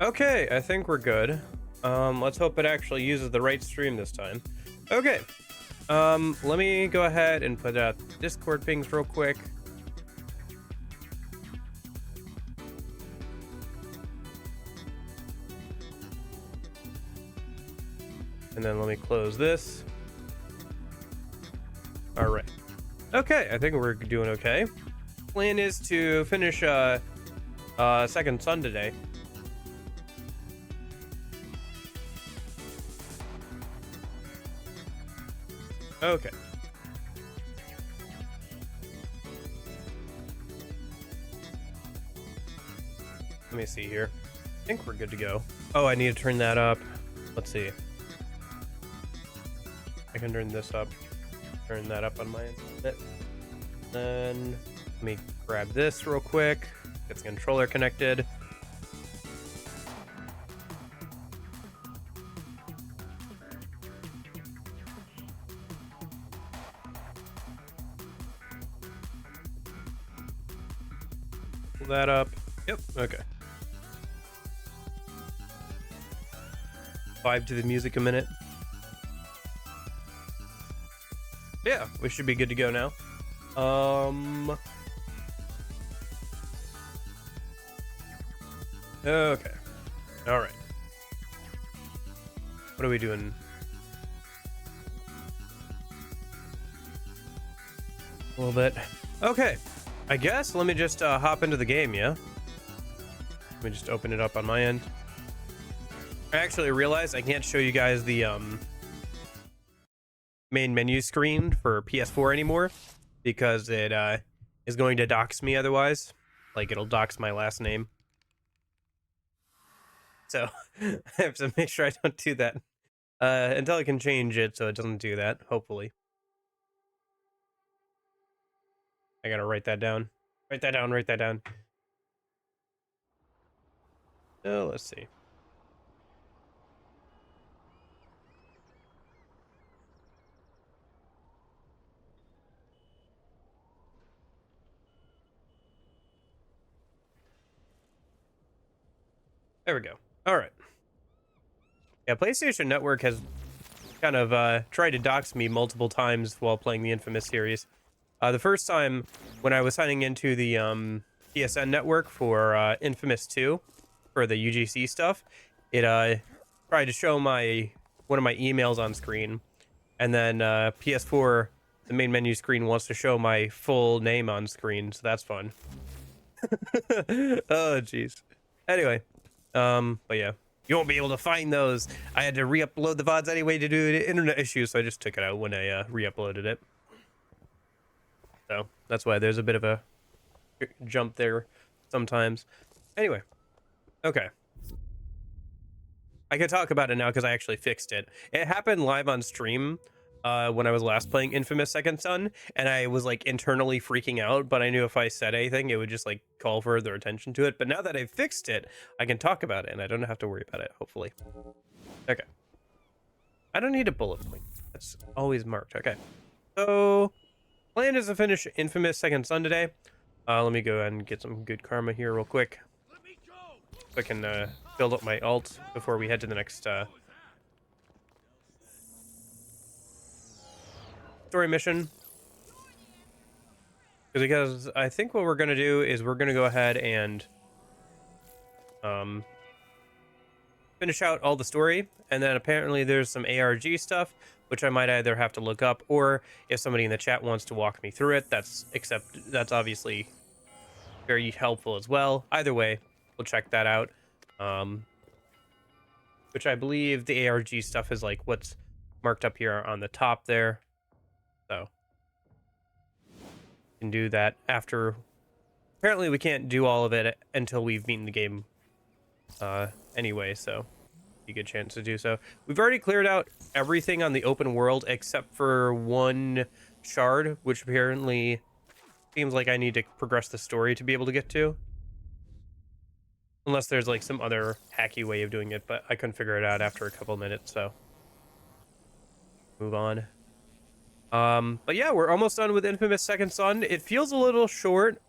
Okay, I think we're good. Let's hope it actually uses the right stream this time. Okay. Let me go ahead and put out Discord pings real quick. And then let me close this. All right. Okay, I think we're doing okay. Plan is to finish Second Son today. Okay. Let me see here. I think we're good to go. Oh, I need to turn that up. Let's see. I can turn this up. Turn that up on my end. Then let me grab this real quick. Get the controller connected. Pull that up. Yep, okay. Vibe to the music a minute. Yeah, we should be good to go now. Okay. All right. What are we doing? A little bit. Okay. I guess let me just hop into the game, yeah? Let me just open it up on my end. I actually realized I can't show you guys the main menu screen for PS4 anymore because it is going to dox me otherwise. Like, it'll dox my last name. So I have to make sure I don't do that until I can change it so it doesn't do that, hopefully. I gotta write that down. Write that down, write that down. Oh, let's see. There we go. All right. Yeah, PlayStation Network has kind of tried to dox me multiple times while playing the inFamous series. The first time when I was signing into the PSN network for inFamous 2 for the UGC stuff, it tried to show one of my emails on screen, and then PS4, the main menu screen, wants to show my full name on screen, so that's fun. Oh, jeez. Anyway, but yeah. You won't be able to find those. I had to re-upload the VODs anyway to do the internet issues, so I just took it out when I re-uploaded it. So that's why there's a bit of a jump there sometimes. Anyway, okay. I can talk about it now because I actually fixed it. It happened live on stream when I was last playing inFamous Second Son, and I was like internally freaking out, but I knew if I said anything, it would just like call further attention to it. But now that I've fixed it, I can talk about it, and I don't have to worry about it, hopefully. Okay. I don't need a bullet point. That's always marked. Okay. So, plan is to finish inFamous Second Son today. Let me go ahead and get some good karma here real quick. So I can build up my ult before we head to the next story mission. Because I think what we're going to do is we're going to go ahead and finish out all the story, and then apparently there's some ARG stuff which I might either have to look up, or if somebody in the chat wants to walk me through it, that's obviously very helpful as well. Either way, we'll check that out. Which I believe the ARG stuff is like what's marked up here on the top there. So can do that after. Apparently we can't do all of it until we've beaten the game anyway, so a good chance to do so. We've already cleared out everything on the open world except for one shard, which apparently seems like I need to progress the story to be able to get to. Unless there's like some other hacky way of doing it, but I couldn't figure it out after a couple minutes, so move on. But yeah, we're almost done with inFamous Second Son. It feels a little short.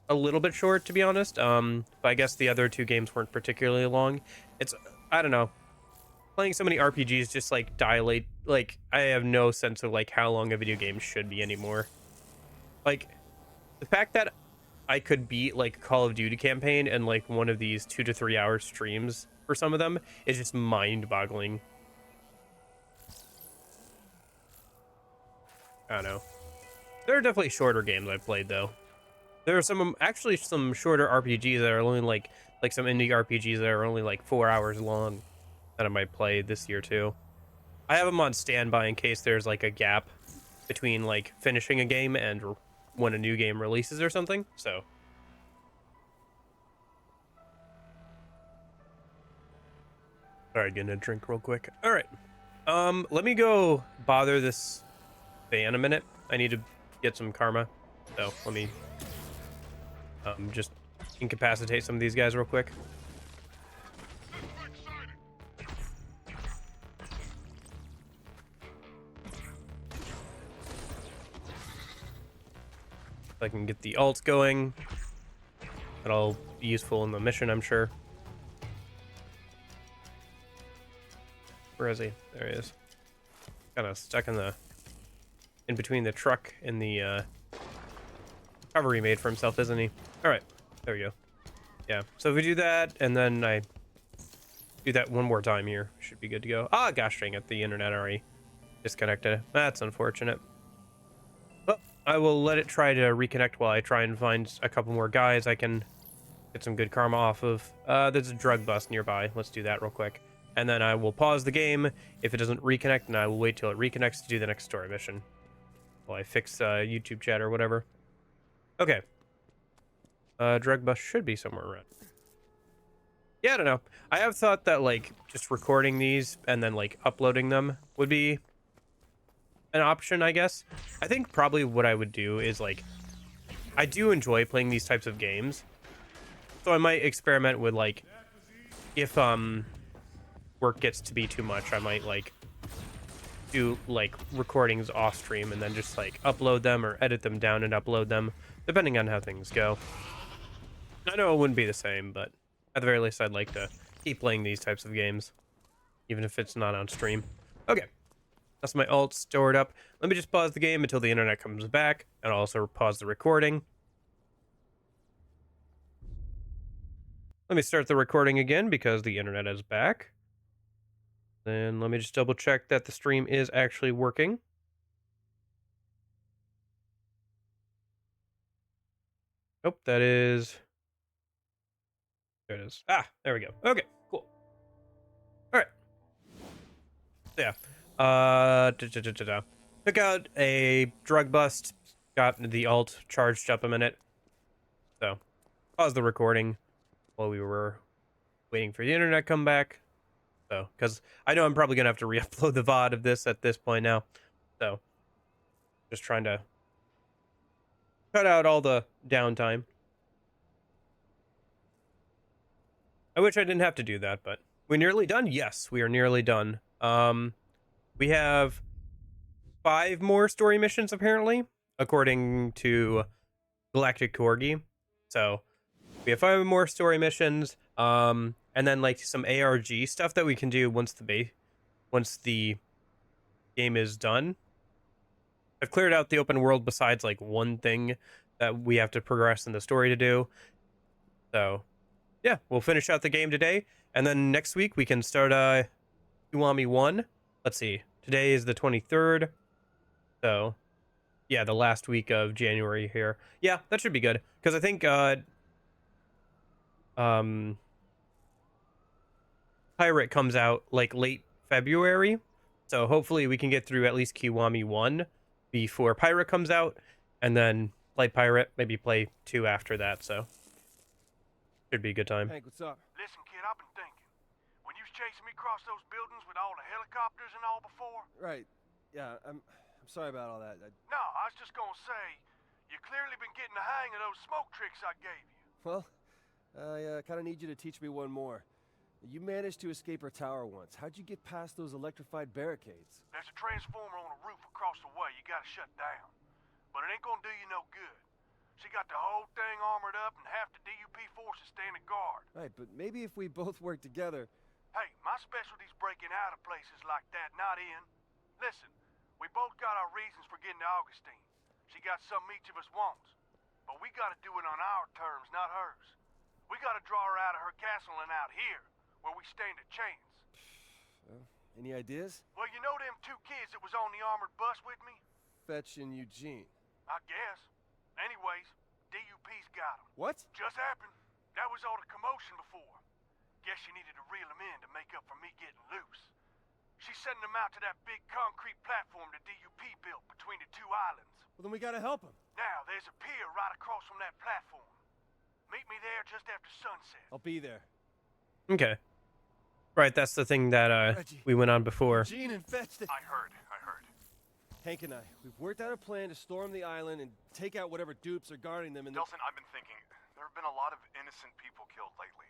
a little bit short, to be honest. But I guess the other two games weren't particularly long. It's, I don't know. Playing so many RPGs just like dilate, like I have no sense of like how long a video game should be anymore. Like the fact that I could beat like a Call of Duty campaign in like one of these 2 to 3 hour streams for some of them is just mind-boggling. I don't know. There are definitely shorter games I've played though. There are some actually some shorter RPGs that are only like some indie RPGs that are only like 4 hours long that I might play this year too. I have them on standby in case there's like a gap between like finishing a game and when a new game releases or something. So, all right, getting a drink real quick. All right, let me go bother this fan a minute. I need to get some karma, so let me just incapacitate some of these guys real quick. If I can get the ult going, that'll be useful in the mission, I'm sure. Where is he? There he is. Kind of stuck in between the truck and the cover he made for himself, isn't he? All right, there we go. Yeah, so if we do that, and then I do that one more time here, should be good to go. Ah, gosh dang it, the internet already disconnected. That's unfortunate. But I will let it try to reconnect while I try and find a couple more guys I can get some good karma off of. There's a drug bust nearby. Let's do that real quick. And then I will pause the game if it doesn't reconnect, and I will wait till it reconnects to do the next story mission. While I fix YouTube chat or whatever. Okay. Drug bust should be somewhere around. Yeah, I don't know. I have thought that, like, just recording these and then, like, uploading them would be an option, I guess. I think probably what I would do is, like, I do enjoy playing these types of games. So I might experiment with, like, if, work gets to be too much, I might, like, do, like, recordings off stream and then just, like, upload them or edit them down and upload them, depending on how things go. I know it wouldn't be the same, but at the very least, I'd like to keep playing these types of games, even if it's not on stream. Okay. That's my ult stored up. Let me just pause the game until the internet comes back, and I'll also pause the recording. Let me start the recording again because the internet is back. Then let me just double check that the stream is actually working. Oh, that is... There it is. Ah, there we go. Okay, cool. All right. So yeah. Took out a drug bust. Got the ult charged up a minute. So, pause the recording while we were waiting for the internet to come back. So, because I know I'm probably going to have to re-upload the VOD of this at this point now. So, just trying to cut out all the downtime. I wish I didn't have to do that, but we're nearly done. Yes, we are nearly done. We have 5 more story missions, apparently, according to Galactic Corgi. So, we have 5 more story missions. And then like some ARG stuff that we can do once the game is done. I've cleared out the open world besides like one thing that we have to progress in the story to do. So yeah, we'll finish out the game today, and then next week we can start Kiwami 1. Let's see. Today is the 23rd. So yeah, the last week of January here. Yeah, that should be good because I think Pirate comes out like late February, so hopefully we can get through at least Kiwami 1 before Pirate comes out, and then play Pirate, maybe play 2 after that, so should be a good time. Hank, what's up? Listen, kid, I've been thinking. When you was chasing me across those buildings with all the helicopters and all before... Right. Yeah, I'm sorry about all that. No, I was just gonna say, you clearly been getting the hang of those smoke tricks I gave you. Well, I kind of need you to teach me one more. You managed to escape our tower once. How'd you get past those electrified barricades? There's a transformer on a roof across the way you gotta shut down. But it ain't gonna do you no good. She got the whole thing armored up and half the DUP forces standing guard. Right, but maybe if we both work together... Hey, my specialty's breaking out of places like that, not in. Listen, we both got our reasons for getting to Augustine. She got something each of us wants. But we gotta do it on our terms, not hers. We gotta draw her out of her castle and out here, where we stand a chance. Any ideas? Well, you know them two kids that was on the armored bus with me? Fetch and Eugene. I guess. Anyways, DUP's got them. What? Just happened. That was all the commotion before. Guess you needed to reel them in to make up for me getting loose. She's sending them out to that big concrete platform the DUP built between the two islands. Well, then we gotta help him. Now, there's a pier right across from that platform. Meet me there just after sunset. I'll be there. Okay. Right, that's the thing that Reggie. we went on before. Eugene and fetch the... I heard. Hank and I, we've worked out a plan to storm the island and take out whatever dupes are guarding them in the... Delson, I've been thinking, there have been a lot of innocent people killed lately.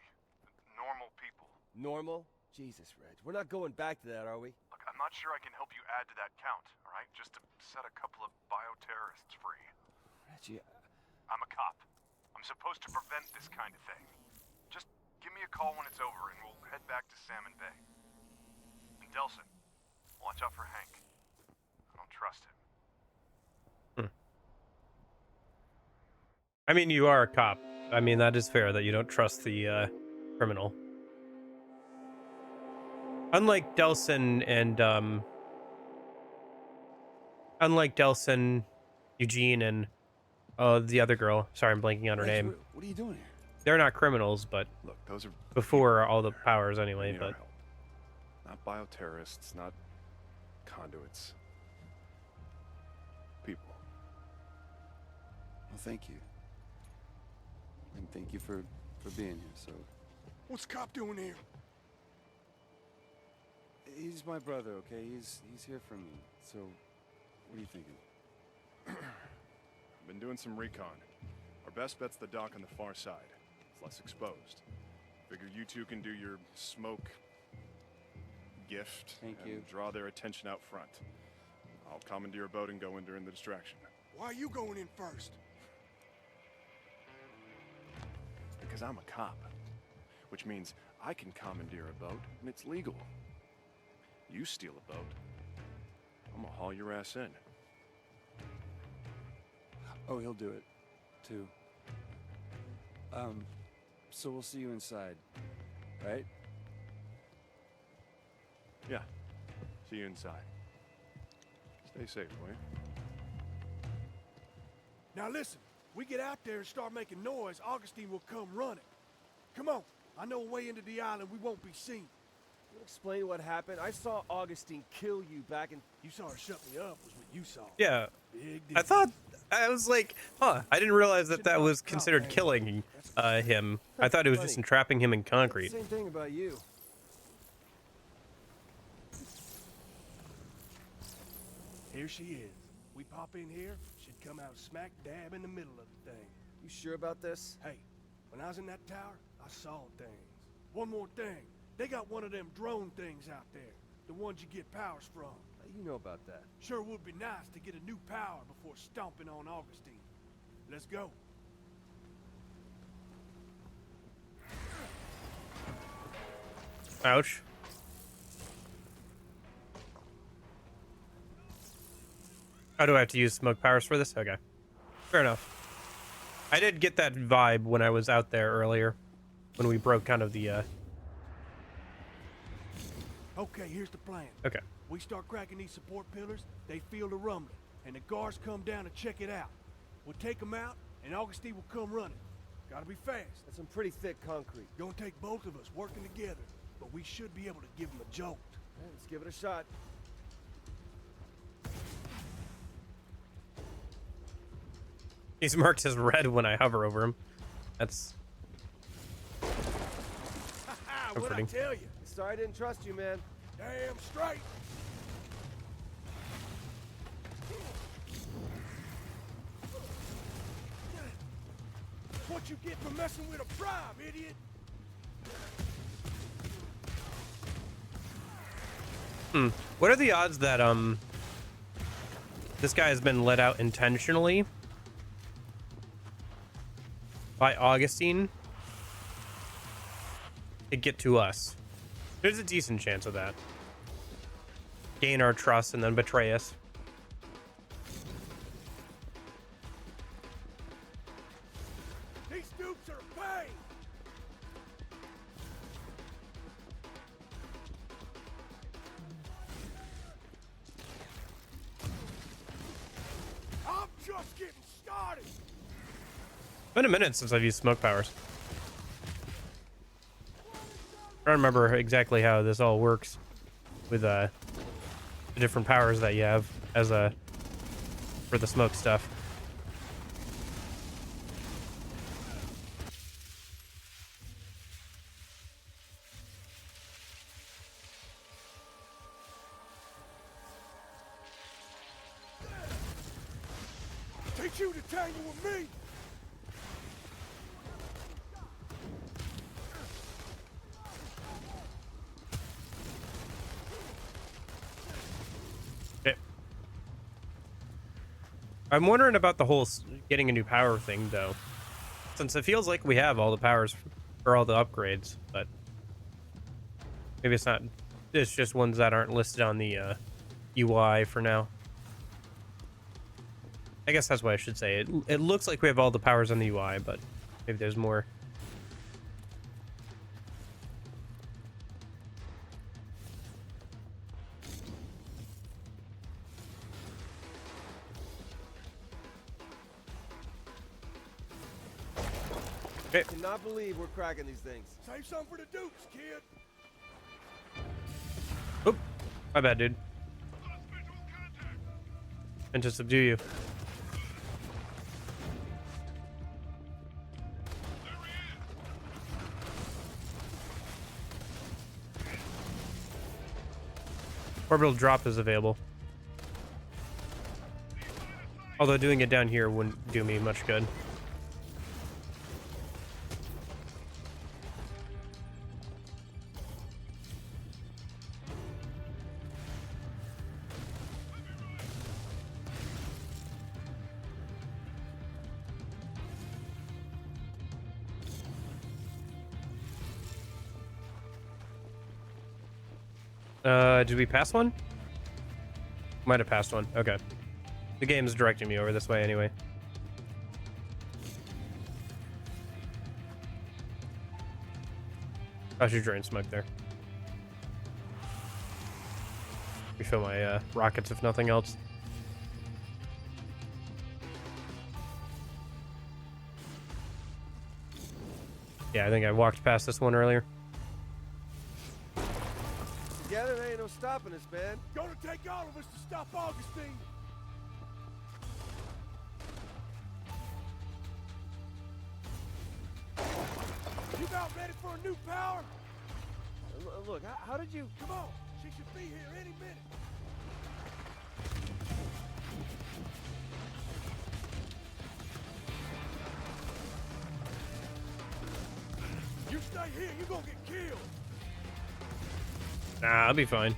Normal people. Normal? Jesus, Reg. We're not going back to that, are we? Look, I'm not sure I can help you add to that count, all right? Just to set a couple of bioterrorists free. Reggie, I'm a cop. I'm supposed to prevent this kind of thing. Just give me a call when it's over and we'll head back to Salmon Bay. And Delson, watch out for Hank. I don't trust him. I mean, you are a cop. I mean, that is fair that you don't trust the criminal. Unlike Delson and Eugene and the other girl. Sorry, I'm blanking on her name. What are you doing here? They're not criminals, but Look, those are before all the powers anyway. need our But help. Not bioterrorists, not conduits. People. Well, thank you. And thank you for being here, so... What's Cop doing here? He's my brother, okay? He's here for me. So, what are you thinking? I've been doing some recon. Our best bet's the dock on the far side. It's less exposed. Figure you two can do your smoke gift Thank and you. draw their attention out front. I'll commandeer a boat and go in during the distraction. Why are you going in first? Because I'm a cop. Which means I can commandeer a boat and it's legal. You steal a boat, I'm gonna haul your ass in. Oh, he'll do it, too. So we'll see you inside, right? Yeah. See you inside. Stay safe, will you? Now listen, we get out there and start making noise, Augustine will come running. Come on, I know a way into the island we won't be seen. You explain what happened? I saw Augustine kill you back in... You saw her shut me up was what you saw. yeah, Big I deal. thought I was like, huh? I didn't realize that that was considered killing him. I thought it was just entrapping him in concrete. Same thing about you. Here she is. We pop in here, she'd come out smack dab in the middle of the thing. You sure about this? Hey, when I was in that tower, I saw things. One more thing. They got one of them drone things out there. The ones you get powers from. How you know about that? Sure would be nice to get a new power before stomping on Augustine. Let's go. Ouch. How do I have to use smoke powers for this? Okay. Fair enough. I did get that vibe when I was out there earlier. When we broke kind of the, Okay, here's the plan. Okay. We start cracking these support pillars, they feel the rumbling, and the guards come down to check it out. We'll take them out, and Augustine will come running. Gotta be fast. That's some pretty thick concrete. Gonna take both of us working together, but we should be able to give them a jolt. Yeah, let's give it a shot. He's marked as red when I hover over him. That's Haha, what'd I comforting. tell you? Sorry I didn't trust you, man. Damn straight. That's what you get for messing with a bribe, idiot. What are the odds that this guy has been let out intentionally? by Augustine to get to us. There's a decent chance of that. Gain our trust and then betray us. These dupes are a pain! I'm just getting started! It's been a minute since I've used smoke powers. I don't remember exactly how this all works with the different powers that you have as for the smoke stuff. Teach you to tangle with me! Okay. I'm wondering about the whole getting a new power thing, though, since it feels like we have all the powers for all the upgrades, but maybe it's not. It's just ones that aren't listed on the UI for now. I guess that's what I should say. It looks like we have all the powers on the UI, but maybe there's more. Okay. I cannot believe we're cracking these things. Save some for the dupes, kid! Oop. My bad, dude. And to subdue you. Orbital drop is available. Although doing it down here wouldn't do me much good. Did we pass one? Might have passed one. Okay. The game's directing me over this way anyway. I should drain smoke there. Refill my rockets if nothing else. Yeah, I think I walked past this one earlier. Together, there ain't no stopping us, man. Gonna take all of us to stop Augustine! You about ready for a new power? Look, how did you... Come on, she should be here any minute. You stay here, you're gonna get killed. Nah, I'll be fine.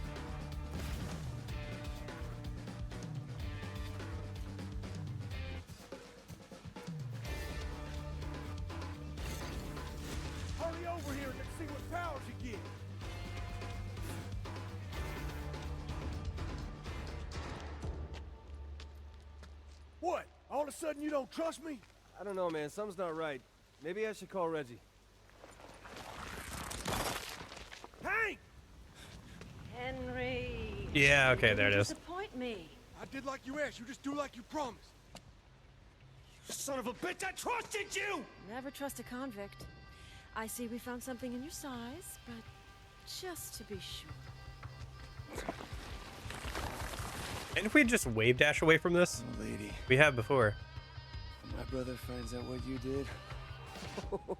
Hurry over here and let's see what powers you get. What? All of a sudden you don't trust me? I don't know, man. Something's not right. Maybe I should call Reggie. Hank! Henry. Yeah, okay, there it You is. disappoint me. I did like you asked. You just do like you promised. You son of a bitch! I trusted you! Never trust a convict. I see we found something in your size, but just to be sure. And if we just wave dash away from this? Oh, lady, We have before. when my brother finds out what you did,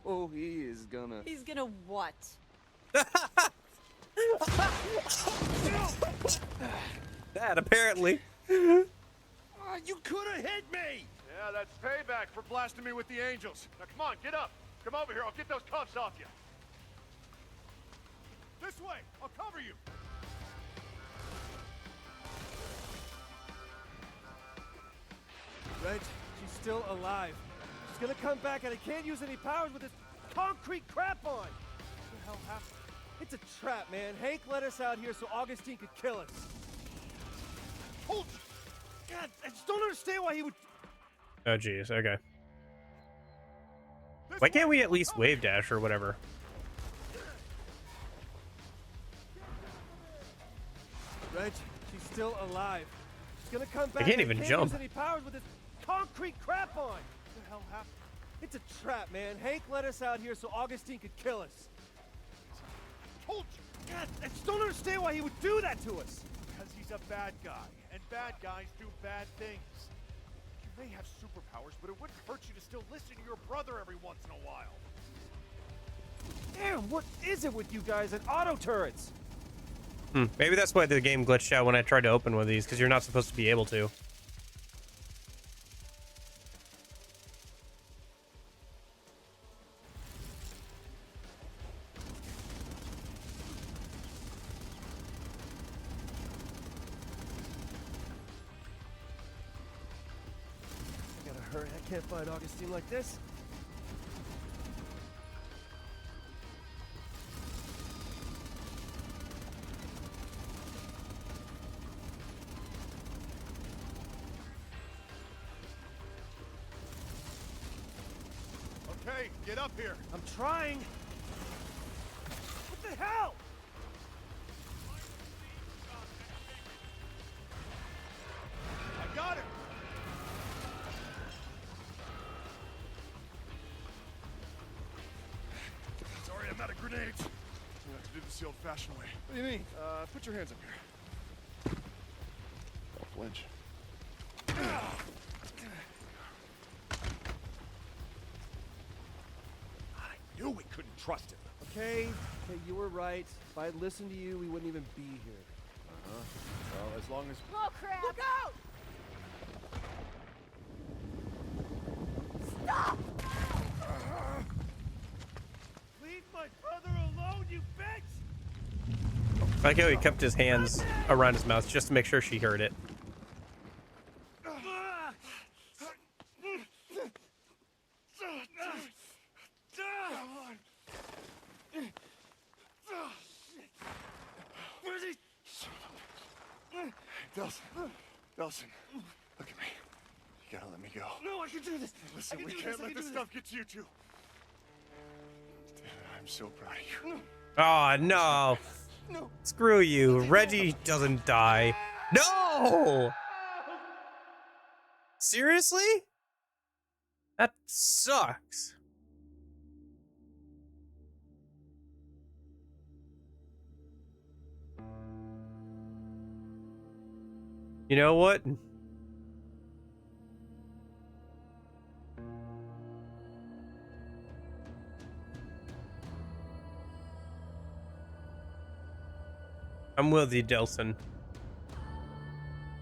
oh, he is gonna... He's gonna what? That apparently. You could have hit me! Yeah, that's payback for blasting me with the angels. Now come on, get up. Come over here, I'll get those cuffs off you. This way! I'll cover you! Reg, she's still alive. She's gonna come back and I can't use any powers with this concrete crap on. What the hell happened? It's a trap, man. Hank let us out here so Augustine could kill us. Told you. God, I just don't understand why he would. Oh, geez. Okay. Why can't we at least wave dash or whatever? Reg, she's still alive. She's gonna come back. can't and even can't jump. Use any powers with this concrete crap on. What the hell happened? It's a trap, man. Hank let us out here so Augustine could kill us. Told you. God, I just don't understand why he would do that to us. Because he's a bad guy, and bad guys do bad things. You may have superpowers, but it wouldn't hurt you to still listen to your brother every once in a while. Damn, what is it with you guys and auto turrets? Maybe that's why the game glitched out when I tried to open one of these, because you're not supposed to be able to. I gotta hurry. I can't fight Augustine like this. Okay, get up here. I'm trying. What the hell? I got him. Sorry, I'm out of grenades. We have to do this the old-fashioned way. What do you mean? Put your hands up here. Don't flinch. I knew we couldn't trust him. Okay, you were right. If I had listened to you, we wouldn't even be here. Well, as long as... Oh, crap! Look out! Stop! Leave my brother alone, you bitch! I like how he kept his hands around his mouth just to make sure she heard it. Where's he? Delson, look at me. You gotta let me go. No, I can do this. Listen, we can't let this stuff get to you two. I'm so proud of you. Oh, no. No. Screw you. Reggie doesn't die. No! Seriously? That sucks. You know what? I'm with you, Delson.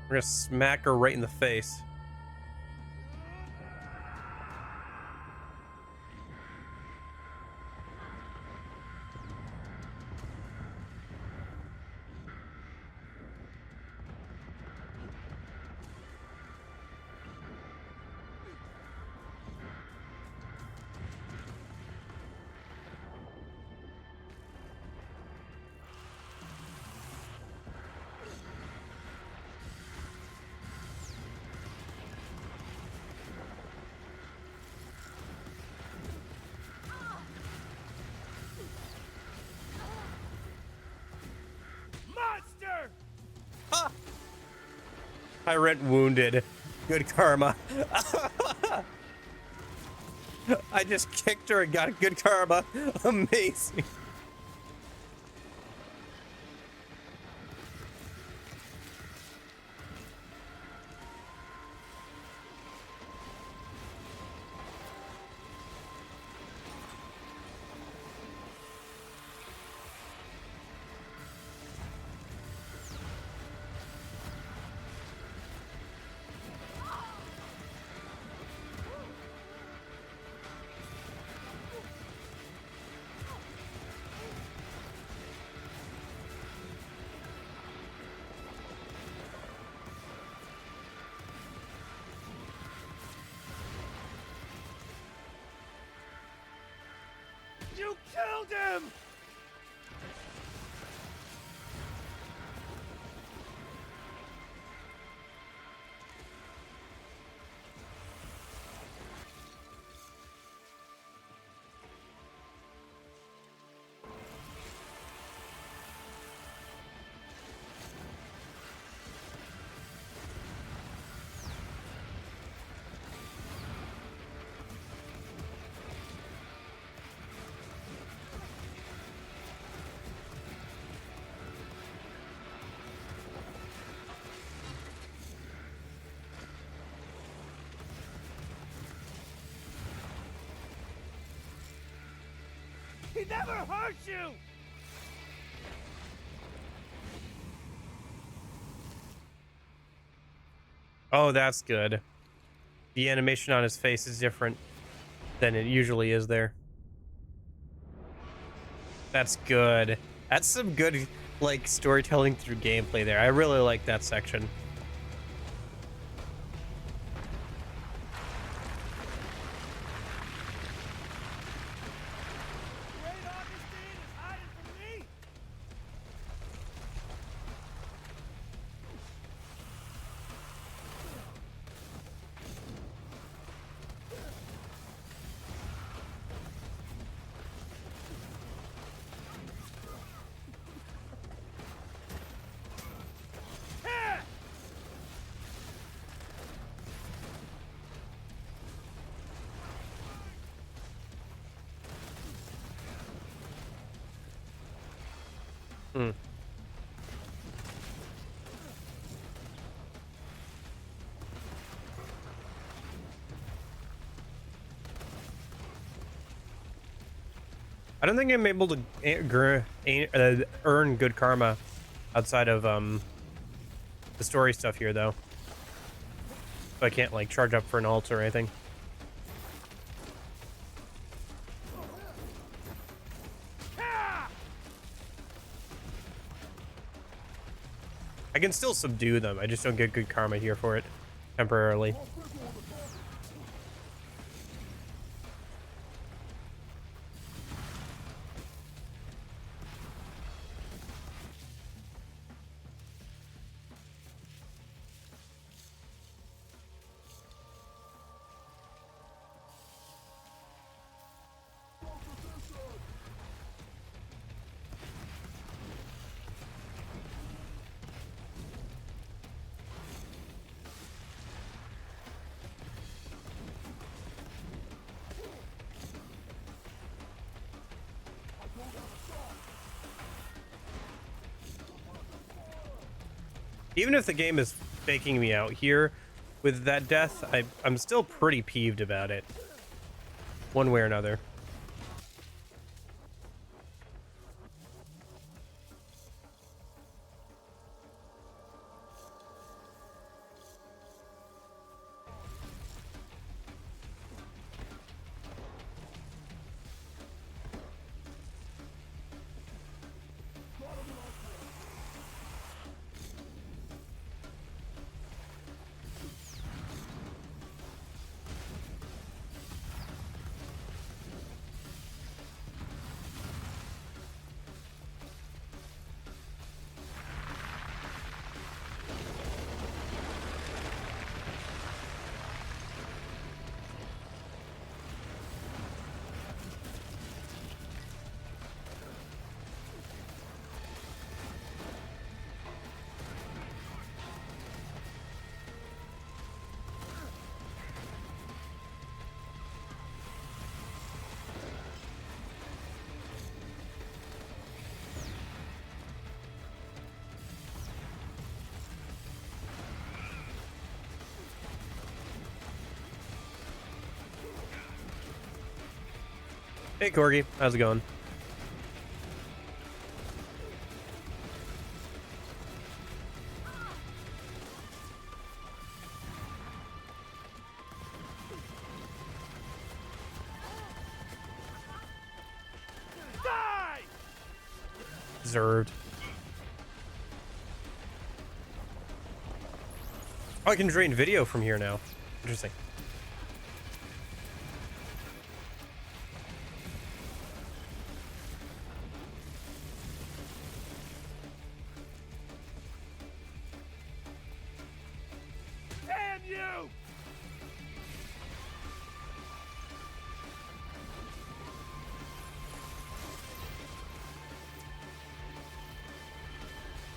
We're gonna smack her right in the face. Monster! I rent wounded. Good karma. I just kicked her and got good karma. Amazing. You killed him! He never hurt you! Oh, that's good. The animation on his face is different than it usually is there. That's good. That's some good, like, storytelling through gameplay there. I really like that section. Great Augustine is hiding from me! Hmm. I don't think I'm able to earn good karma outside of the story stuff here, though. So I can't, like, charge up for an ult or anything. I can still subdue them. I just don't get good karma here for it temporarily. Even if the game is faking me out here with that death, I'm still pretty peeved about it. One way or another. Hey, Corgi. How's it going? Die! Deserved. Oh, I can drain video from here now. Interesting.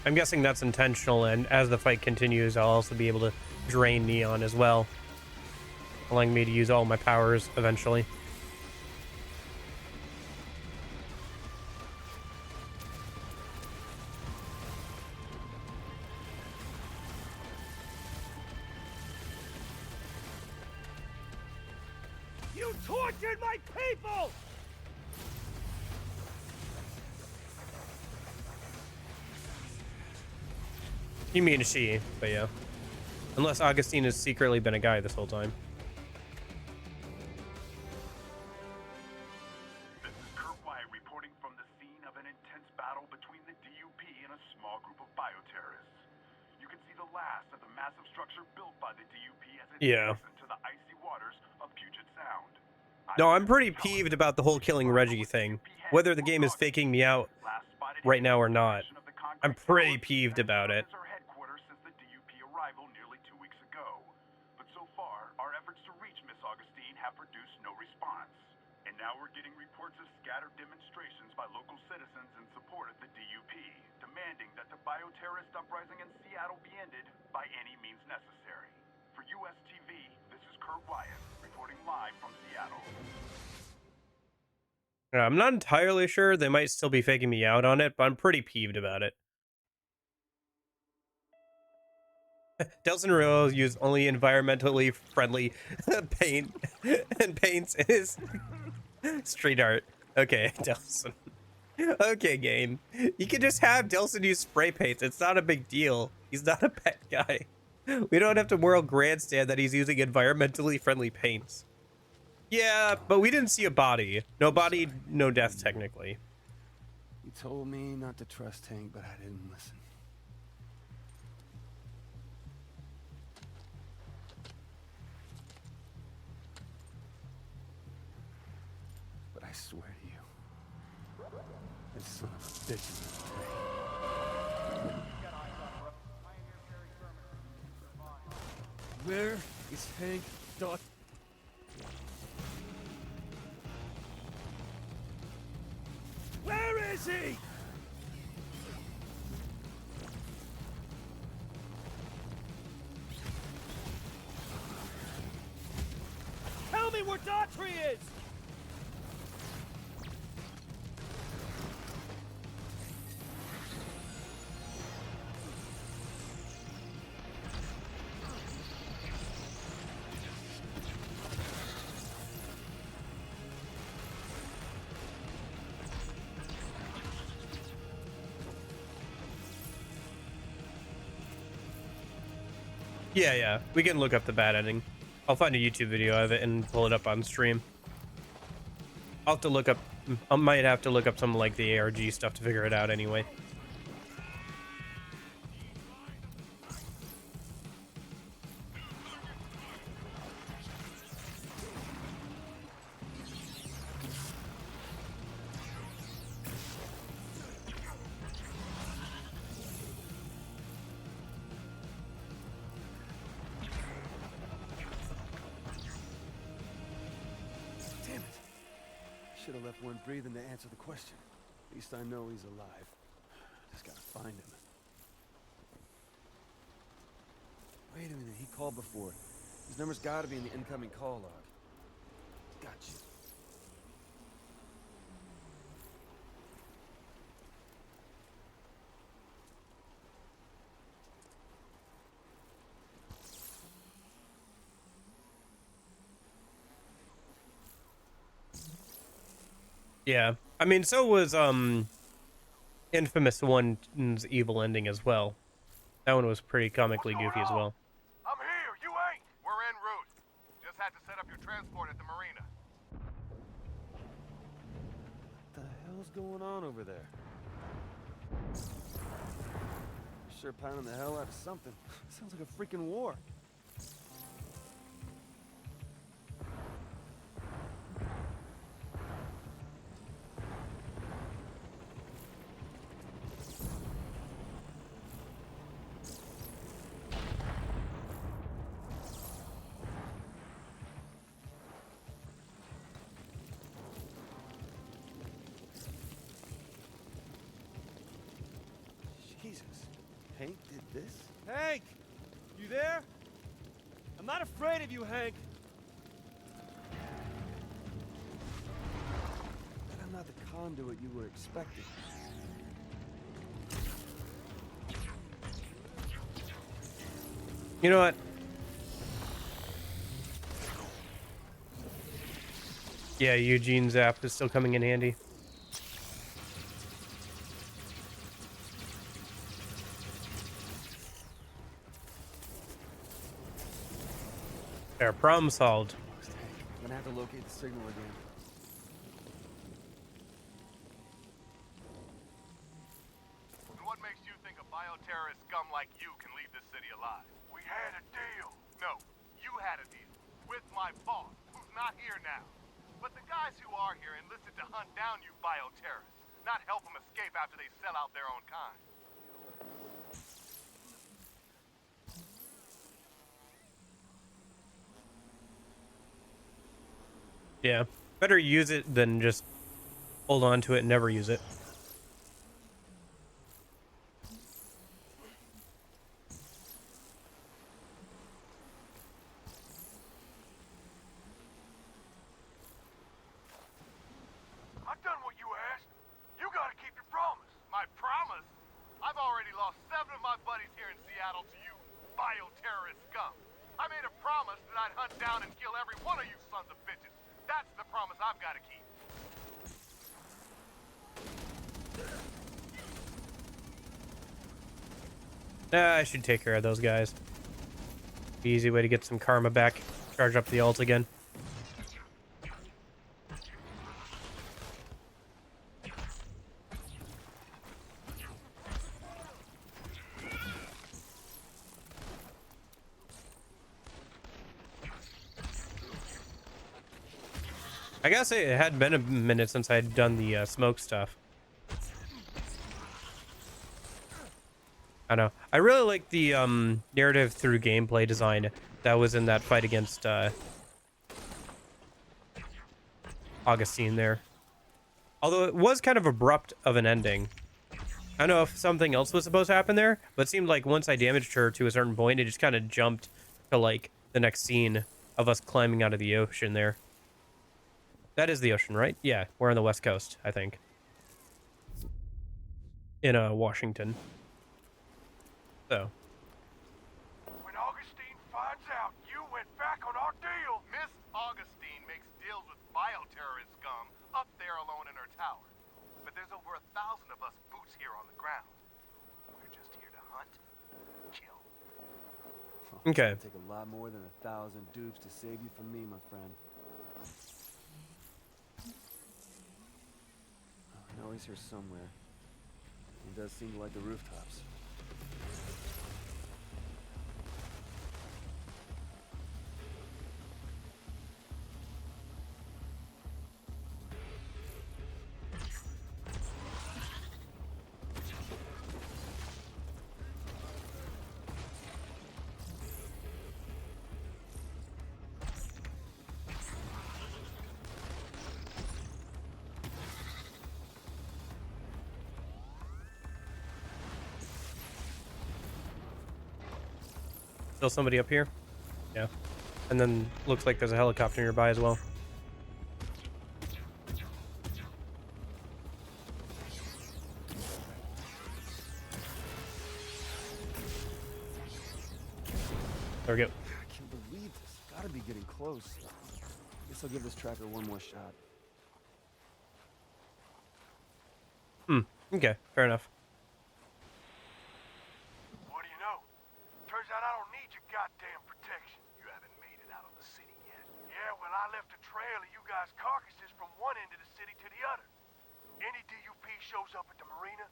I'm guessing that's intentional, and as the fight continues, I'll also be able to drain Neon as well, allowing me to use all my powers eventually. You tortured my people! You mean she, but yeah. Unless Augustine has secretly been a guy this whole time. This is Kurt Wyatt reporting from the scene of an intense battle between the DUP and a small group of bioterrorists. You can see the last of the massive structure built by the DUP as it Yeah. sinks into the icy waters of Puget Sound. No, I'm pretty peeved about the whole killing Reggie thing. Whether the game is faking me out right now or not, I'm pretty peeved about it. Since the DUP arrival nearly 2 weeks ago. But so far, our efforts to reach Miss Augustine have produced no response. And now we're getting reports of scattered demonstrations by local citizens in support of the DUP, demanding that the bioterrorist uprising in Seattle be ended by any means necessary. For US TV, this is Kurt Wyatt, reporting live from Seattle. I'm not entirely sure. They might still be faking me out on it, but I'm pretty peeved about it. Delson Rio used only environmentally friendly paint and paints in his street art. Okay, Delson. Okay, game. You can just have Delson use spray paints. It's not a big deal. He's not a pet guy. We don't have to moral grandstand that he's using environmentally friendly paints. Yeah, but we didn't see a body. No body, no death, technically. You told me not to trust Hank, but I didn't listen. But I swear to you, this son of a bitch is gonna pay. Where is Hank Dot? Where is he? Tell me where Daughtry is! Yeah, we can look up the bad ending. I'll find a YouTube video of it and pull it up on stream. I'll have to look up, I might have to look up some like the ARG stuff to figure it out anyway. Damn it! Should have left one breathing to answer the question. At least I know he's alive. Just gotta find him. Wait a minute, he called before. His number's gotta be in the incoming call log. Gotcha. Yeah, I mean, so was inFamous 1's evil ending as well. That one was pretty comically goofy as well. I'm here, you ain't! We're en route. Just had to set up your transport at the marina. What the hell's going on over there? Sure pounding the hell out of something. Sounds like a freaking war. Jesus. Hank did this? Hank! You there? I'm not afraid of you, Hank. But I'm not the conduit you were expecting. You know what? Yeah, Eugene's app is still coming in handy. There, problem solved. I'm gonna have to locate the signal again. And what makes you think a bioterrorist scum like you can leave this city alive? We had a deal. No, you had a deal. With my boss, who's not here now. But the guys who are here enlisted to hunt down you bioterrorists, not help them escape after they sell out their own kind. Yeah, better use it than just hold on to it and never use it. I done what you asked. You gotta keep your promise. My promise? I've already lost 7 of my buddies here in Seattle to you bioterrorist scum. I made a promise that I'd hunt down and kill every one of you sons of bitches. That's the promise I've got to keep. I should take care of those guys. Easy way to get some karma back. Charge up the ult again. I gotta say, it had been a minute since I'd done the smoke stuff. I know. I really like the narrative through gameplay design that was in that fight against Augustine there. Although it was kind of abrupt of an ending. I don't know if something else was supposed to happen there, but it seemed like once I damaged her to a certain point, it just kind of jumped to like the next scene of us climbing out of the ocean there. That is the ocean, right? Yeah, we're on the West Coast, I think. In Washington. So. When Augustine finds out you went back on our deal. Miss Augustine makes deals with bioterrorist scum up there alone in her tower. But there's over 1,000 of us boots here on the ground. We're just here to hunt, kill. Okay. It'll take a lot more than 1,000 dupes to save you from me, my friend. I know he's here somewhere. He does seem to like the rooftops. Still somebody up here? Yeah. And then looks like there's a helicopter nearby as well. There we go. I can't believe this. Gotta be getting close. Guess I'll give this tracker one more shot. Okay, fair enough. What do you know? Turns out I don't need your goddamn protection. You haven't made it out of the city yet. Yeah, well, I left a trail of you guys' carcasses from one end of the city to the other. Any DUP shows up at the marina,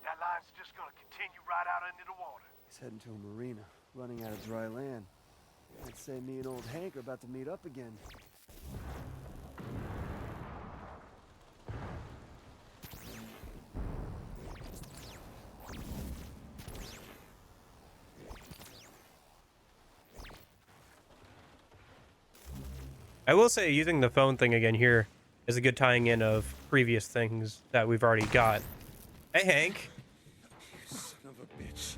that line's just gonna continue right out into the water. He's heading to a marina, running out of dry land. I'd say me and old Hank are about to meet up again. I will say using the phone thing again here is a good tying in of previous things that we've already got. Hey, Hank. Son of a bitch.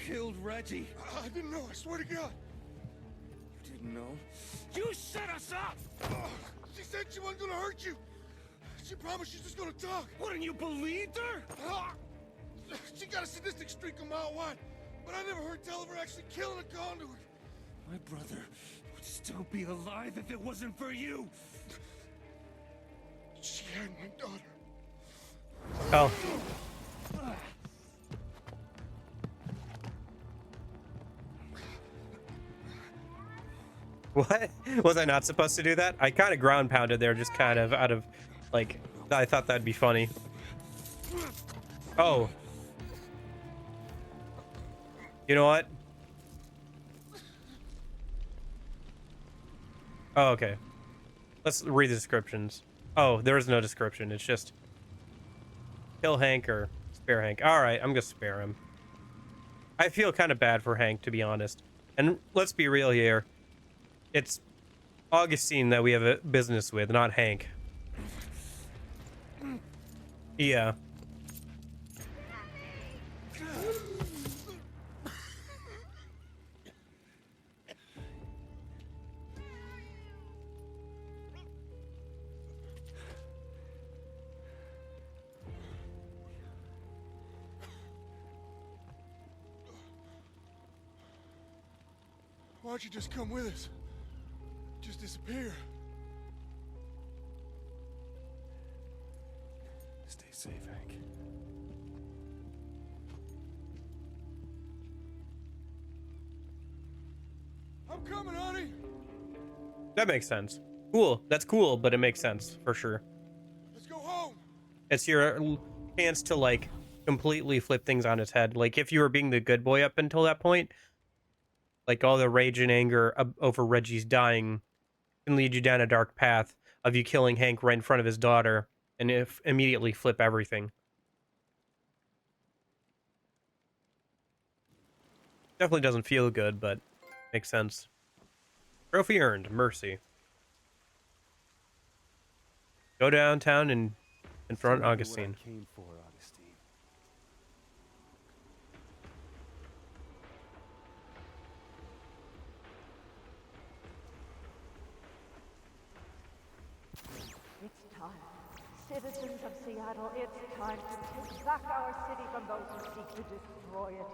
killed Reggie. I didn't know, I swear to God. You didn't know? You set us up! She said she wasn't gonna hurt you. She promised she's just gonna talk. Wouldn't you believed her? She got a sadistic streak a mile wide, but I never heard tell of her actually killing a conduit. My brother would still be alive if it wasn't for you. She had my daughter. Oh. What? Was I not supposed to do that? I kind of ground pounded there, just kind of out of, like, I thought that'd be funny. Oh. You know what? Oh, okay. Let's read the descriptions. Oh, there is no description. It's just kill Hank or spare Hank. All right, I'm gonna spare him. I feel kind of bad for Hank, to be honest. And let's be real here. It's Augustine that we have a business with, not Hank. Yeah. Why'd you just come with us? Just disappear. Stay safe, Hank. I'm coming, honey. That makes sense. Cool. That's cool, but it makes sense for sure. Let's go home. It's your chance to, like, completely flip things on its head. Like, if you were being the good boy up until that point, like, all the rage and anger over Reggie's dying can lead you down a dark path of you killing Hank right in front of his daughter and if immediately flip everything. Definitely doesn't feel good, but makes sense. Trophy earned. Mercy. Go downtown and confront Augustine. I came for, Augustine. It's time. Citizens of Seattle, it's time to take back our city from those who seek to destroy it.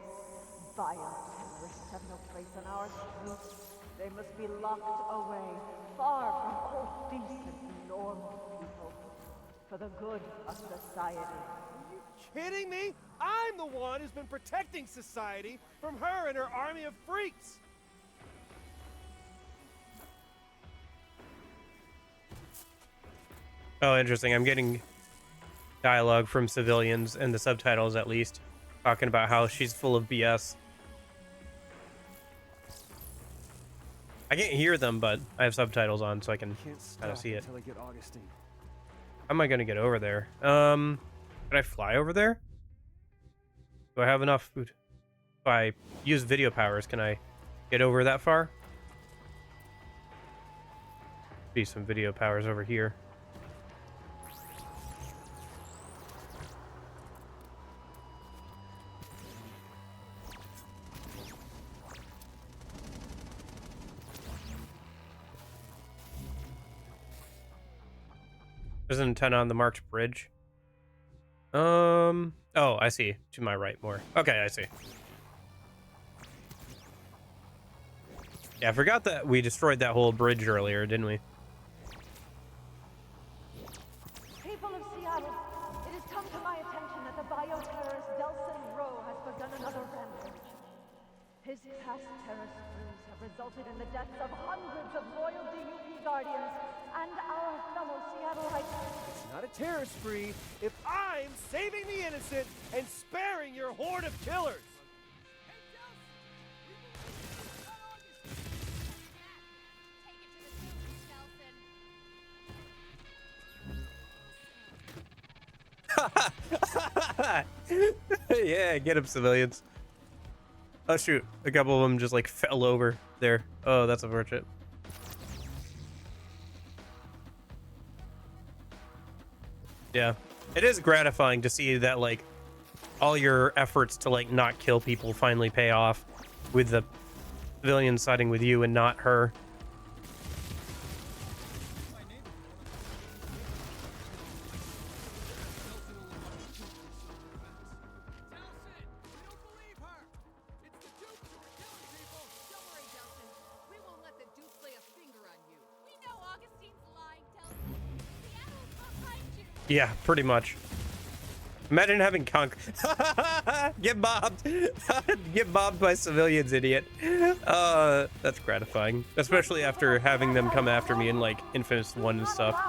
Bioterrorists have no place on our streets. They must be locked away, far from all decent, normal people, for the good of society. Are you kidding me? I'm the one who's been protecting society from her and her army of freaks. Oh, interesting. I'm getting dialogue from civilians in the subtitles, at least, talking about how she's full of BS. I can't hear them, but I have subtitles on, so I can kind of see it. Until I get Augustine. How am I gonna get over there? Can I fly over there? Do I have enough food? If I use video powers, can I get over that far? Be some video powers over here. There's an antenna on the marked bridge. Oh, I see. To my right more. Okay, I see. Yeah, I forgot that we destroyed that whole bridge earlier, didn't we? People of Seattle, it has come to my attention that the bioterrorist Delson Rowe has begun another rampage. His past terror sprees have resulted in the deaths of hundreds of loyal DUP guardians and our fellow Seattleites. It's not a terror spree if I'm saving the innocent and sparing your horde of killers. Yeah, get him, civilians. Oh shoot, a couple of them just like fell over there. Oh, that's unfortunate. Yeah, it is gratifying to see that, like, all your efforts to like not kill people finally pay off with the civilian siding with you and not her. Yeah, pretty much. Imagine having get mobbed. Get mobbed by civilians, idiot. That's gratifying. Especially after having them come after me in like inFamous 1 and stuff.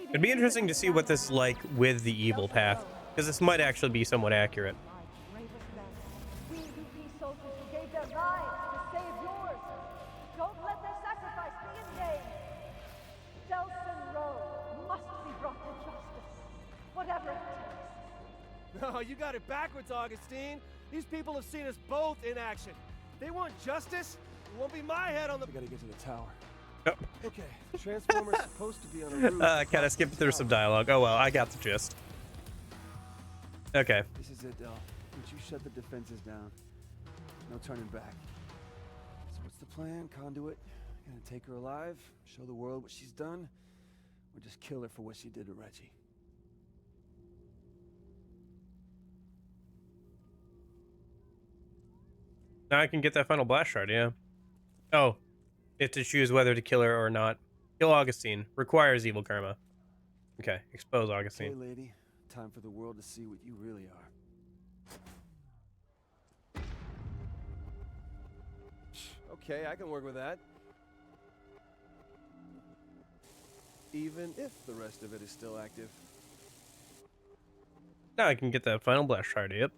It'd be interesting to see what this is like with the evil path, because this might actually be somewhat accurate. No, you got it backwards, Augustine. These people have seen us both in action. They want justice. It won't be my head on the... We gotta get to the tower. Oh. Okay, the Transformer's supposed to be on a roof. Kind of skipped through some dialogue. Oh well, I got the gist. Okay. This is it, Del. Once you shut the defenses down, no turning back. So what's the plan, Conduit? Gonna take her alive, show the world what she's done, or just kill her for what she did to Reggie? Now I can get that final blast shard, yeah. Oh, you have to choose whether to kill her or not. Kill Augustine. Requires evil karma. Okay, expose Augustine. Okay, lady. Time for the world to see what you really are. Okay, I can work with that. Even if the rest of it is still active. Now I can get that final blast shard, yep.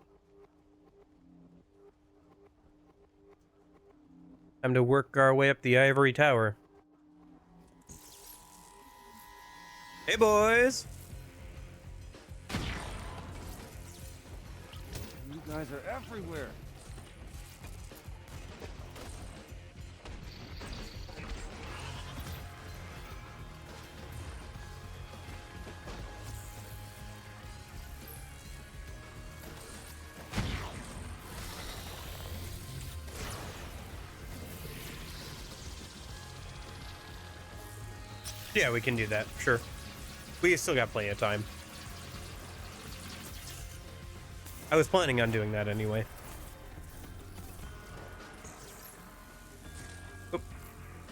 Time to work our way up the ivory tower. Hey, boys! You guys are everywhere. Yeah, we can do that, sure. We still got plenty of time. I was planning on doing that anyway. Oop.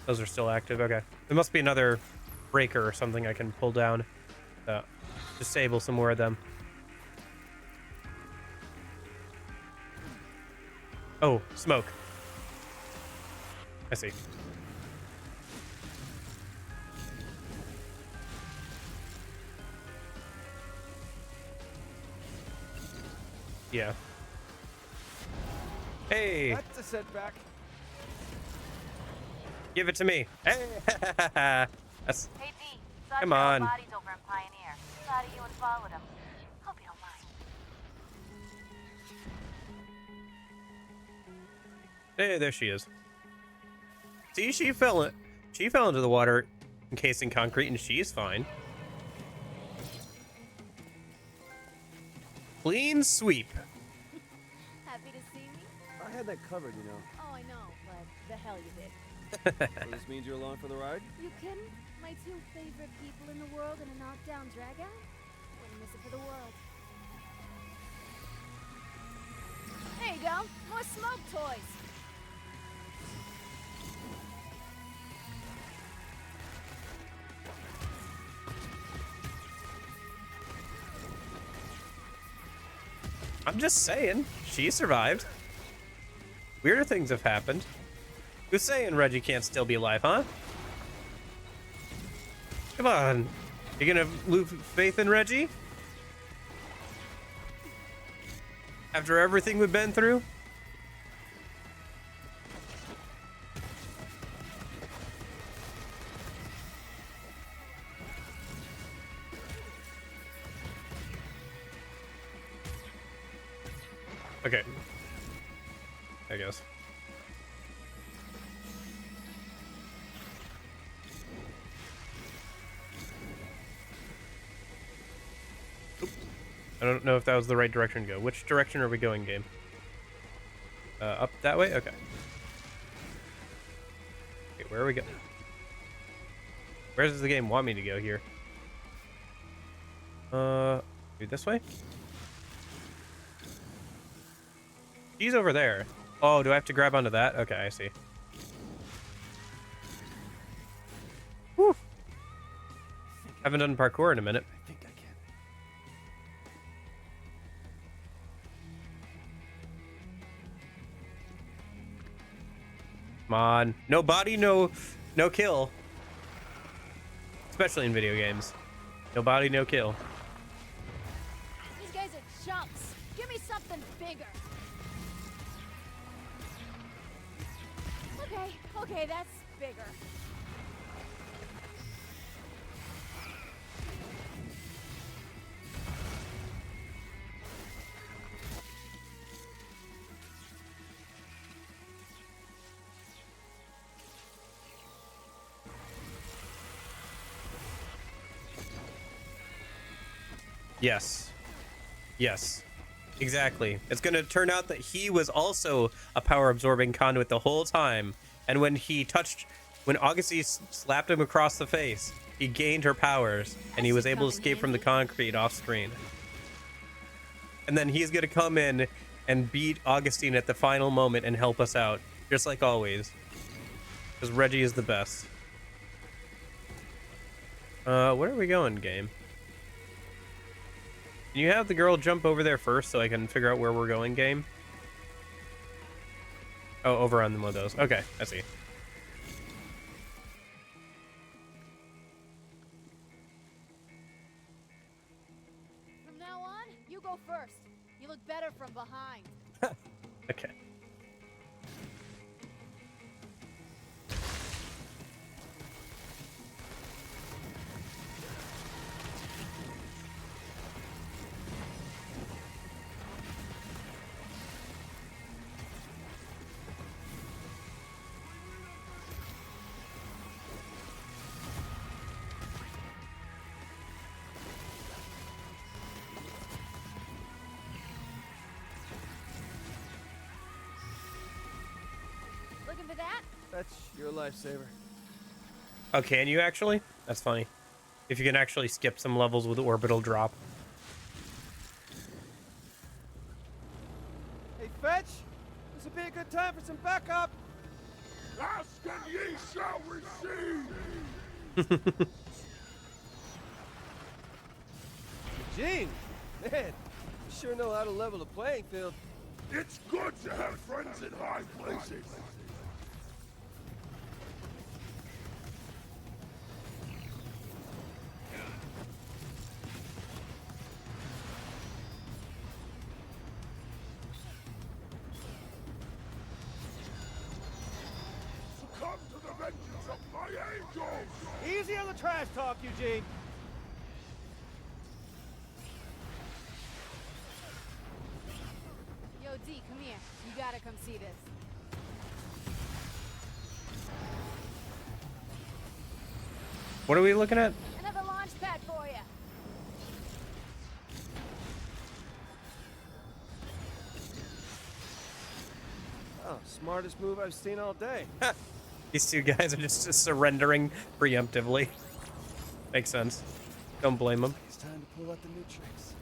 Those are still active, okay. There must be another breaker or something I can pull down to disable some more of them. Oh, smoke. I see. Yeah. Hey! That's a setback. Give it to me. Hey! That's, Hey D, saw come your on. bodies over in Pioneer. Proud of you and followed them. Hope you don't mind. Hey, there she is. See, she fell into the water encased in concrete, and she's fine. Clean sweep. Happy to see me? I had that covered, you know. Oh, I know, but the hell you did. So this means you're along for the ride? You kidding? My two favorite people in the world in a knockdown dragout? Wouldn't miss it for the world. There you go. More smoke toys. I'm just saying, she survived. Weirder things have happened. Who's saying Reggie can't still be alive, huh? Come on. You gonna lose faith in Reggie? After everything we've been through? Okay. I guess. I don't know if that was the right direction to go. Which direction are we going, game? Up that way? Okay. Okay, where are we going? Where does the game want me to go here? This way? She's over there. Oh, do I have to grab onto that? Okay, I see. Whew. Haven't done parkour in a minute. I think I can. Come on. No body, no kill. Especially in video games. No body, no kill. These guys are chumps. Give me something bigger. Okay, that's bigger. Yes. Yes. Exactly. It's going to turn out that he was also a power absorbing conduit the whole time. And when Augusty slapped him across the face, he gained her powers and he was able to escape from the concrete off screen. And then he's going to come in and beat Augustine at the final moment and help us out. Just like always. Because Reggie is the best. Where are we going, game? Can you have the girl jump over there first so I can figure out where we're going, game? Oh, over on one of those. Okay, I see. From now on, you go first. You look better from behind. Okay. Looking for that? That's your lifesaver. Oh, can you actually? That's funny. If you can actually skip some levels with orbital drop. Hey, Fetch! This would be a good time for some backup! Ask and ye shall receive! Eugene! Man, you sure know how to level the playing field. It's good to have friends in high places. Succumb to the vengeance of my angels! Easy on the trash talk, Eugene! Yo, D, come here. You gotta come see this. What are we looking at? Another launch pad for you. Oh, smartest move I've seen all day. These two guys are just surrendering preemptively. Makes sense. Don't blame them. It's time to pull out the new tricks.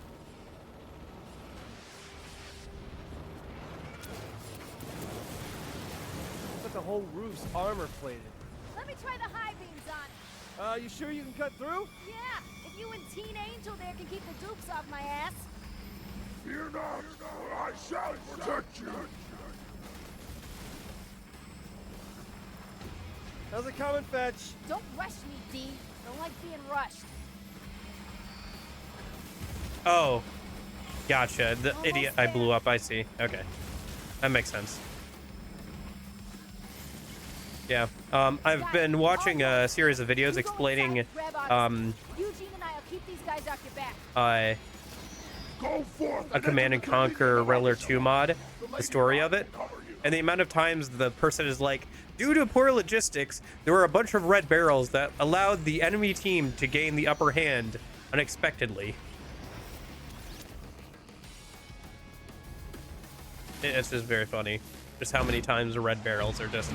But the whole roof's armor plated. Let me try the high beams on it. You sure you can cut through? Yeah, if you and Teen Angel there can keep the dupes off my ass. Fear not, for I shall protect you! How's it coming, Fetch? Don't rush me, D. Don't like being rushed. Oh. Gotcha. The idiot I blew up, I see. Okay. That makes sense. Yeah. I've been watching a series of videos explaining Eugene and I'll keep these guys off your back. Go forth! a Command and Conquer Realer 2 mod, the story of it, and the amount of times the person is like, due to poor logistics, there were a bunch of red barrels that allowed the enemy team to gain the upper hand unexpectedly. It's just very funny. Just how many times red barrels are just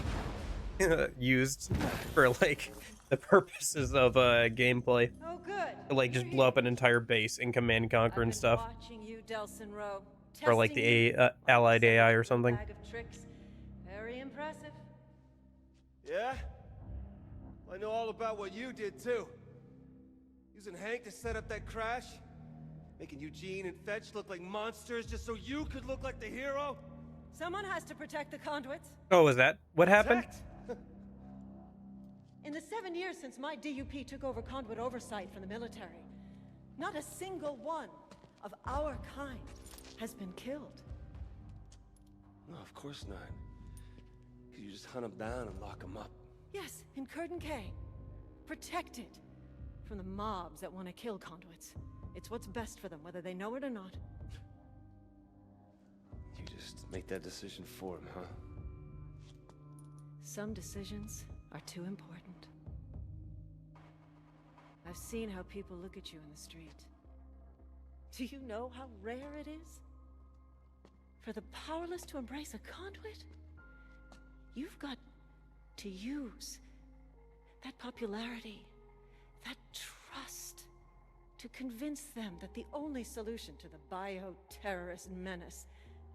used for like the purposes of gameplay. Oh, good. Like just blow up an entire base in Command and Conquer I've and been stuff. watching you, Delson Rowe. Or like Testing the you. allied Sent AI you or a something. bag of tricks. Very impressive. Yeah? I know all about what you did, too. Using Hank to set up that crash? Making Eugene and Fetch look like monsters just so you could look like the hero? Someone has to protect the conduits. Oh, was that what happened? Protect? In the 7 years since my DUP took over conduit oversight from the military, not a single one of our kind has been killed. No, of course not. You just hunt them down and lock them up. Yes, in Curtin K. Protect it from the mobs that want to kill conduits. It's what's best for them, whether they know it or not. You just make that decision for them, huh? Some decisions are too important. I've seen how people look at you in the street. Do you know how rare it is for the powerless to embrace a conduit? You've got to use that popularity, that trust, to convince them that the only solution to the bio-terrorist menace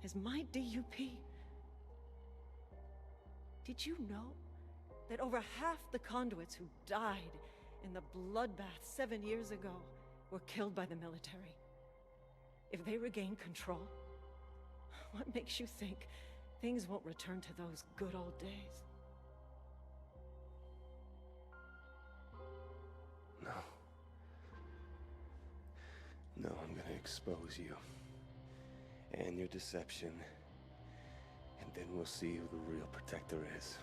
is my DUP. Did you know that over half the conduits who died in the bloodbath 7 years ago were killed by the military? If they regain control, what makes you think things won't return to those good old days? No. No, I'm gonna expose you. And your deception. And then we'll see who the real protector is.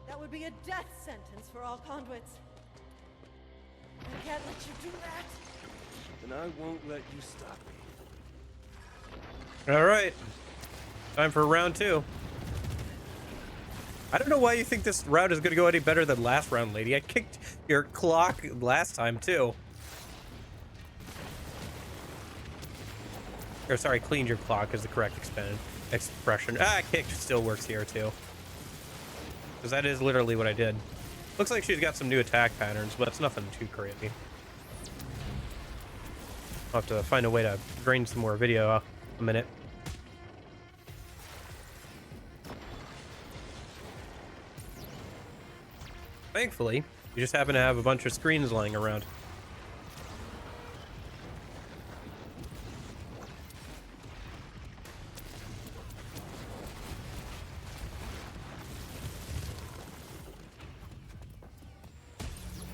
That would be a death sentence for all conduits. I can't let you do that. And I won't let you stop me. All right, time for round 2. I don't know why you think this round is gonna go any better than last round, lady. I kicked your clock last time too. Or sorry, cleaned your clock is the correct expression. Kicked still works here too. Because that is literally what I did. Looks like she's got some new attack patterns, but it's nothing too crazy. I'll have to find a way to drain some more video a minute. Thankfully, you just happen to have a bunch of screens lying around.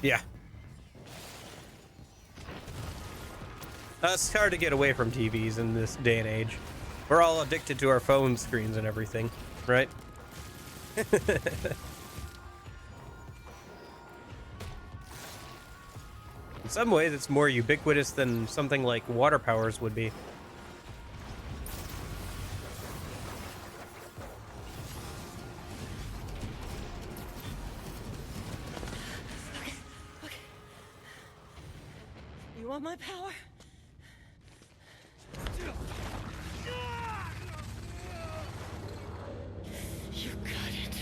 Yeah. It's hard to get away from TVs in this day and age. We're all addicted to our phone screens and everything, right? In some ways, it's more ubiquitous than something like water powers would be. Okay. You want my power? You got it.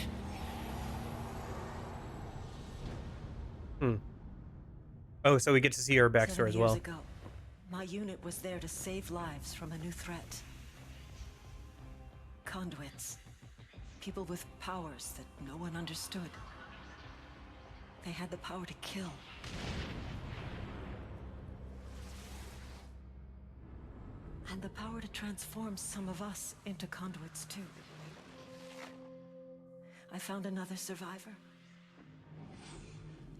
Oh, so we get to see her backstory 7 as years well. ago, my unit was there to save lives from a new threat. Conduits. People with powers that no one understood. They had the power to kill. And the power to transform some of us into conduits too. I found another survivor.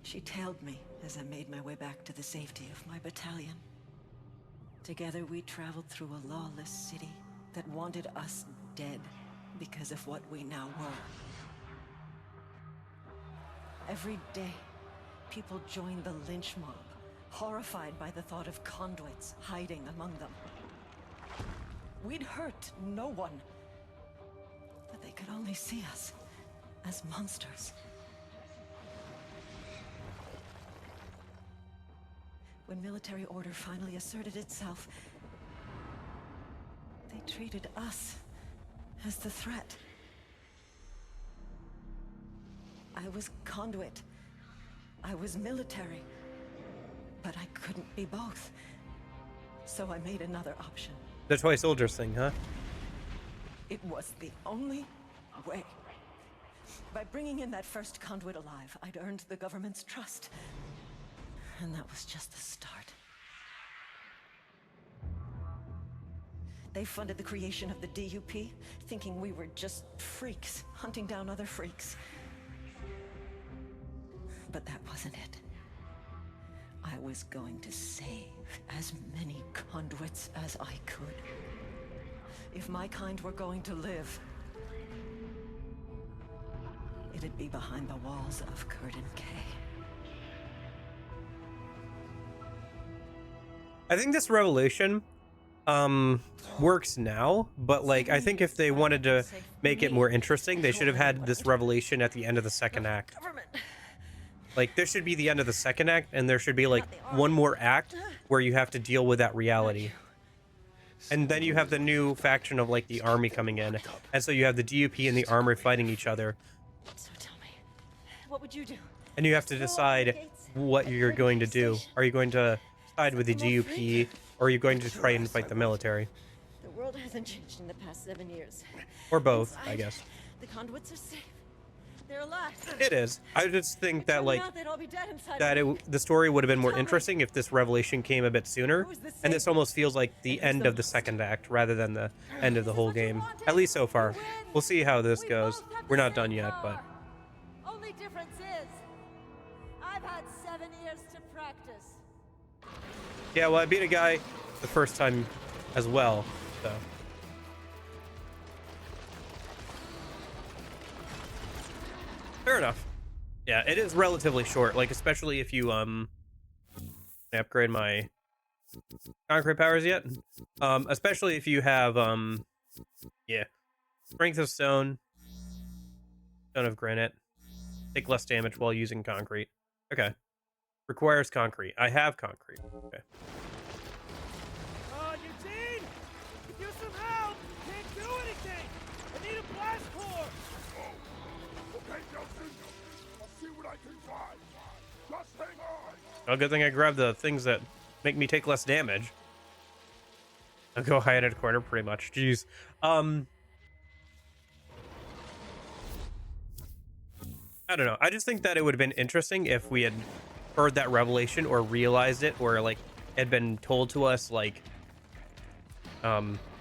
She tailed me as I made my way back to the safety of my battalion. Together we traveled through a lawless city that wanted us dead because of what we now were. Every day, people joined the lynch mob, horrified by the thought of conduits hiding among them. We'd hurt no one, but they could only see us as monsters. When military order finally asserted itself, They treated us as the threat. I was conduit. I was military. But I couldn't be both. So I made another option. The toy soldiers thing, huh? It was the only way. By bringing in that first conduit alive, I'd earned the government's trust. And that was just the start. They funded the creation of the DUP, thinking we were just freaks, hunting down other freaks. But that wasn't it. I was going to save as many conduits as I could. If my kind were going to live, it'd be behind the walls of Curtin K. I think this revelation works now, but like I think if they wanted to make it more interesting, they should have had this revelation at the end of the second act. Like there should be the end of the second act, and there should be like one more act where you have to deal with that reality. And then you have the new faction of like the army coming in, and so you have the DUP and the army fighting each other. So tell me, what would you do? And you have to decide what you're going to do. Are you going to side with the DUP, or are you going to try and fight the military? The world hasn't changed in the past 7 years. Or both, Inside, I guess. The conduits are safe. They're alive. It is. I just think that like They'd all be dead inside that of me. the story would have been more Tell me. interesting if this revelation came a bit sooner. Who's the And this savior? almost feels like the end of the second act rather than the end of the whole game. At least so far. We'll see how this We goes. both have We're the not same done yet, power. but Only difference is, I've had 7 years to practice. yeah, well, I beat a guy the first time as well, so. Fair enough. Yeah, it is relatively short, like especially if you upgrade my concrete powers yet. Especially if you have yeah. Strength of stone, stone of granite. Take less damage while using concrete. Okay. Requires concrete. I have concrete. Okay. Eugene! Could use some help! Can't do anything! I need a blast core! Okay, Nelson. I'll see what I can find. Just hang on. Oh, good thing I grabbed the things that make me take less damage. I'll go hide in a corner pretty much. Jeez. I don't know. I just think that it would have been interesting if we had heard that revelation or realized it, or like had been told to us like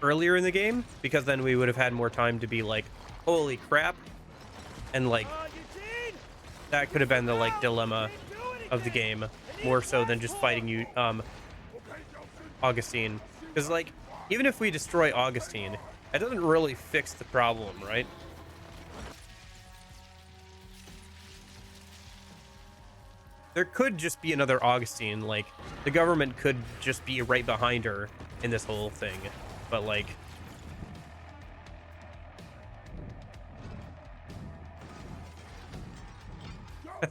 earlier in the game, because then we would have had more time to be like, holy crap, and like that could have been the like dilemma of the game more so than just fighting you Augustine, because like even if we destroy Augustine, it doesn't really fix the problem, right? There could just be another Augustine, like the government could just be right behind her in this whole thing, but like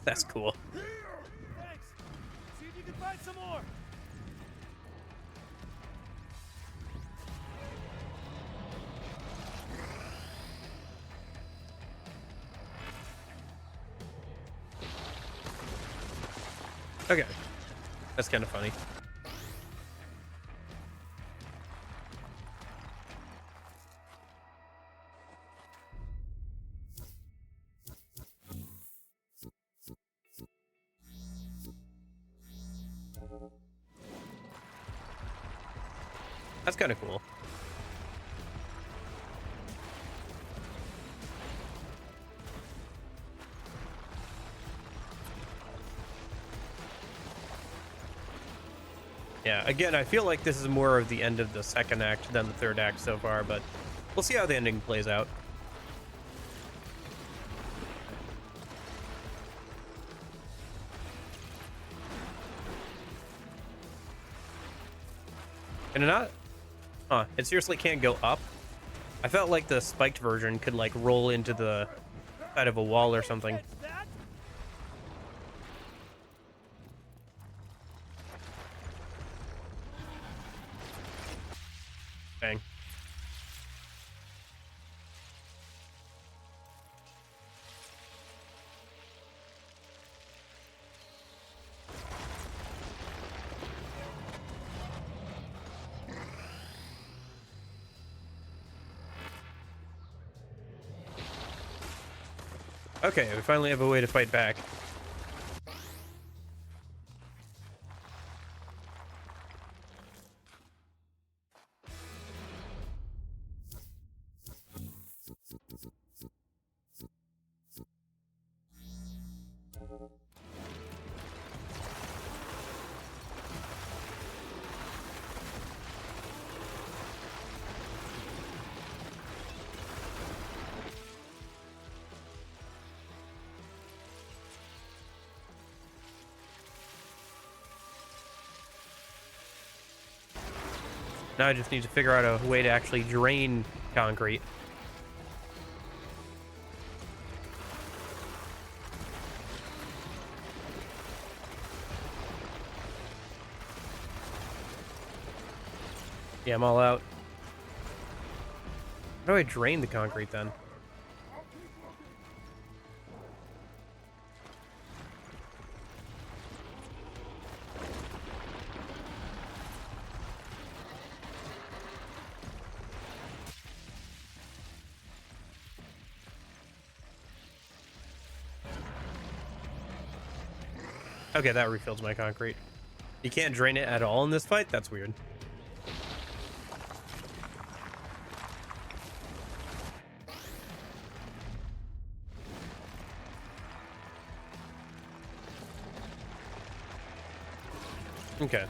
that's cool. Thanks! See if you can find some more! Okay, that's kind of funny. That's kind of cool. Yeah, again, I feel like this is more of the end of the second act than the third act so far, but we'll see how the ending plays out. Can it not? Huh, it seriously can't go up? I felt like the spiked version could like roll into the side of a wall or something. Dang. Okay, we finally have a way to fight back. Now I just need to figure out a way to actually drain concrete. Yeah, I'm all out. How do I drain the concrete then? Okay, that refills my concrete. You can't drain it at all in this fight? That's weird. Okay.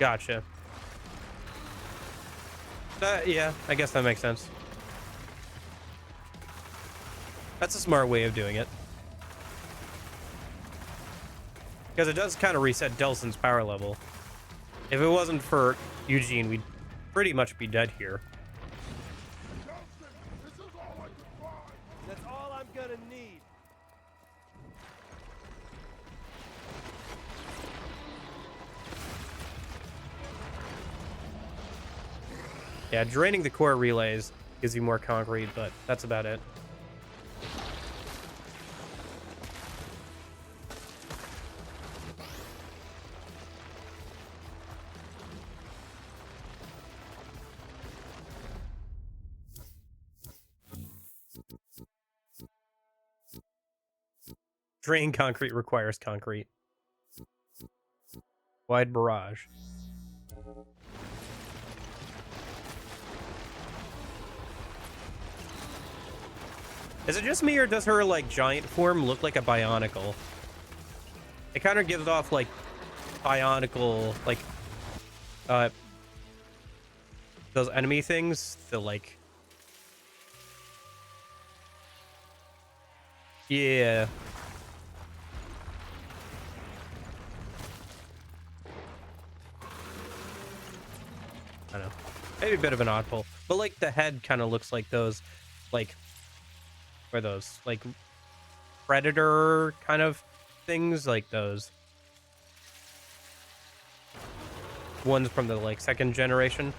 Gotcha. Yeah, I guess that makes sense. That's a smart way of doing it. Because it does kind of reset Delson's power level. If it wasn't for Eugene, we'd pretty much be dead here. That's all I'm gonna need. Yeah, draining the core relays gives you more concrete, but that's about it. Drain concrete requires concrete. Wide barrage. Is it just me, or does her, like, giant form look like a Bionicle? It kind of gives off, like, Bionicle, like, those enemy things, the, like... Yeah. I don't know. Maybe a bit of an oddball. But, like, the head kind of looks like those, like... Or those, like, Predator kind of things, like those ones from the, like, second generation.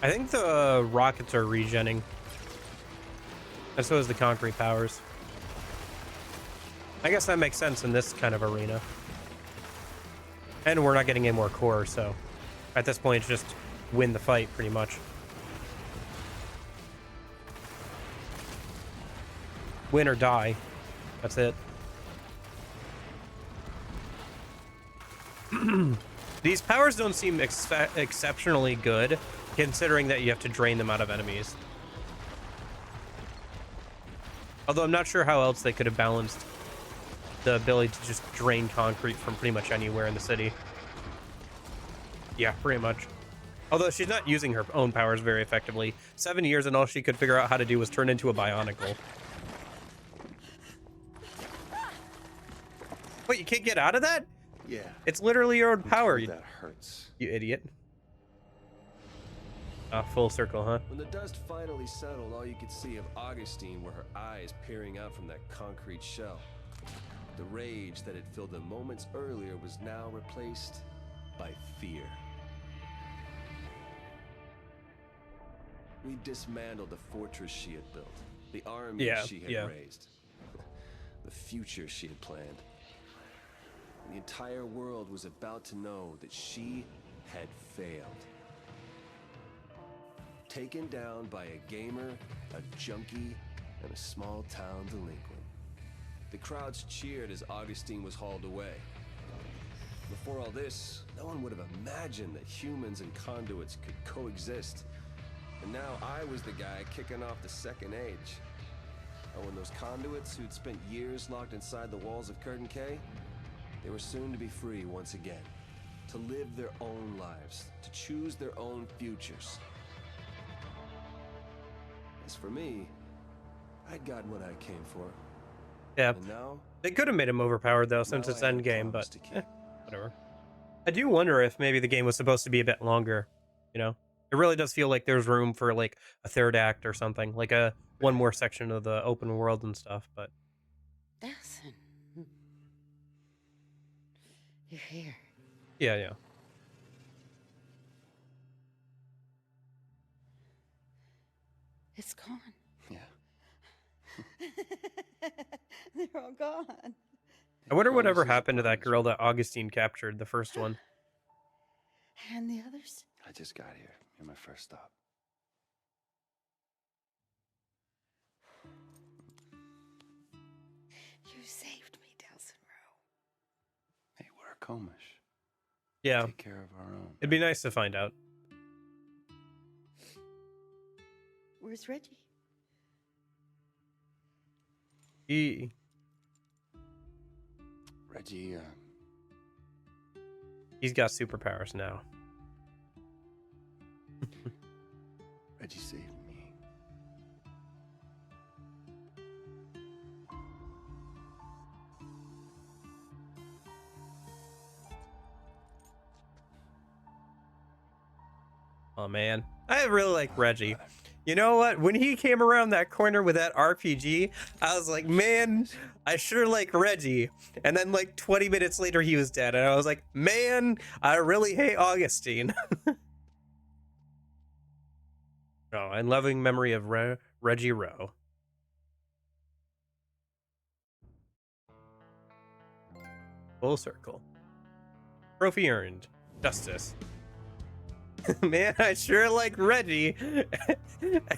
I think the rockets are regenning. And so is the concrete powers. I guess that makes sense in this kind of arena. And we're not getting any more core, so at this point, it's just win the fight, pretty much. Win or die. That's it. These powers don't seem exceptionally good, considering that you have to drain them out of enemies. Although I'm not sure how else they could have balanced the ability to just drain concrete from pretty much anywhere in the city. Yeah, pretty much. Although she's not using her own powers very effectively. 7 years and all she could figure out how to do was turn into a bionicle. Wait, you can't get out of that? Yeah. It's literally your own power. That hurts. You idiot. Full circle, huh? When the dust finally settled, all you could see of Augustine were her eyes peering out from that concrete shell. The rage that had filled them moments earlier was now replaced by fear. We dismantled the fortress she had built, the army she had raised, the future she had planned. The entire world was about to know that she had failed. Taken down by a gamer, a junkie, and a small-town delinquent. The crowds cheered as Augustine was hauled away. Before all this, no one would have imagined that humans and conduits could coexist. And now I was the guy kicking off the second age. Oh, and those conduits who'd spent years locked inside the walls of Curtain K, they were soon to be free once again. To live their own lives, to choose their own futures. As for me, I'd gotten what I came for. Yeah. And now, they could have made him overpowered though, since it's endgame, but whatever. I do wonder if maybe the game was supposed to be a bit longer, you know? It really does feel like there's room for like a third act or something, like one more section of the open world and stuff, but Nelson. You're here. yeah. It's gone. Yeah. They're all gone. I wonder whatever happened to that girl that Augustine captured, the first one. And the others? I just got here. You're my first stop. You saved me, Delson Rowe. Hey, we're Comish. Yeah. Take care of our own. It'd be nice to find out. Where's Reggie? Reggie, he's got superpowers now. Reggie saved me. Oh man, I really like Reggie. You know what? When he came around that corner with that RPG, I was like, man, I sure like Reggie. And then like 20 minutes later, he was dead. And I was like, man, I really hate Augustine. Oh, and loving memory of Reggie Rowe. Full circle. Trophy earned. Justice. Man, I sure like Reggie.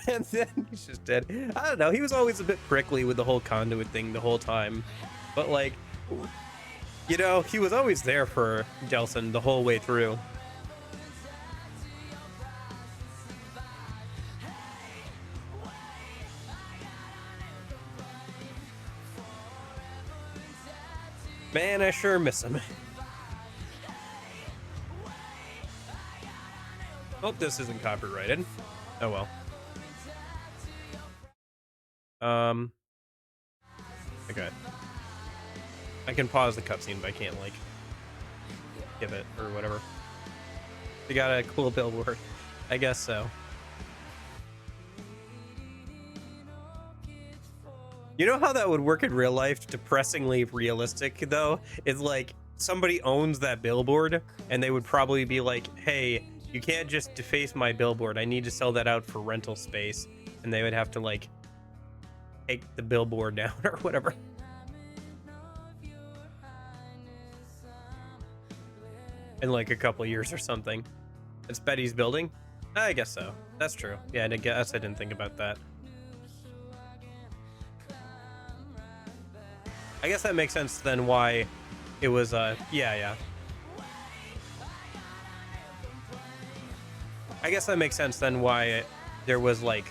And then he's just dead. I don't know. He was always a bit prickly with the whole conduit thing the whole time. But like, you know, he was always there for Delson the whole way through. Man, I sure miss him. Hope this isn't copyrighted. Oh well. Okay. I can pause the cutscene, but I can't like give it or whatever. You got a cool billboard. I guess so. You know how that would work in real life? Depressingly realistic, though? It's like somebody owns that billboard, and they would probably be like, hey, you can't just deface my billboard. I need to sell that out for rental space. And they would have to, like, take the billboard down or whatever. In, like, a couple years or something. It's Betty's building? I guess so. That's true. Yeah, I guess I didn't think about that. I guess that makes sense then why it was, yeah. I guess that makes sense then why there was, like,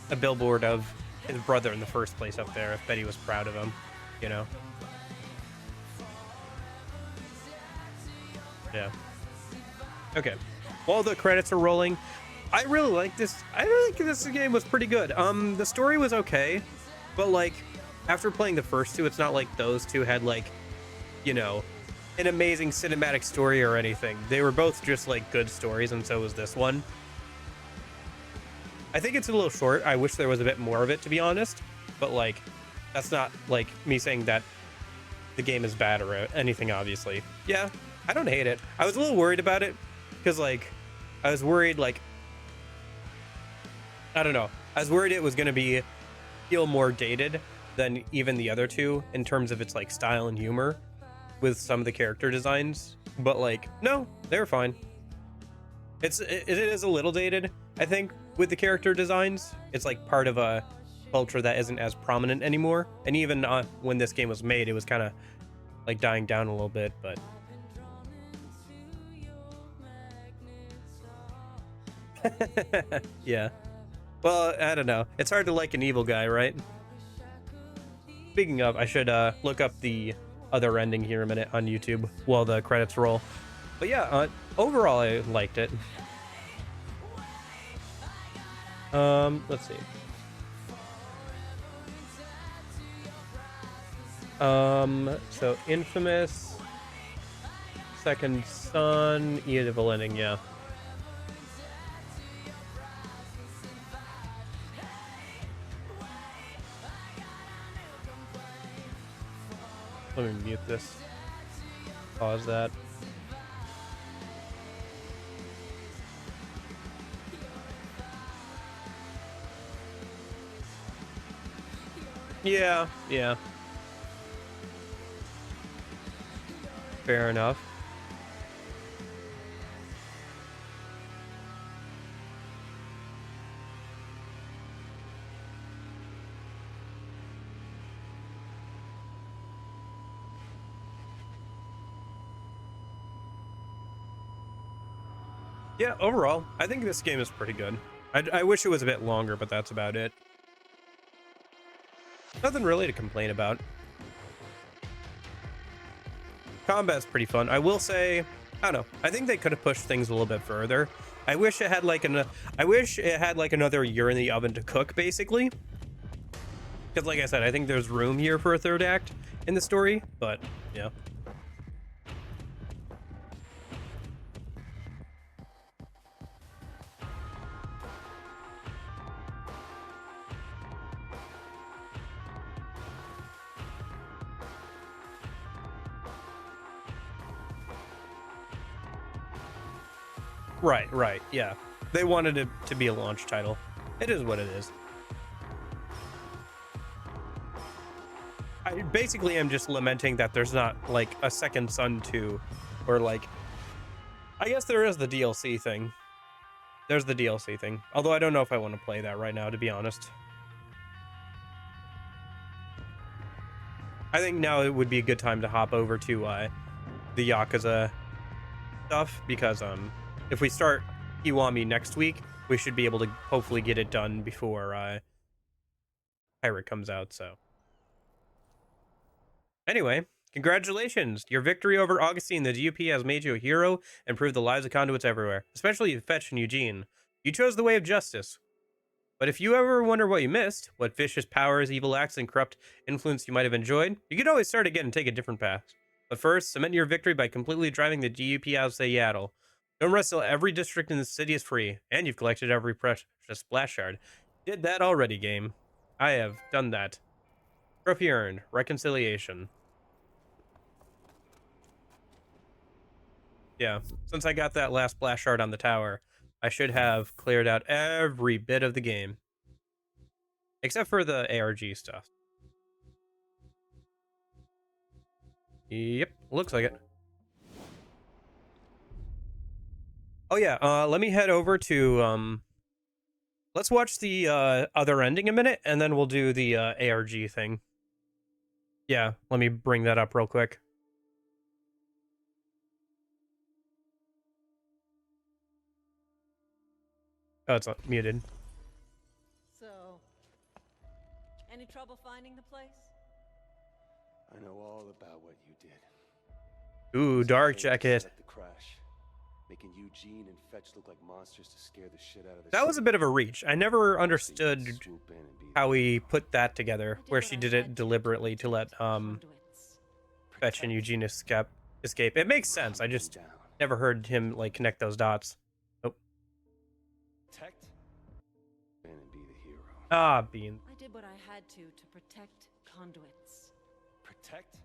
a billboard of his brother in the first place up there, if Betty was proud of him, you know? Yeah. Okay. While the credits are rolling, I really like this. I really think this game was pretty good. The story was okay, but like after playing the first two, it's not like those two had like, you know, an amazing cinematic story or anything. They were both just like good stories, and so was this one. I think it's a little short. I wish there was a bit more of it, to be honest. But like, that's not like me saying that the game is bad or anything, obviously. Yeah, I don't hate it. I was a little worried about it because like, I was worried like, I don't know. I was worried it was going to feel more dated than even the other two in terms of its like style and humor with some of the character designs. But like, no, they're fine. It is a little dated, I think, with the character designs. It's like part of a culture that isn't as prominent anymore. And even when this game was made, it was kind of like dying down a little bit, but yeah. Well, I don't know. It's hard to like an evil guy, right? Speaking of, I should look up the other ending here a minute on YouTube while the credits roll. But yeah, overall, I liked it. Let's see. So inFamous, Second Son, evil ending, yeah. Let me mute this. Pause that. Yeah, yeah. Fair enough. Yeah, overall, I think this game is pretty good. I wish it was a bit longer, but that's about it. Nothing really to complain about. Combat's pretty fun. I will say, I don't know. I think they could have pushed things a little bit further. I wish it had like another year in the oven to cook, basically. Because like I said, I think there's room here for a third act in the story, but yeah. Right, yeah. They wanted it to be a launch title. It is what it is. I basically am just lamenting that there's not like a Second Son 2, or like, I guess there is the DLC thing. There's the DLC thing. Although I don't know if I want to play that right now, to be honest. I think now it would be a good time to hop over to the Yakuza stuff, because if we start Kiwami next week, we should be able to hopefully get it done before Pirate comes out, so. Anyway, congratulations! Your victory over Augustine, the DUP, has made you a hero and improved the lives of conduits everywhere, especially Fetch and Eugene. You chose the way of justice. But if you ever wonder what you missed, what vicious powers, evil acts, and corrupt influence you might have enjoyed, you can always start again and take a different path. But first, cement your victory by completely driving the DUP out of Seattle. Don't rest till every district in the city is free, and you've collected every precious splash shard. Did that already, game. I have done that. Trophy earned. Reconciliation. Yeah, since I got that last splash shard on the tower, I should have cleared out every bit of the game. Except for the ARG stuff. Yep, looks like it. Oh yeah, let me head over to, let's watch the other ending a minute, and then we'll do the ARG thing. Yeah, let me bring that up real quick. Oh, it's muted. So, any trouble finding the place? I know all about what you did. Ooh, Using dark Hank to jacket. set up the crash, making Eugene and Fetch look like monsters to scare the shit out of the That was a city. bit of a reach. I never I'll see you can understood swoop in and be how the he hero. put that together, where she did it deliberately to let Conduits. Fetch and Eugene escape. It makes sense. I Hunt them just down. never heard him like connect those dots. Oh, Protect in and be the hero. ah, Bean. I did what I had to protect conduits. Protect?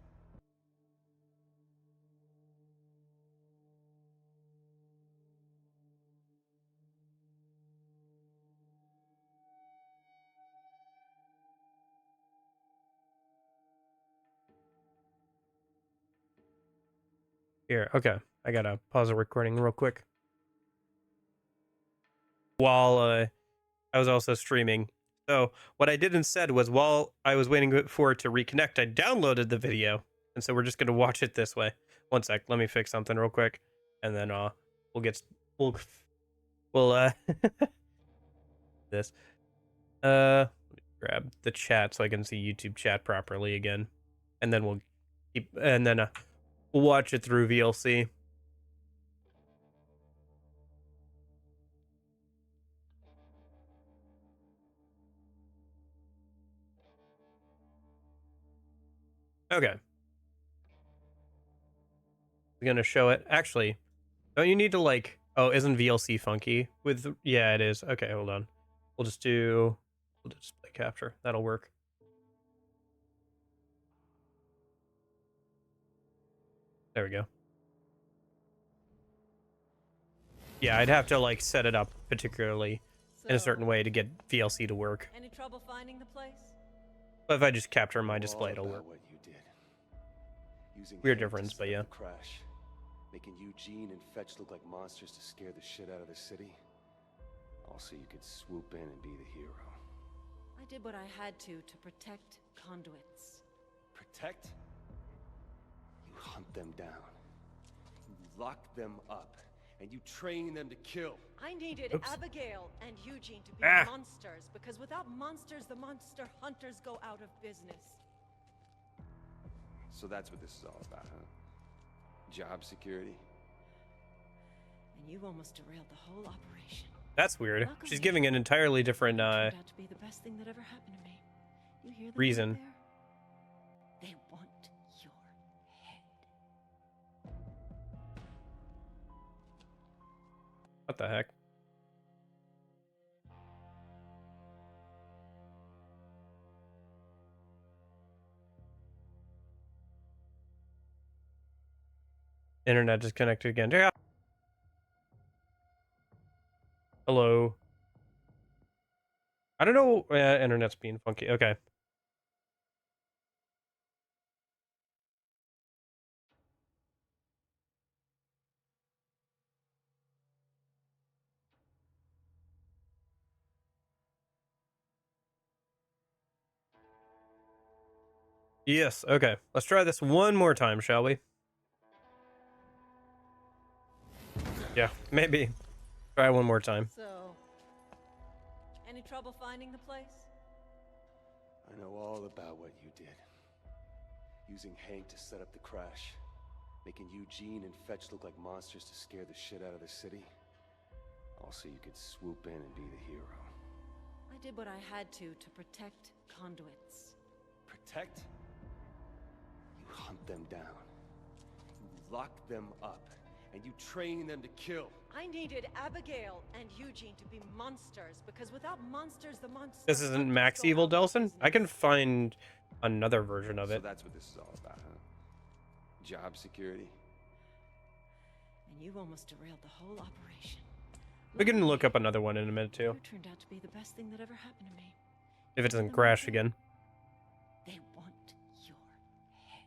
Here, okay. I gotta pause the recording real quick. While I was also streaming. So what I did instead was while I was waiting for it to reconnect, I downloaded the video. And so we're just gonna watch it this way. One sec, let me fix something real quick. And then we'll get we'll this. Let me grab the chat so I can see YouTube chat properly again. And then we'll we'll watch it through VLC. Okay. We're gonna show it. Actually, don't you need to like, oh, isn't VLC funky with, yeah, it is. Okay, hold on. We'll do display capture. That'll work. There we go. Yeah, I'd have to like set it up particularly in a certain way to get VLC to work. Any trouble finding the place? But if I just capture my display, it'll work. What you did. Using Weird Hank to difference, set but up yeah. the crash, making Eugene and Fetch look like monsters to scare the shit out of the city. Also, you could swoop in and be the hero. I did what I had to protect conduits. Protect? You hunt them down. You lock them up. And you train them to kill. I needed Oops. Abigail and Eugene to be Ah. monsters, because without monsters, the monster hunters go out of business. So that's what this is all about, huh? Job security? And you almost derailed the whole operation. That's weird. Luckily, She's giving an entirely different turned out to be the best thing that ever happened to me. You hear them reason. out there? They want your head. What the heck? Internet disconnected again. Yeah. Hello. I don't know. Internet's being funky. Okay. Yes. Okay. Let's try this one more time, shall we? Yeah, maybe. Try one more time. So, any trouble finding the place? I know all about what you did. Using Hank to set up the crash. Making Eugene and Fetch look like monsters to scare the shit out of the city. Also, you could swoop in and be the hero. I did what I had to protect conduits. Protect? You hunt them down. You lock them up. And you train them to kill. I needed Abigail and Eugene to be monsters, because without monsters, the monster. This isn't Max Evil Delson? I can find another version of it. So that's what this is all about, huh? Job security? And you almost derailed the whole operation. We can look up another one in a minute, too. You turned out to be the best thing that ever happened to me. If it doesn't crash again. They want your head.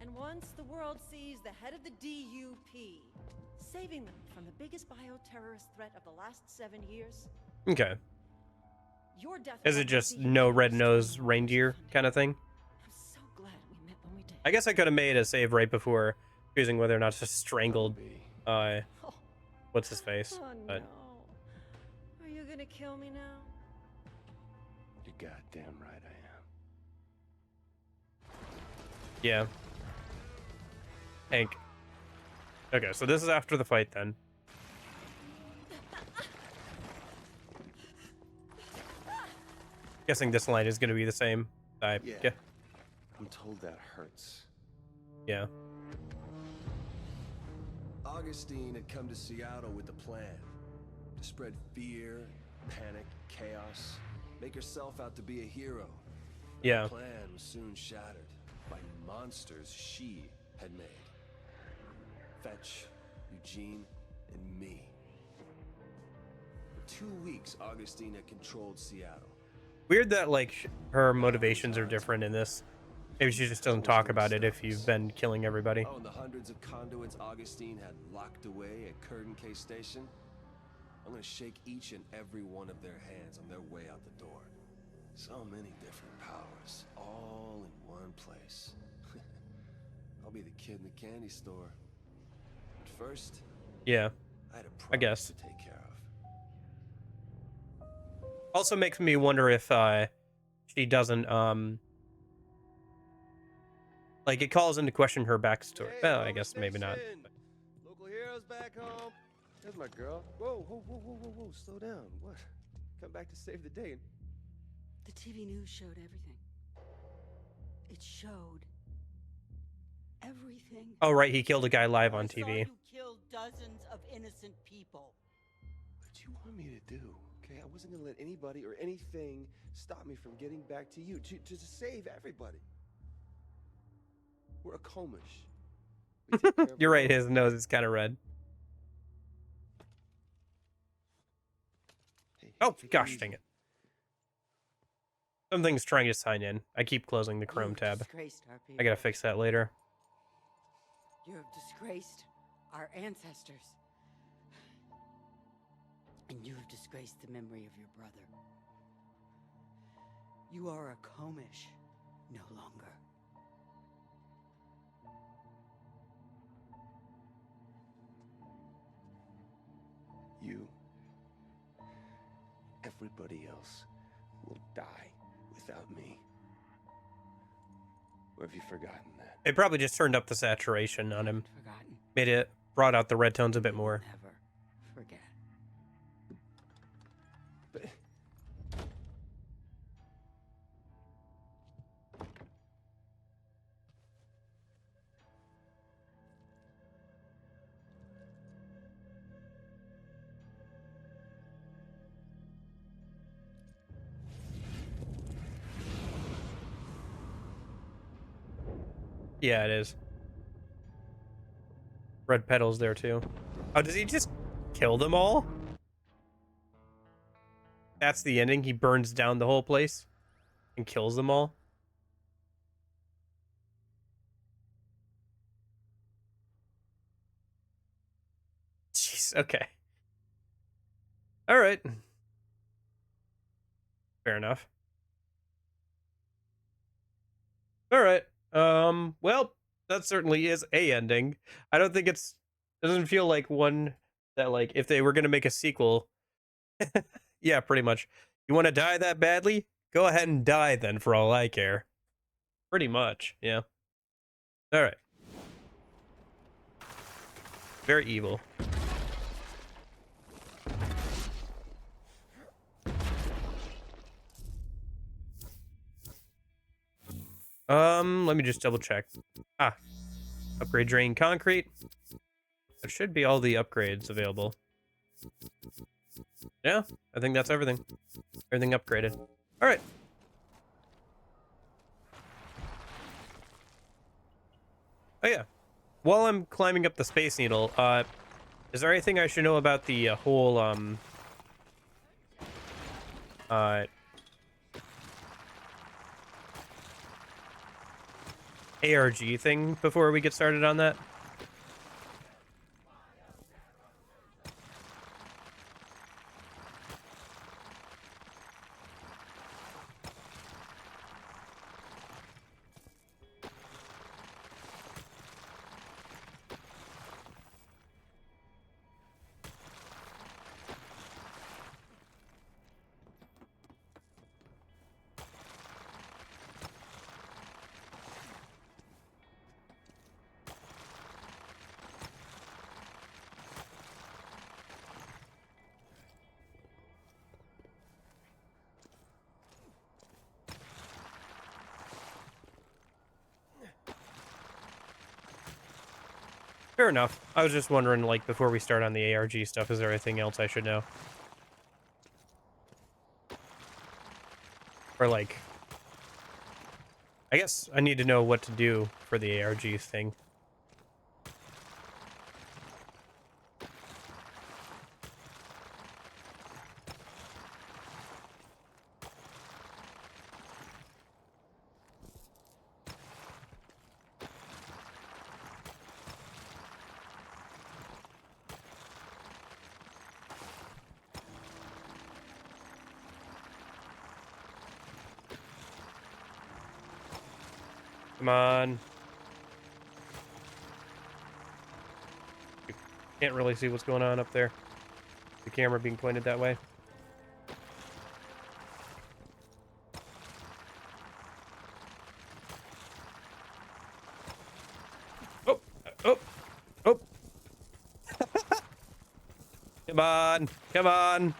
And once the world sees the head of the DUP, saving them from the biggest bioterrorist threat of the last 7 years, Okay. your death. Is it just no red-nosed reindeer kind of thing? I'm so glad we met when we did. I guess I could have made a save right before choosing whether or not to strangled what's his face. Oh But no. Are you gonna kill me now? You're goddamn right I am. Yeah. Hank. Okay, so this is after the fight then. Guessing this line is going to be the same. Yeah. I'm told that hurts. Yeah. Augustine had come to Seattle with a plan to spread fear, panic, chaos, make herself out to be a hero. Yeah. That plan was soon shattered by monsters she had made. Fetch, Eugene, and me. For 2 weeks, Augustine had controlled Seattle. Weird that like her motivations are different in this. Maybe she just doesn't talk about it if you've been killing everybody. Oh, and the hundreds of conduits Augustine had locked away at Curtin K Station. I'm gonna shake each and every one of their hands on their way out the door. So many different powers, all in one place. I'll be the kid in the candy store. But first, Yeah, I had a I problem guess. to take care of. Also makes me wonder if she doesn't like it calls into question her backstory. Hey, Well, I Rover guess maybe not. Station. Local heroes back home. There's my girl. Whoa, whoa, whoa, whoa, whoa, whoa. Slow down. What? Come back to save the day. The TV news showed everything. It showed everything. Oh right, he killed a guy live on I saw TV. you kill dozens of innocent people. What you want me to do? Okay, I wasn't gonna let anybody or anything stop me from getting back to you, to save everybody. We're a Comish. We take care of You're our right, own. his nose is kind of red. Hey, Oh, take it gosh easy. dang it. Something's trying to sign in. I keep closing the Chrome You've tab. disgraced our people. I gotta fix that later. You have disgraced our ancestors. And you have disgraced the memory of your brother. You are a Comish no longer. You, everybody else, will die without me. Or have you forgotten that? It probably just turned up the saturation on him. Forgotten. Made it, brought out the red tones a bit more. Never forget. But Yeah, it is. Red petals there too. Oh, does he just kill them all? That's the ending. He burns down the whole place and kills them all. Jeez, okay. All right. Fair enough. All right. Well, that certainly is a ending. I don't think it doesn't feel like one that like if they were going to make a sequel. Yeah, pretty much. You want to die that badly? Go ahead and die then for all I care. Pretty much. Yeah. All right. Very evil. Let me just double check. Ah, upgrade drain concrete. There should be all the upgrades available. Yeah, I think that's everything. Everything upgraded. All right. Oh yeah. While I'm climbing up the Space Needle, is there anything I should know about the whole ARG thing before we get started on that? Fair enough. I was just wondering, like, before we start on the ARG stuff, is there anything else I should know? Or, like, I guess I need to know what to do for the ARG thing. Come on. Can't really see what's going on up there. The camera being pointed that way. Oh, oh, oh. Come on, come on.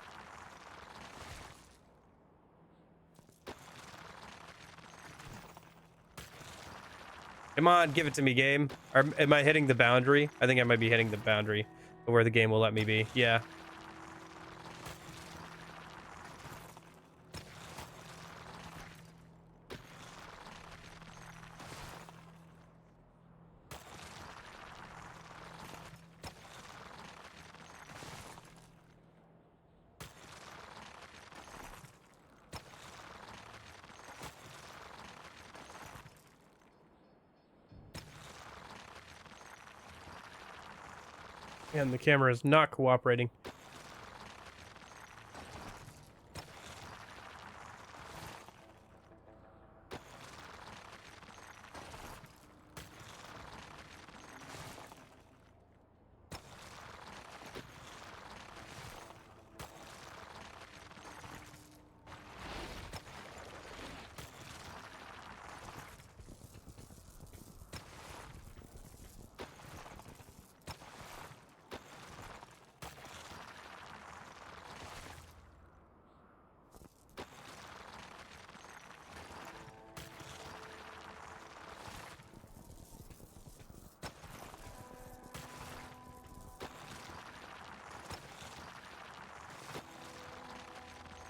Come on, give it to me, game. Am I hitting the boundary? I think I might be hitting the boundary of where the game will let me be. Yeah. And the camera is not cooperating.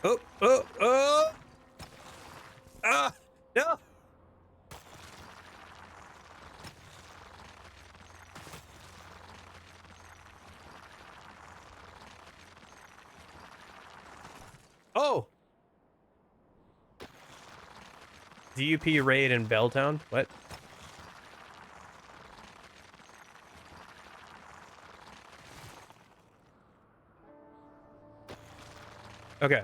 Oh, oh, oh! Ah, no! Oh! DUP raid in Belltown? What? Okay.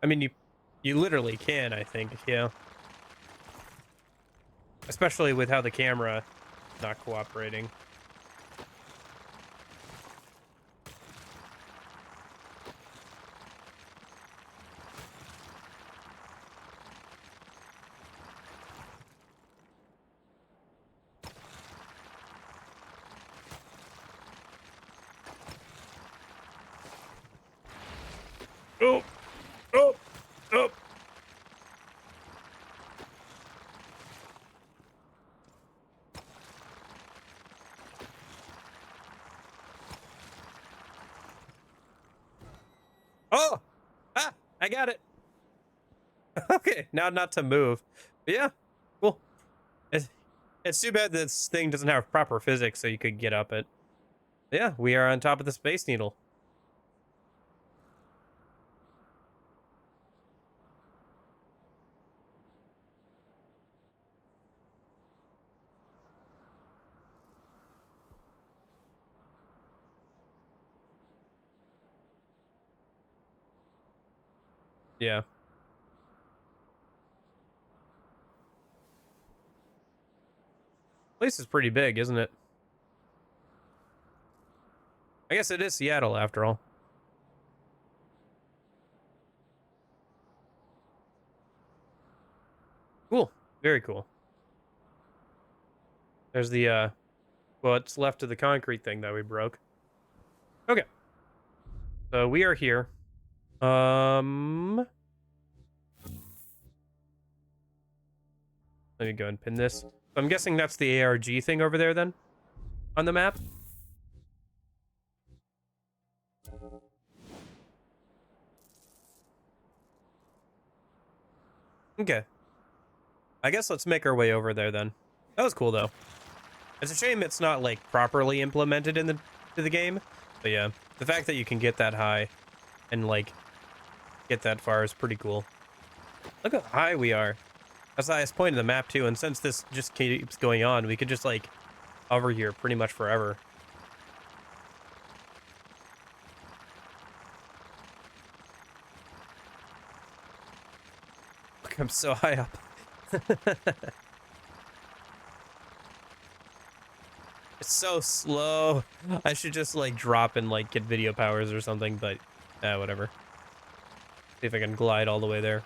I mean, you literally can, I think, yeah. Especially with how the camera is not cooperating. Oh! Oh! Oh! Oh! Ah! I got it! Okay, now not to move. But yeah, cool. It's too bad this thing doesn't have proper physics so you could get up it. Yeah, we are on top of the Space Needle. Yeah. Place is pretty big, isn't it? I guess it is Seattle after all. Cool. Very cool. There's the what's left of the concrete thing that we broke. Okay. So we are here. Let me go and pin this. So I'm guessing that's the ARG thing over there then on the map. Okay. I guess let's make our way over there then. That was cool though. It's a shame it's not like properly implemented in the game. But yeah, the fact that you can get that high and like get that far is pretty cool. Look how high we are. That's the highest point of the map too, and since this just keeps going on, we could just like hover here pretty much forever. Look, I'm so high up. It's so slow. I should just like drop and like get video powers or something, but whatever. See if I can glide all the way there.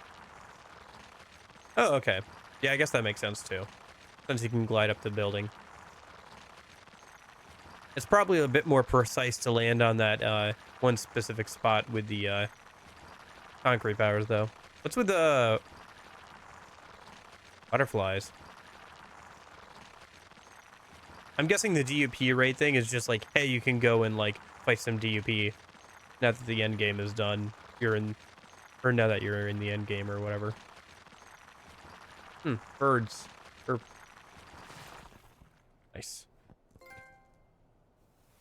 Oh, okay. Yeah, I guess that makes sense too. Since you can glide up the building. It's probably a bit more precise to land on that one specific spot with the concrete powers though. What's with the butterflies? I'm guessing the DUP raid thing is just like, hey, you can go and like fight some DUP now that the end game is done. You're in, or now that you're in the end game or whatever. Birds. Nice.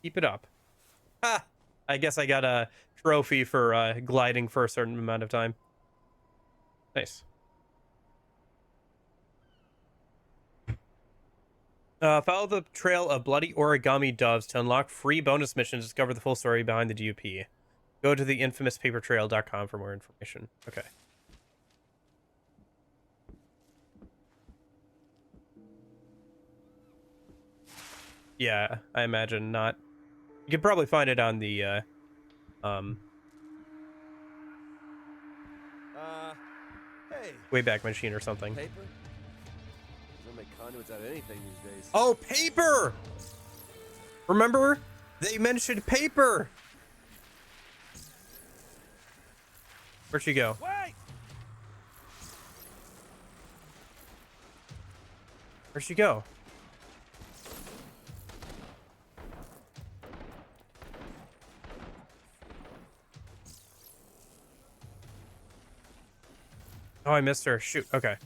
Keep it up. Ha! I guess I got a trophy for gliding for a certain amount of time. Nice. Follow the trail of bloody origami doves to unlock free bonus missions. Discover the full story behind the DUP. Go to the infamouspapertrail.com for more information. Okay. Yeah, I imagine not. You could probably find it on the Hey. Wayback Machine or something. Paper? Don't make conduits out of anything these days. Oh, paper! Remember? They mentioned paper! Where'd she go? Wait! Where'd she go? Oh, I missed her. Shoot. Okay.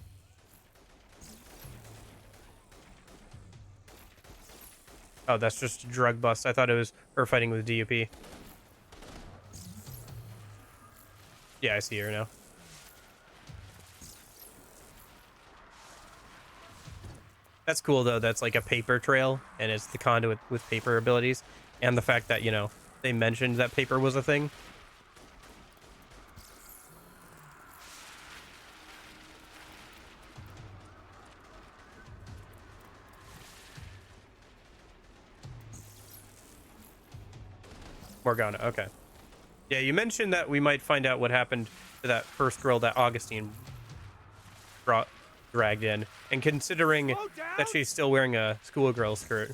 Oh, that's just a drug bust. I thought it was her fighting with DUP. Yeah, I see her now. That's cool, though. That's like a paper trail, and it's the conduit with paper abilities. And the fact that, you know, they mentioned that paper was a thing. Morgana, okay. Yeah, you mentioned that we might find out what happened to that first girl that Augustine dragged in. And considering that she's still wearing a schoolgirl skirt,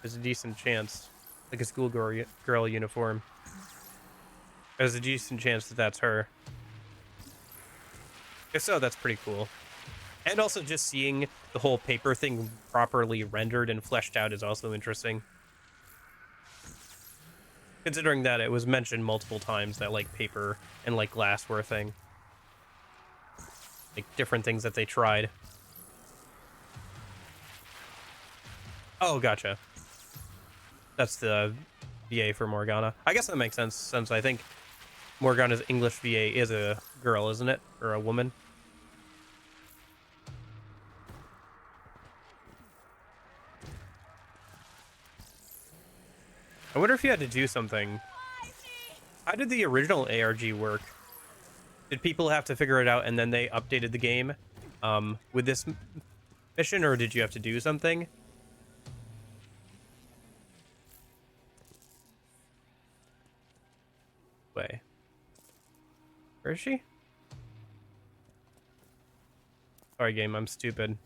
there's a decent chance, like a schoolgirl uniform. There's a decent chance that that's her. If so, that's pretty cool. And also just seeing the whole paper thing properly rendered and fleshed out is also interesting. Considering that it was mentioned multiple times that like paper and like glass were a thing. Like different things that they tried. Oh, gotcha. That's the VA for Morgana. I guess that makes sense since I think Morgana's English VA is a girl, isn't it? Or a woman. I wonder if you had to do something. How did the original ARG work? Did people have to figure it out and then they updated the game with this mission, or did you have to do something? Way. Where is she? Sorry, game, I'm stupid.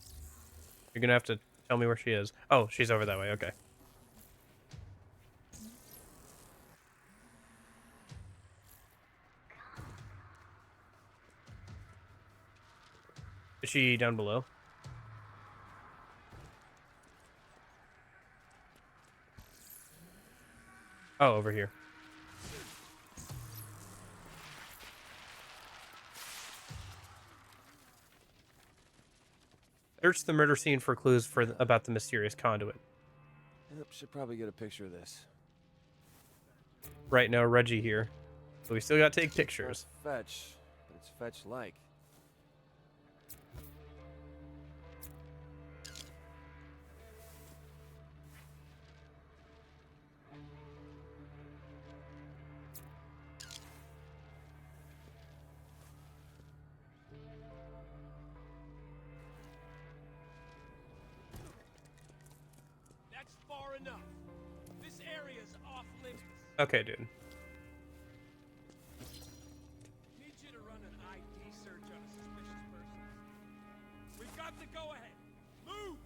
You're gonna have to tell me where she is. Oh, she's over that way, okay. Is she down below? Oh, over here. Search the murder scene for clues about the mysterious conduit. Yep, should probably get a picture of this. Right now, Reggie here. So we still gotta take pictures. It's not fetch, but it's fetch-like. That's far enough. This area's off limits. Okay, dude. Need you to run an ID search on a suspicious person. We've got the go-ahead. Move!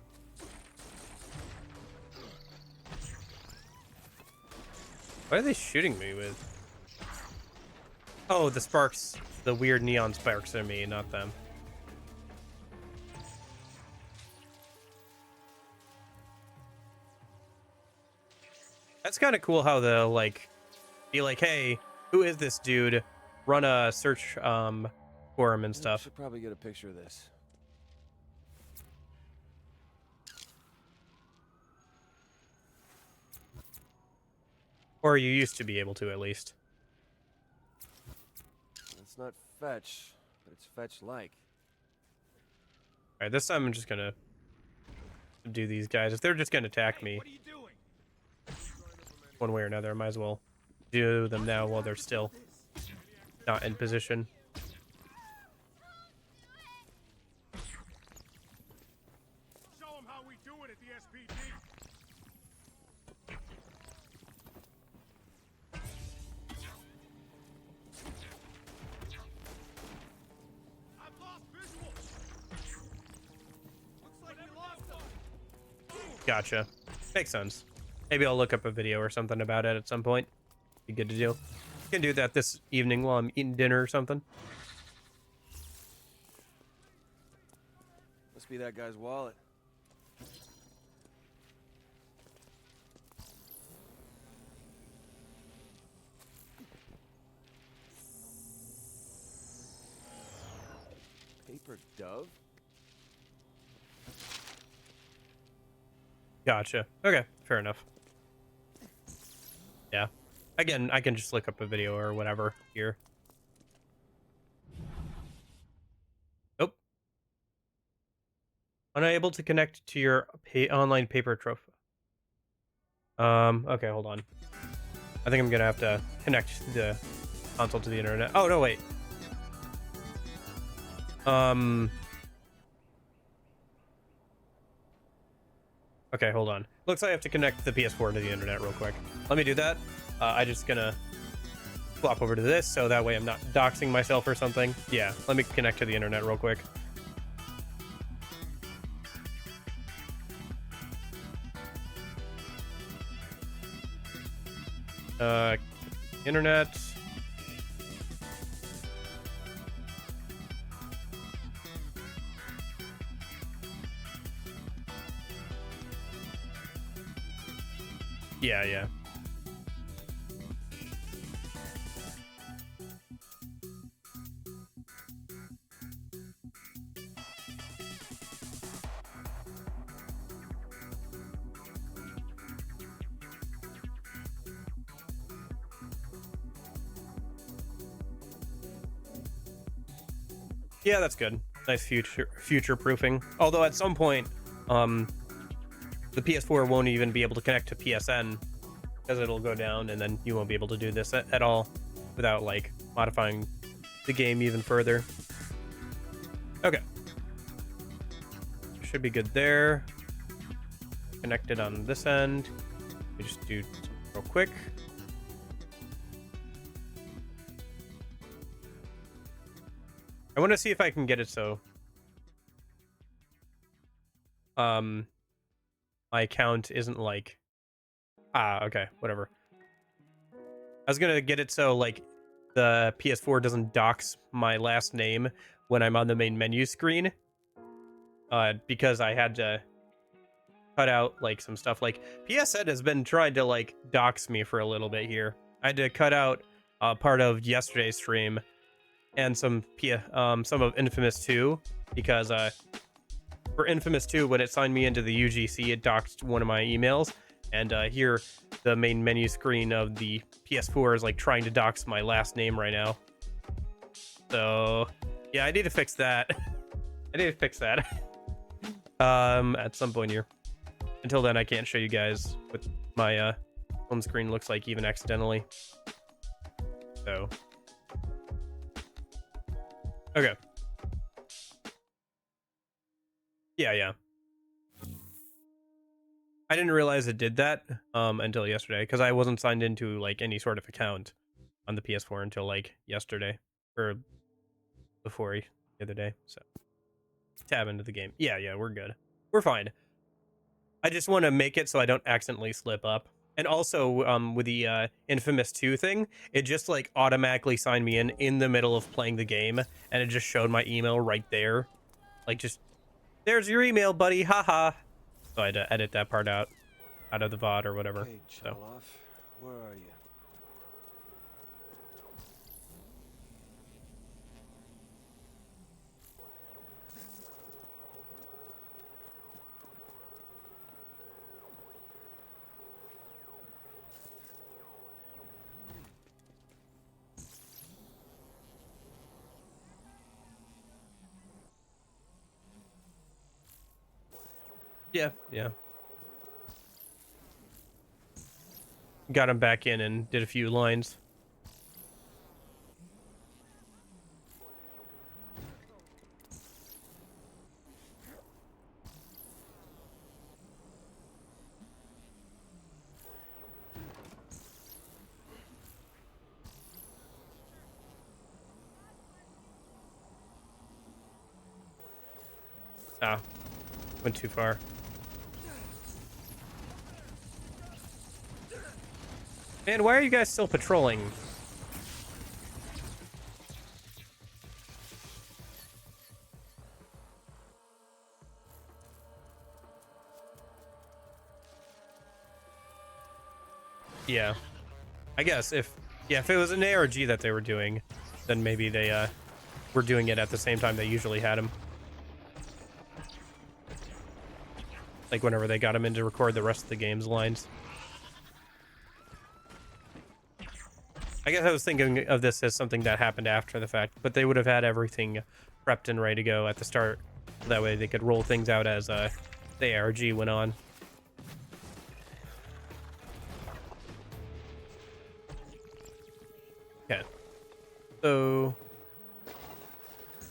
What are they shooting me with? Oh, the sparks. The weird neon sparks are me, not them. That's kind of cool how they'll, like, be like, hey, who is this dude? Run a search for him and stuff. Should probably get a picture of this. Or you used to be able to, at least. It's not fetch, but it's fetch-like. Alright, this time I'm just gonna do these guys. If they're just gonna attack me one way or another, I might as well do them now while they're still not in position. Show them how we do it at the SPD. I've lost visual. Looks like we lost them. Gotcha. Makes sense. Maybe I'll look up a video or something about it at some point. Be good to do. I can do that this evening while I'm eating dinner or something. Must be that guy's wallet. Paper dove? Gotcha. Okay, fair enough. Yeah. Again, I can just look up a video or whatever here. Nope. Unable to connect to your online paper trophy. Okay, hold on. I think I'm gonna have to connect the console to the internet. Oh, no, wait. Okay, hold on. Looks like I have to connect the PS4 to the internet real quick. Let me do that. I'm just gonna swap over to this so that way I'm not doxing myself or something. Yeah, let me connect to the internet real quick. Internet. Yeah. Yeah, that's good. Nice future proofing. Although at some point, the PS4 won't even be able to connect to PSN because it'll go down, and then you won't be able to do this at all without like modifying the game even further. Okay. should be good there. Connected on this end. We just do something real quick. I want to see if I can get it so my account isn't like okay, whatever. I was gonna get it so like the PS4 doesn't dox my last name when I'm on the main menu screen, because I had to cut out like some stuff. Like PSN has been trying to like dox me for a little bit here. I had to cut out part of yesterday's stream and some of inFamous 2 because for inFamous 2, when it signed me into the UGC, it doxed one of my emails, and here the main menu screen of the PS4 is like trying to dox my last name right now. So yeah, I need to fix that. I need to fix that at some point here. Until then, I can't show you guys what my home screen looks like even accidentally. So okay. Yeah. I didn't realize it did that until yesterday, because I wasn't signed into like any sort of account on the PS4 until like yesterday or before the other day. So tab into the game. Yeah, we're good. We're fine. I just want to make it so I don't accidentally slip up. And also with the inFamous 2 thing, it just like automatically signed me in the middle of playing the game, and it just showed my email right there. Like, just there's your email, buddy, haha. So I had to edit that part out of the VOD or whatever. Hey, So where are you? yeah. Got him back in and did a few lines. Went too far. Man, why are you guys still patrolling? Yeah. I guess if it was an ARG that they were doing, then maybe they were doing it at the same time they usually had him. Like whenever they got him in to record the rest of the game's lines. I guess I was thinking of this as something that happened after the fact, but they would have had everything prepped and ready to go at the start. That way they could roll things out as the ARG went on. Okay. So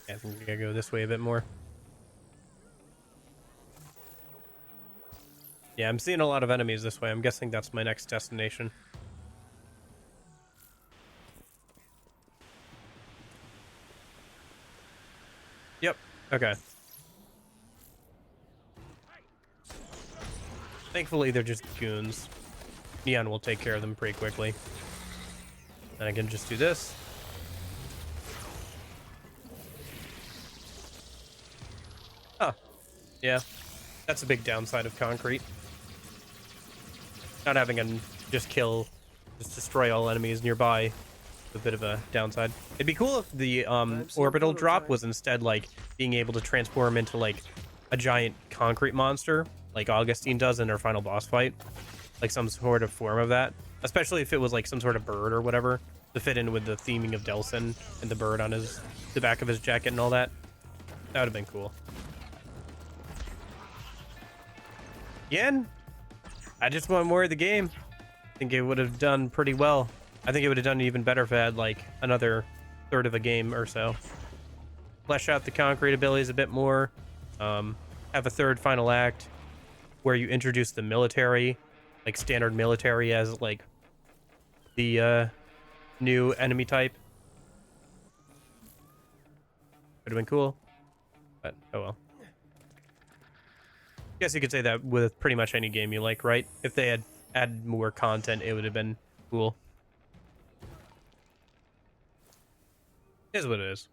yeah, I think we gotta go this way a bit more. Yeah, I'm seeing a lot of enemies this way. I'm guessing that's my next destination. Yep. Okay. Thankfully, they're just goons. Neon will take care of them pretty quickly. And I can just do this. Huh. Yeah. That's a big downside of concrete. Not having a just destroy all enemies nearby. A bit of a downside. It'd be cool if the orbital drop was instead like being able to transform into like a giant concrete monster, like Augustine does in her final boss fight. Like some sort of form of that. Especially if it was like some sort of bird or whatever, to fit in with the theming of Delsin and the bird on the back of his jacket and all that. That would have been cool. Again, I just want more of the game. I think it would have done pretty well. I think it would have done even better if it had like another third of a game or so. Flesh out the concrete abilities a bit more. Have have a third final act where you introduce the military, like standard military as like the new enemy type. Would have been cool, but oh well. Guess you could say that with pretty much any game you like, right? If they had added more content, it would have been cool. Is what it is.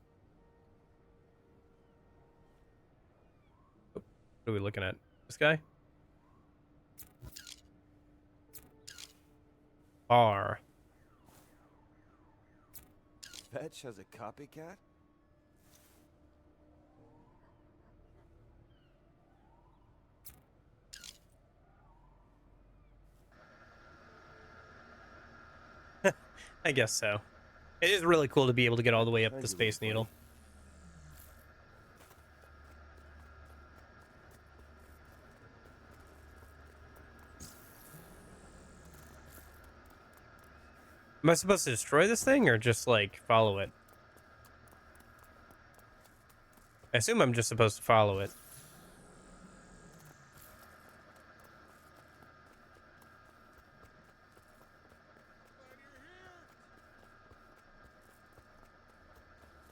What are we looking at? This guy? R. Fetch has a copycat? I guess so. It is really cool to be able to get all the way up the Space Needle. Am I supposed to destroy this thing or just like follow it? I assume I'm just supposed to follow it.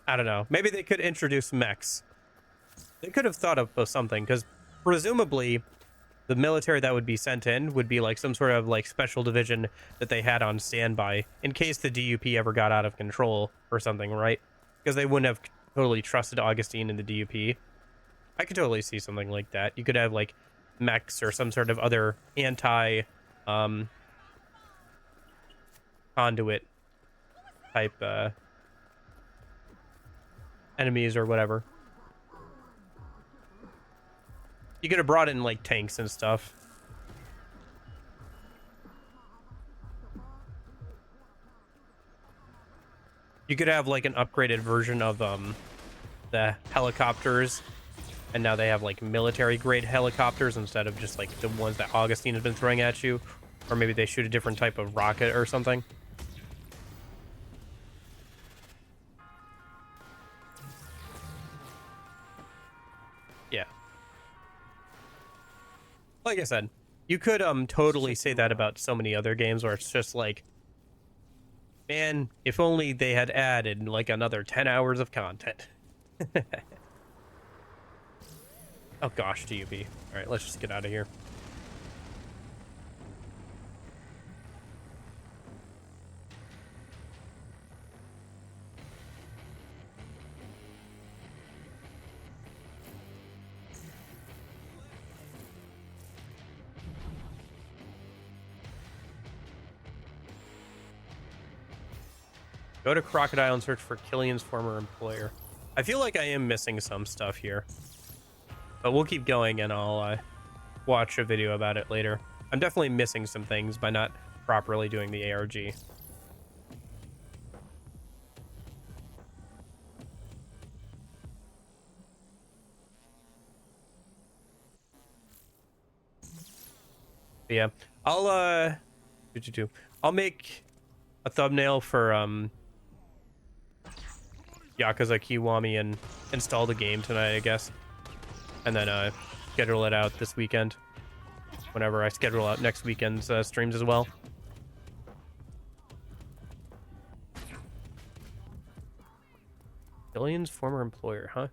I don't know. Maybe they could introduce mechs. They could have thought of something, because presumably the military that would be sent in would be like some sort of like special division that they had on standby in case the DUP ever got out of control or something, right? Because they wouldn't have totally trusted Augustine and the DUP. I could totally see something like that. You could have like mechs or some sort of other anti conduit type enemies or whatever. You could have brought in like tanks and stuff. You could have like an upgraded version of the helicopters, and now they have like military grade helicopters instead of just like the ones that Augustine has been throwing at you, or maybe they shoot a different type of rocket or something. Yeah. Like I said, you could totally say that about so many other games where it's just like, man, if only they had added like another 10 hours of content. Oh gosh, DUP. All right, let's just get out of here. Go to Crocodile and search for Killian's former employer. I feel like I am missing some stuff here, but we'll keep going and I'll watch a video about it later. I'm definitely missing some things by not properly doing the ARG. But yeah, I'll I'll make a thumbnail for Yakuza Kiwami and install the game tonight, I guess, and then schedule it out this weekend whenever I schedule out next weekend's streams as well. Killian's former employer, huh?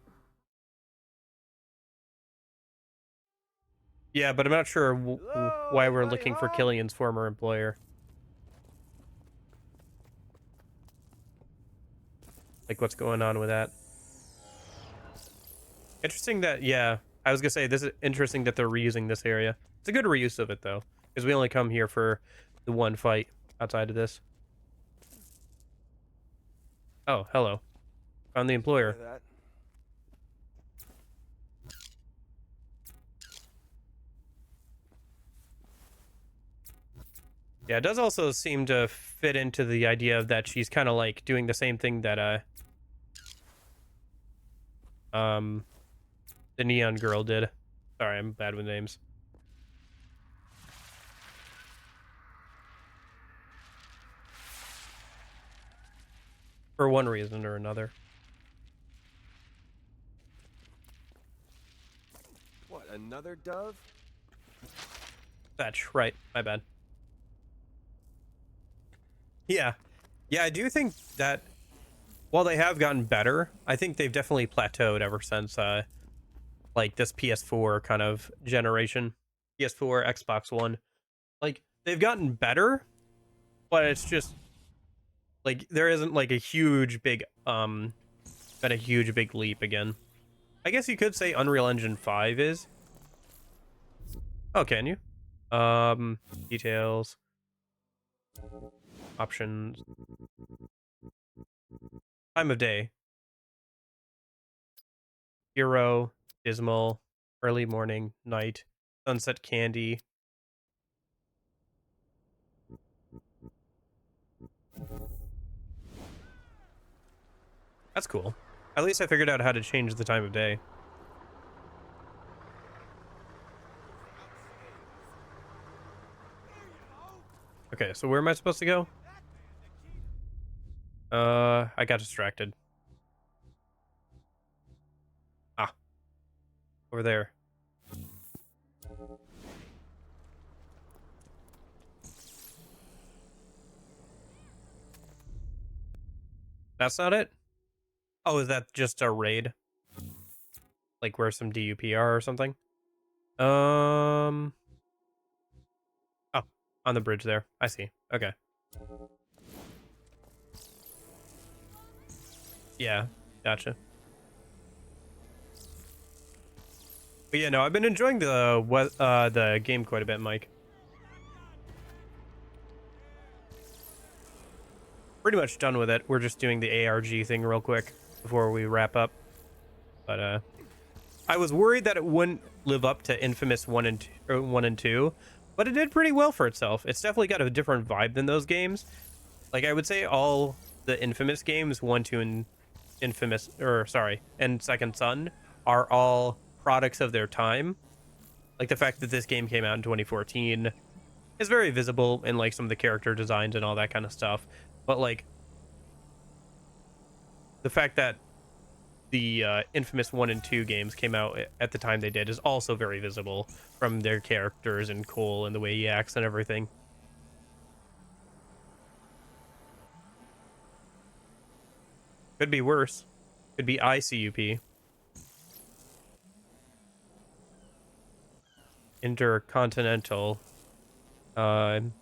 Yeah, but I'm not sure why we're looking for Killian's former employer. Like, what's going on with that? Interesting that, yeah, I was gonna say, this is interesting that they're reusing this area. It's a good reuse of it, though, because we only come here for the one fight outside of this. Oh, hello. Found the employer. Yeah, it does also seem to fit into the idea of that she's kind of like doing the same thing that the neon girl did. Sorry, I'm bad with names. For one reason or another. What? Another dove? Fetch, right. My bad. Yeah. Yeah, I do think that while they have gotten better, I think they've definitely plateaued ever since like this PS4 kind of generation. PS4, Xbox One. Like they've gotten better, but it's just like there isn't like a huge big been a huge big leap again. I guess you could say Unreal Engine 5 is. Oh, can you? Details, options, time of day. Hero, dismal, early morning, night, sunset candy. That's cool. At least I figured out how to change the time of day. Okay, so where am I supposed to go? I got distracted. Ah, over there. That's not it? Oh, is that just a raid? Like where some DUP are or something? Oh, on the bridge there. I see. Okay. Yeah, gotcha. But yeah, no, I've been enjoying the game quite a bit, Mike. Pretty much done with it. We're just doing the ARG thing real quick before we wrap up. But I was worried that it wouldn't live up to inFamous 1 and 2, but it did pretty well for itself. It's definitely got a different vibe than those games. Like I would say all the inFamous games, 1, 2, and and Second Son are all products of their time. Like the fact that this game came out in 2014 is very visible in like some of the character designs and all that kind of stuff. But like the fact that the inFamous 1 and 2 games came out at the time they did is also very visible from their characters and Cole and the way he acts and everything. Could be worse. Could be ICUP. Intercontinental. Something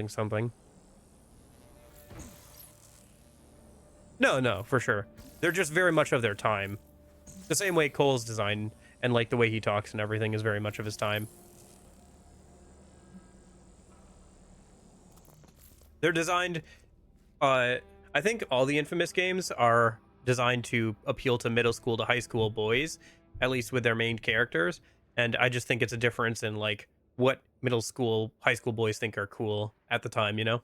something. No, for sure. They're just very much of their time. The same way Cole's design and like the way he talks and everything is very much of his time. They're designed, I think all the inFamous games are designed to appeal to middle school to high school boys, at least with their main characters. And I just think it's a difference in like what middle school, high school boys think are cool at the time, you know?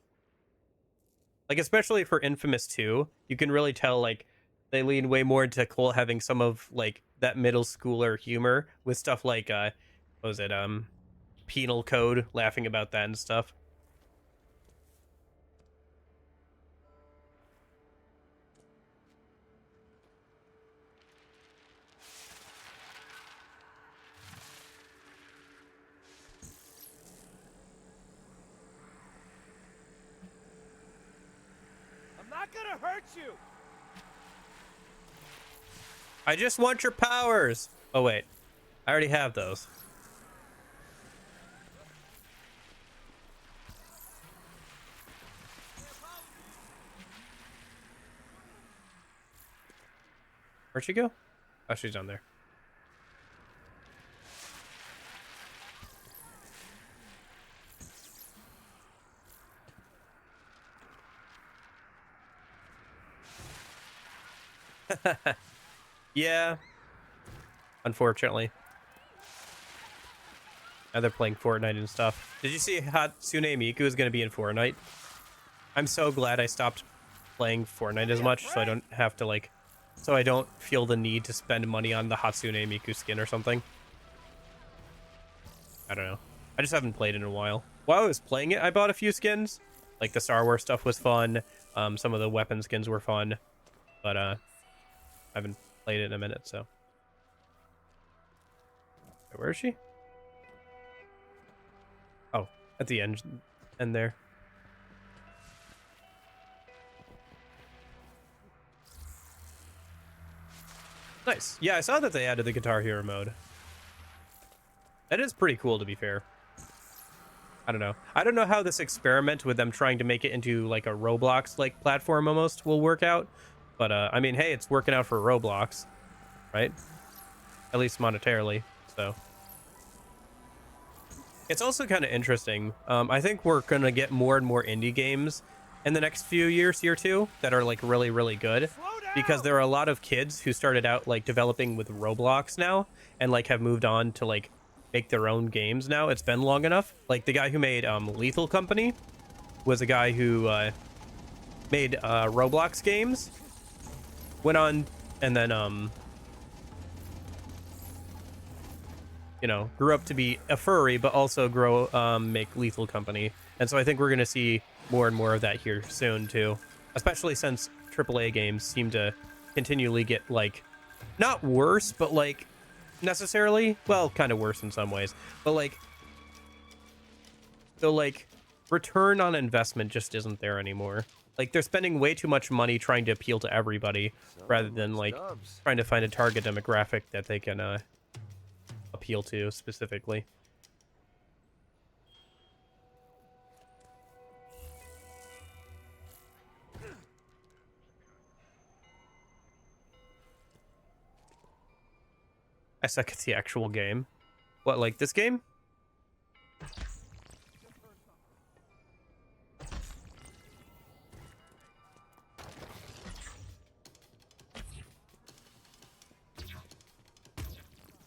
Like, especially for inFamous 2, you can really tell, like, they lean way more into Cole having some of, like, that middle schooler humor with stuff like, what was it, penal code, laughing about that and stuff. I'm not gonna hurt you! I just want your powers! Oh, wait. I already have those. Where'd she go? Oh, she's down there. Yeah. Unfortunately. Now they're playing Fortnite and stuff. Did you see Hatsune Miku is going to be in Fortnite? I'm so glad I stopped playing Fortnite as much, so I don't have to, like... So I don't feel the need to spend money on the Hatsune Miku skin or something. I don't know. I just haven't played in a while. While I was playing it, I bought a few skins. Like, the Star Wars stuff was fun. Some of the weapon skins were fun. But, I haven't played it in a minute, so... Where is she? Oh, at the end there. Nice. Yeah, I saw that they added the Guitar Hero mode. That is pretty cool, to be fair. I don't know. I don't know how this experiment with them trying to make it into like a Roblox like platform almost will work out, but I mean, hey, it's working out for Roblox, right? At least monetarily. So it's also kind of interesting. I think we're gonna get more and more indie games in the next few years here too that are like really, really good, because there are a lot of kids who started out like developing with Roblox now and like have moved on to like make their own games now. It's been long enough. Like the guy who made Lethal Company was a guy who made Roblox games, went on and then you know, grew up to be a furry, but also make Lethal Company. And so I think we're going to see more and more of that here soon too, especially since AAA games seem to continually get like not worse, but like necessarily, well, kind of worse in some ways, but like the like return on investment just isn't there anymore. Like they're spending way too much money trying to appeal to everybody rather than like trying to find a target demographic that they can appeal to specifically. I suck at the actual game. What, like this game?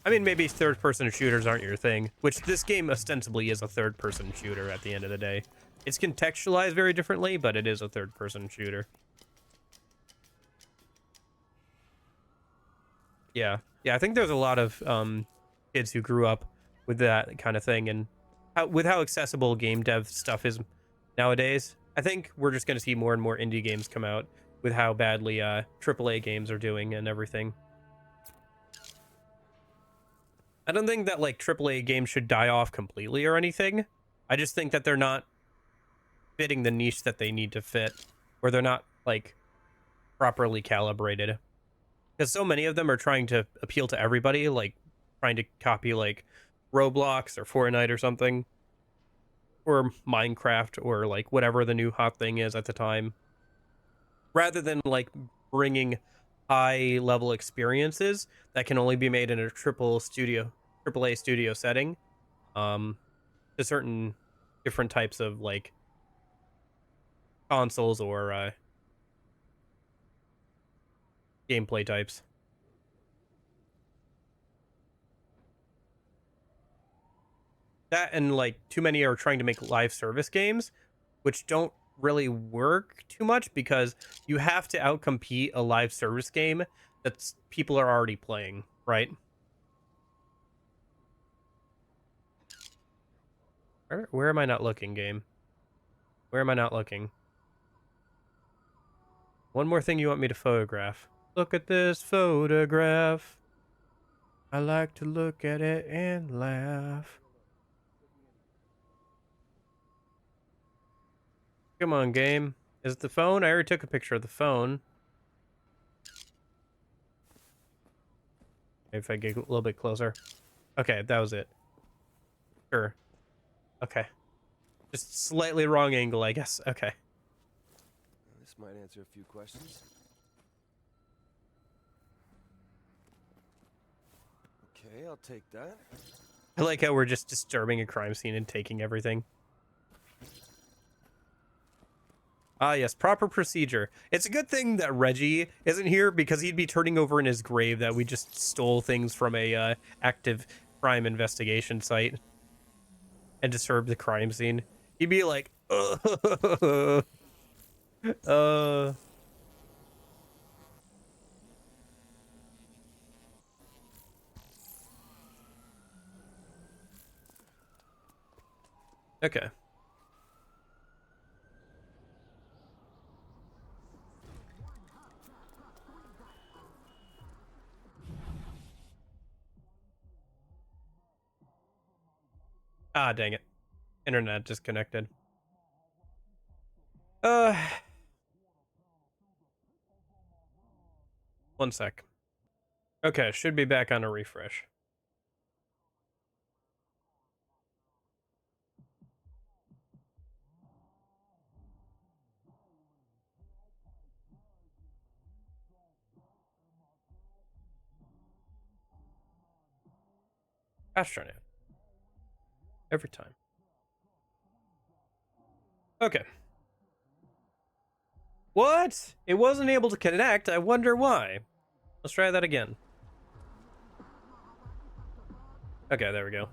I mean, maybe third-person shooters aren't your thing, which this game ostensibly is a third-person shooter at the end of the day. It's contextualized very differently, but it is a third-person shooter. Yeah. Yeah, I think there's a lot of kids who grew up with that kind of thing, and with how accessible game dev stuff is nowadays, I think we're just going to see more and more indie games come out with how badly AAA games are doing and everything. I don't think that like AAA games should die off completely or anything. I just think that they're not fitting the niche that they need to fit, or they're not like properly calibrated. Because so many of them are trying to appeal to everybody, like trying to copy like Roblox or Fortnite or something, or Minecraft, or like whatever the new hot thing is at the time, rather than like bringing high level experiences that can only be made in a AAA studio setting, to certain different types of like consoles or gameplay types. That, and like too many are trying to make live service games, which don't really work too much because you have to outcompete a live service game that people are already playing, right? Where am I not looking, game? Where am I not looking? One more thing you want me to photograph. Look at this photograph. I like to look at it and laugh. Come on, game. Is it the phone? I already took a picture of the phone. Maybe if I get a little bit closer. Okay, that was it. Sure. Okay. Just slightly wrong angle, I guess. Okay. This might answer a few questions. Okay, I'll take that. I like how we're just disturbing a crime scene and taking everything. Ah, yes, proper procedure. It's a good thing that Reggie isn't here, because he'd be turning over in his grave that we just stole things from a active crime investigation site and disturbed the crime scene. He'd be like, Okay. Ah, dang it. Internet disconnected. Uh, 1 sec. Okay, should be back on a refresh. Gosh darn it. Every time. Okay. What? It wasn't able to connect. I wonder why. Let's try that again. Okay, there we go.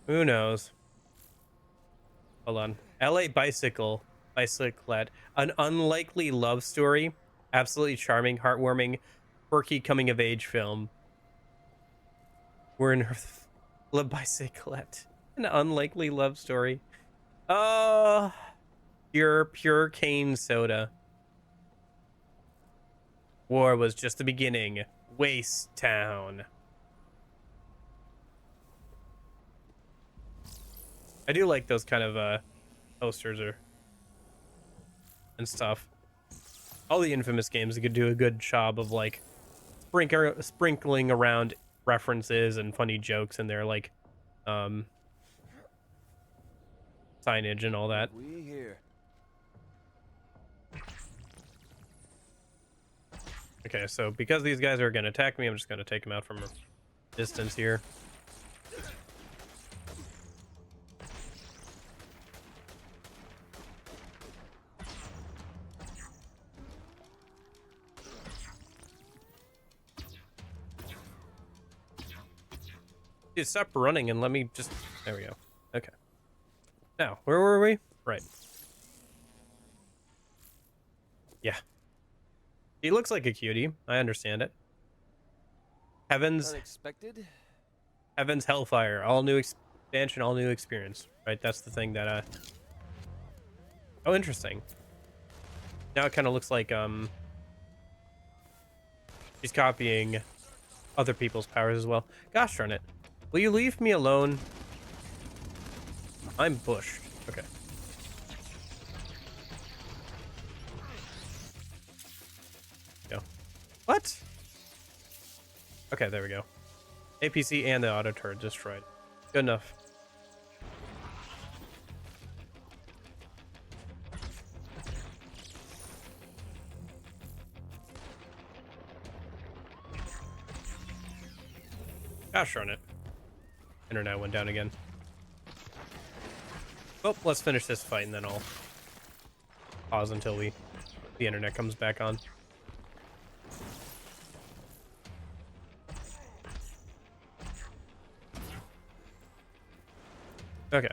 Who knows? Hold on. LA Bicyclette. An unlikely love story. Absolutely charming, heartwarming, quirky coming of age film. We're in La Bicyclette. An unlikely love story. Pure cane soda. War was just the beginning. Waste Town. I do like those kind of posters and stuff. All the infamous games could do a good job of like sprinkling around references and funny jokes in their like signage and all that. We here. Okay, so because these guys are gonna attack me, I'm just gonna take them out from a distance here. Dude, stop running and let me just... There we go. Okay. Now, where were we? Right. Yeah. He looks like a cutie. I understand it. Heavens Hellfire. All new expansion, all new experience. Right, that's the thing that... Oh, interesting. Now it kind of looks like, she's copying other people's powers as well. Gosh darn it. Will you leave me alone? I'm bushed. Okay. Go. What? Okay, there we go. APC and the auto turret destroyed. Good enough. Gosh darn it. Internet went down again. Oh, let's finish this fight and then I'll pause until the internet comes back on. Okay.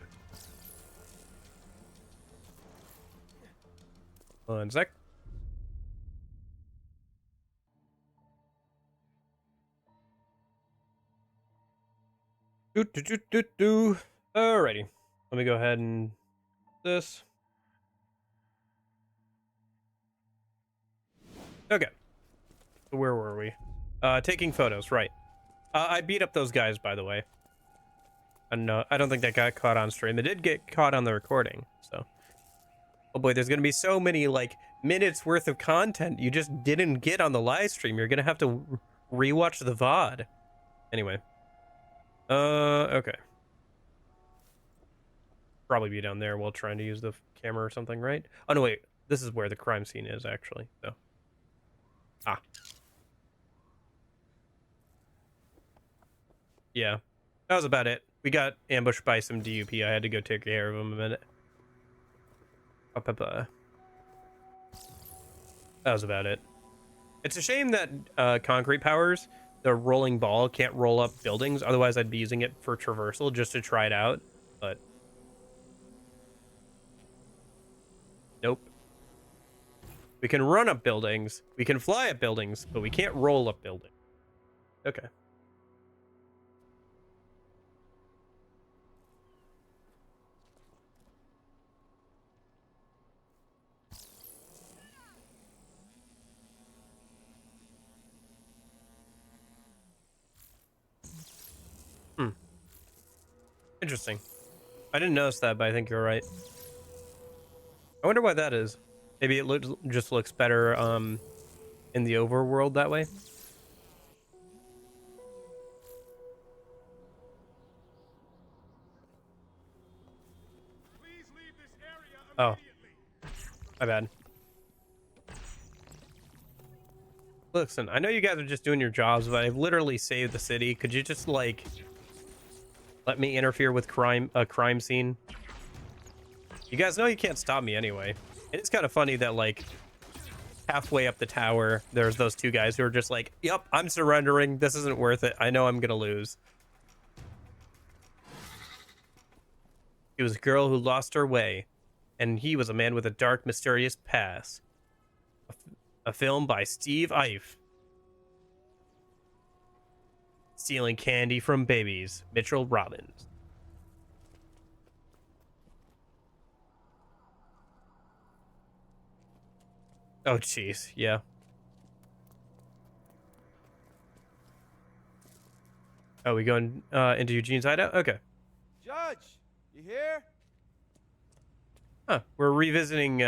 1 sec. Alrighty. Let me go ahead and this. Okay. So where were we? Taking photos, right. I beat up those guys, by the way. And I don't think that got caught on stream. It did get caught on the recording, so. Oh boy, there's gonna be so many, like, minutes worth of content you just didn't get on the live stream. You're gonna have to rewatch the VOD. Anyway. Okay. Probably be down there while trying to use the camera or something, right? Oh, no, wait. This is where the crime scene is, actually, so. Ah. Yeah. That was about it. We got ambushed by some DUP. I had to go take care of them a minute. That was about it. It's a shame that concrete powers, the rolling ball, can't roll up buildings. Otherwise, I'd be using it for traversal just to try it out. But nope. We can run up buildings. We can fly up buildings, but we can't roll up buildings. Okay. Interesting. I didn't notice that, but I think you're right. I wonder why that is. Maybe it just looks better in the overworld that way. Oh, my bad. Listen, I know you guys are just doing your jobs, but I've literally saved the city. Could you just like let me interfere with a crime scene? You guys know you can't stop me anyway. It's kind of funny that like halfway up the tower, there's those two guys who are just like, "Yep, I'm surrendering. This isn't worth it. I know I'm gonna lose." She was a girl who lost her way, and he was a man with a dark, mysterious past. A film by Steve Ife. Stealing candy from babies, Mitchell Robbins. Oh, jeez, yeah. Oh, we going into Eugene's hideout? Okay. Judge, you here? Huh, we're revisiting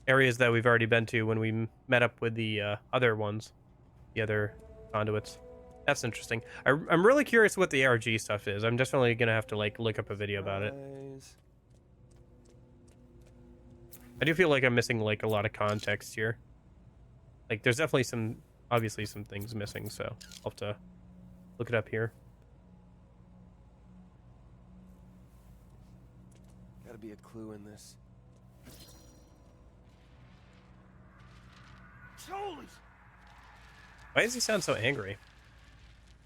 areas that we've already been to when we met up with the other ones, the other conduits. That's interesting. I'm really curious what the ARG stuff is. I'm definitely gonna have to like look up a video about it. I do feel like I'm missing like a lot of context here. Like there's definitely obviously some things missing, so I'll have to look it up here. Gotta be a clue in this. Why does he sound so angry?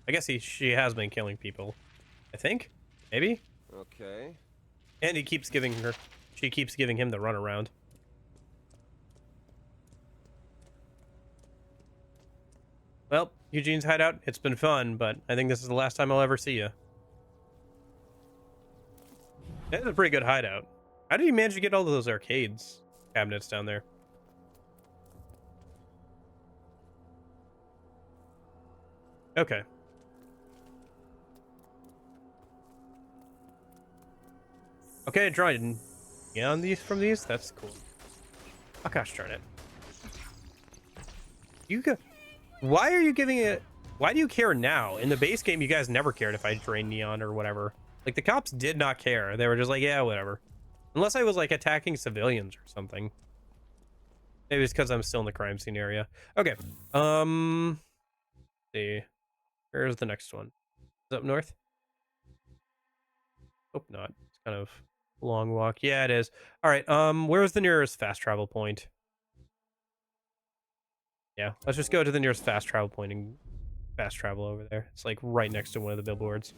I guess she has been killing people. I think? Maybe? Okay. And she keeps giving him the runaround. Well, Eugene's hideout, it's been fun, but I think this is the last time I'll ever see you. That's a pretty good hideout. How did you manage to get all of those arcades cabinets down there? Okay. Okay, drawing on these from these. That's cool. Oh gosh darn it! Why are you giving it? Why do you care now? In the base game, you guys never cared if I drained neon or whatever. Like the cops did not care. They were just like, yeah, whatever. Unless I was like attacking civilians or something. Maybe it's because I'm still in the crime scene area. Okay. Let's see. Where's the next one? Is it up north? Hope not. It's kind of a long walk. Yeah, it is. All right. Where's the nearest fast travel point? Yeah, let's just go to the nearest fast travel point and fast travel over there. It's like right next to one of the billboards.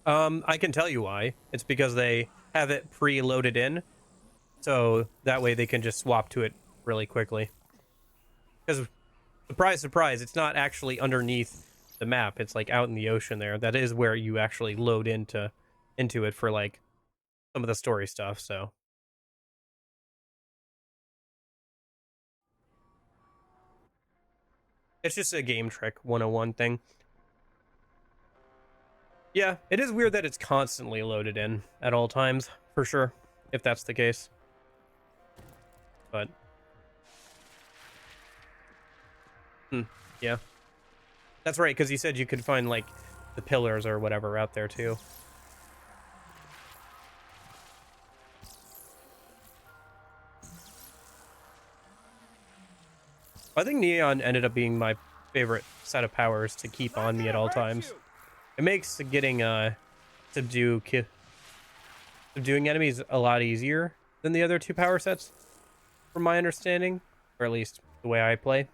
I can tell you why. It's because they have it pre-loaded in, so that way they can just swap to it really quickly. Because, surprise, surprise, it's not actually underneath the map. It's like out in the ocean there. That is where you actually load into it for like some of the story stuff. So it's just a game trick 101 thing. Yeah, it is weird that it's constantly loaded in at all times, for sure, if that's the case. But yeah. That's right, because you said you could find like the pillars or whatever out there too. I think neon ended up being my favorite set of powers to keep on me at all times. It makes getting subduing enemies a lot easier than the other two power sets, from my understanding, or at least the way I play.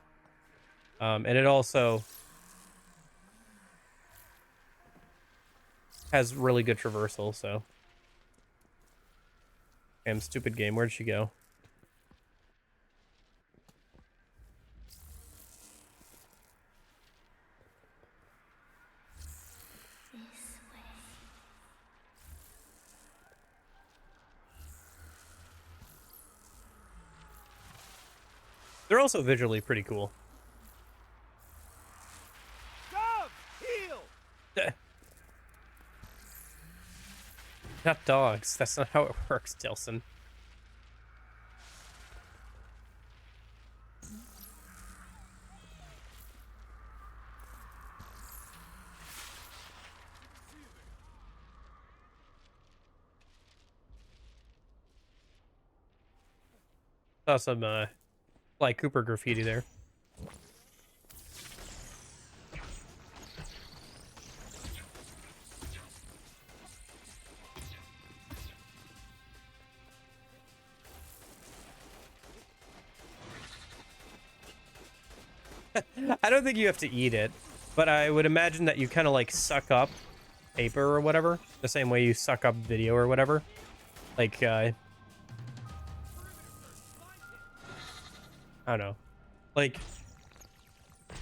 And it also has really good traversal, so. Damn, stupid game. Where'd she go? They're also visually pretty cool. Not dogs. That's not how it works, Dilson. Saw some Sly Cooper graffiti there. I don't think you have to eat it, but I would imagine that you kind of like suck up paper or whatever, the same way you suck up video or whatever. Like, I don't know. Like,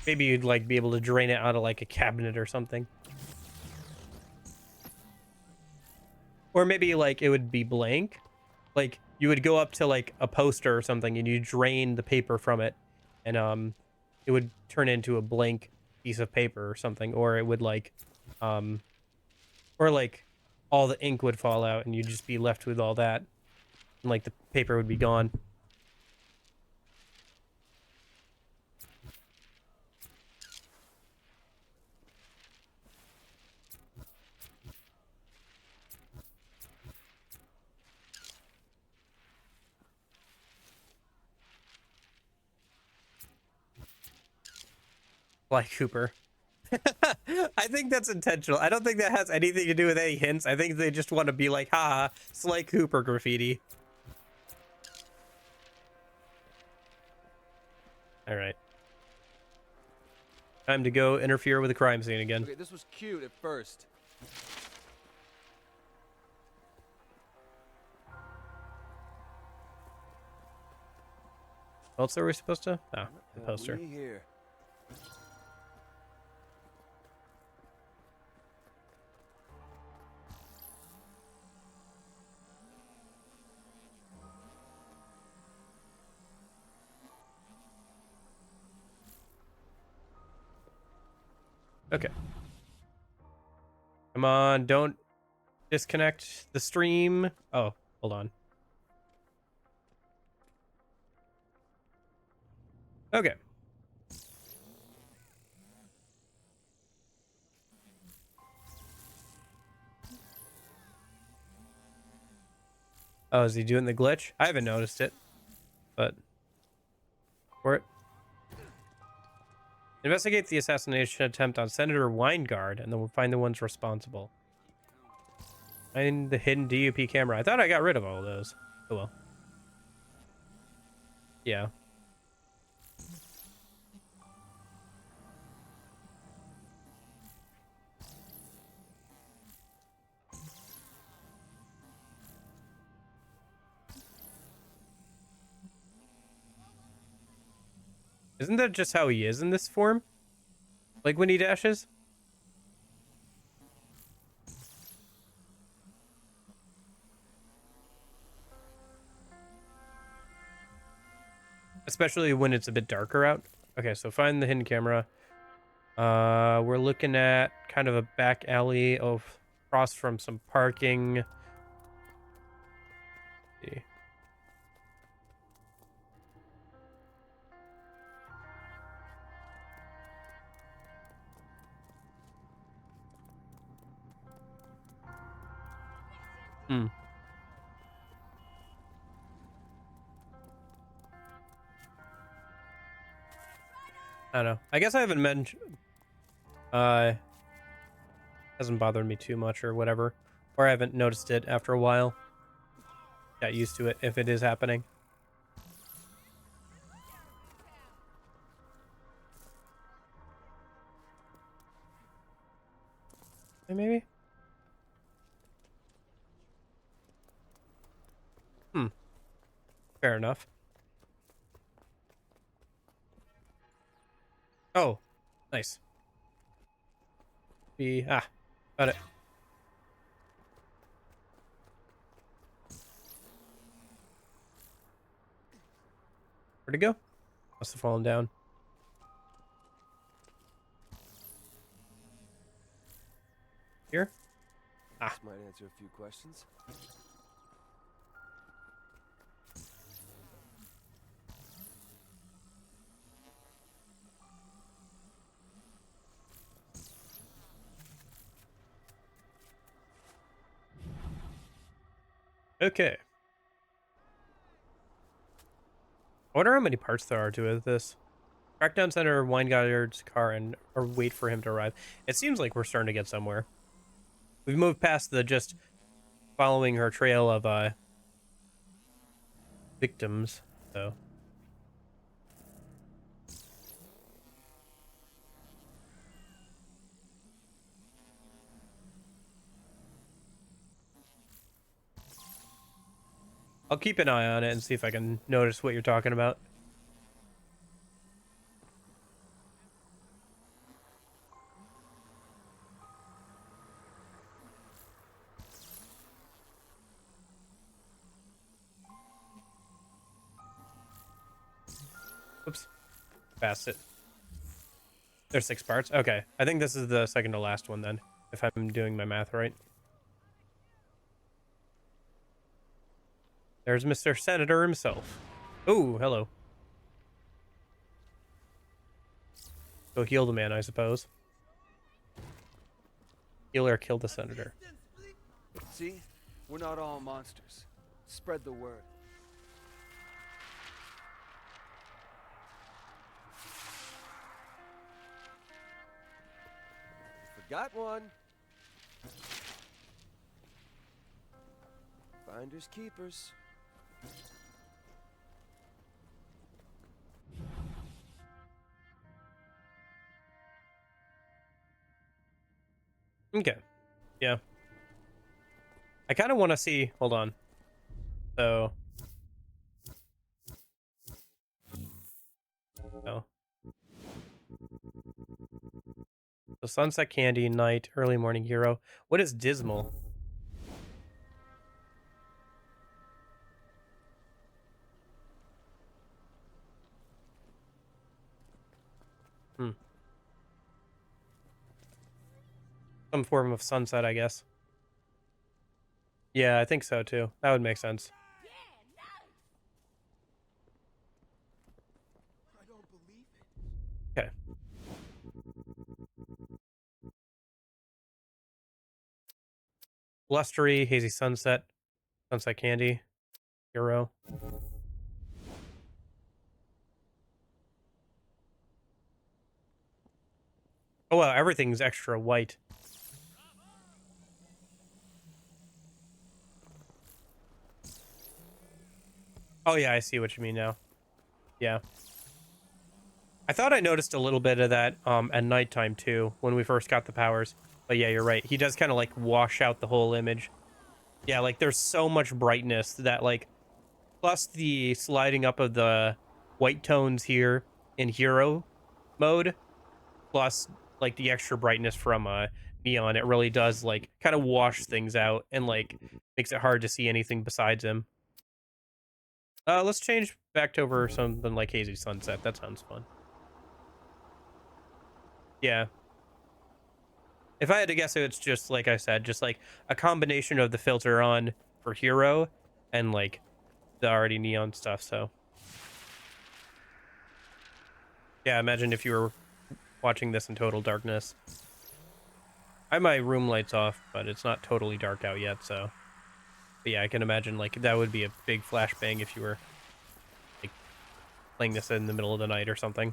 maybe you'd like be able to drain it out of like a cabinet or something. Or maybe like it would be blank. Like you would go up to like a poster or something and you drain the paper from it, and it would turn into a blank piece of paper or something. Or it would like or like all the ink would fall out and you'd just be left with all that, and like the paper would be gone. Like Cooper. I think that's intentional. I don't think that has anything to do with any hints. I think they just want to be like, haha, Sly Cooper graffiti. All right. Time to go interfere with the crime scene again. Okay, this was cute at first. What else are we supposed to? Oh, the poster. We here. Okay. Come on, don't disconnect the stream. Oh, hold on. Okay. Oh, is he doing the glitch? I haven't noticed it, but for it. Investigate the assassination attempt on Senator Weingard, and then we'll find the ones responsible. Find the hidden DUP camera. I thought I got rid of all of those. Oh well. Yeah. Isn't that just how he is in this form? Like when he dashes? Especially when it's a bit darker out. Okay, so find the hidden camera. We're looking at kind of a back alley of across from some parking. Let's see. Hmm. I don't know. I guess I haven't mentioned. Hasn't bothered me too much or whatever, or I haven't noticed it after a while. Got used to it if it is happening. Maybe. Hmm. Fair enough. Oh, nice. Got it. Where'd it go? Must have fallen down. Here? This might answer a few questions. Okay. I wonder how many parts there are to this. Track down Senator Weingart's car or wait for him to arrive. It seems like we're starting to get somewhere. We've moved past the just following her trail of victims, so. I'll keep an eye on it and see if I can notice what you're talking about. Oops. Passed it. There's 6 parts. Okay. I think this is the second to last one then, if I'm doing my math right. There's Mr. Senator himself. Oh, hello. Go heal the man, I suppose. Heal or kill the senator. See? We're not all monsters. Spread the word. Forgot one. Finders keepers. Okay. Yeah. I kind of want to see... Hold on. So... Oh. So sunset candy, night, early morning hero. What is dismal? Some form of sunset, I guess. Yeah, I think so too. That would make sense. Okay. Blustery, hazy sunset, sunset candy, hero. Oh wow, everything's extra white. Oh yeah, I see what you mean now. Yeah. I thought I noticed a little bit of that at nighttime too, when we first got the powers. But yeah, you're right. He does kind of like wash out the whole image. Yeah, like there's so much brightness that like, plus the sliding up of the white tones here in hero mode, plus like the extra brightness from neon, it really does like kind of wash things out and like makes it hard to see anything besides him. Let's change back to over something like hazy sunset. That sounds fun. Yeah. If I had to guess, it's just like I said, just like a combination of the filter on for hero and like the already neon stuff. So yeah, imagine if you were watching this in total darkness. I have my room lights off, but it's not totally dark out yet, so. But yeah, I can imagine like that would be a big flashbang if you were like playing this in the middle of the night or something.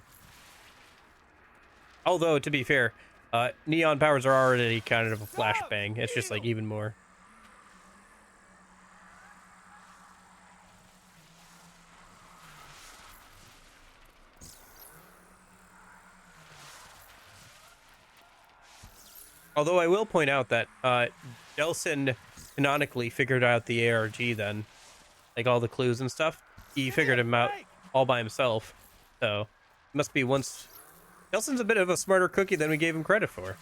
Although to be fair, neon powers are already kind of a flashbang. It's just like even more. Although I will point out that Delsin canonically figured out the ARG then. Like all the clues and stuff. He figured him out all by himself. So, it must be once... Delsin's a bit of a smarter cookie than we gave him credit for. I'm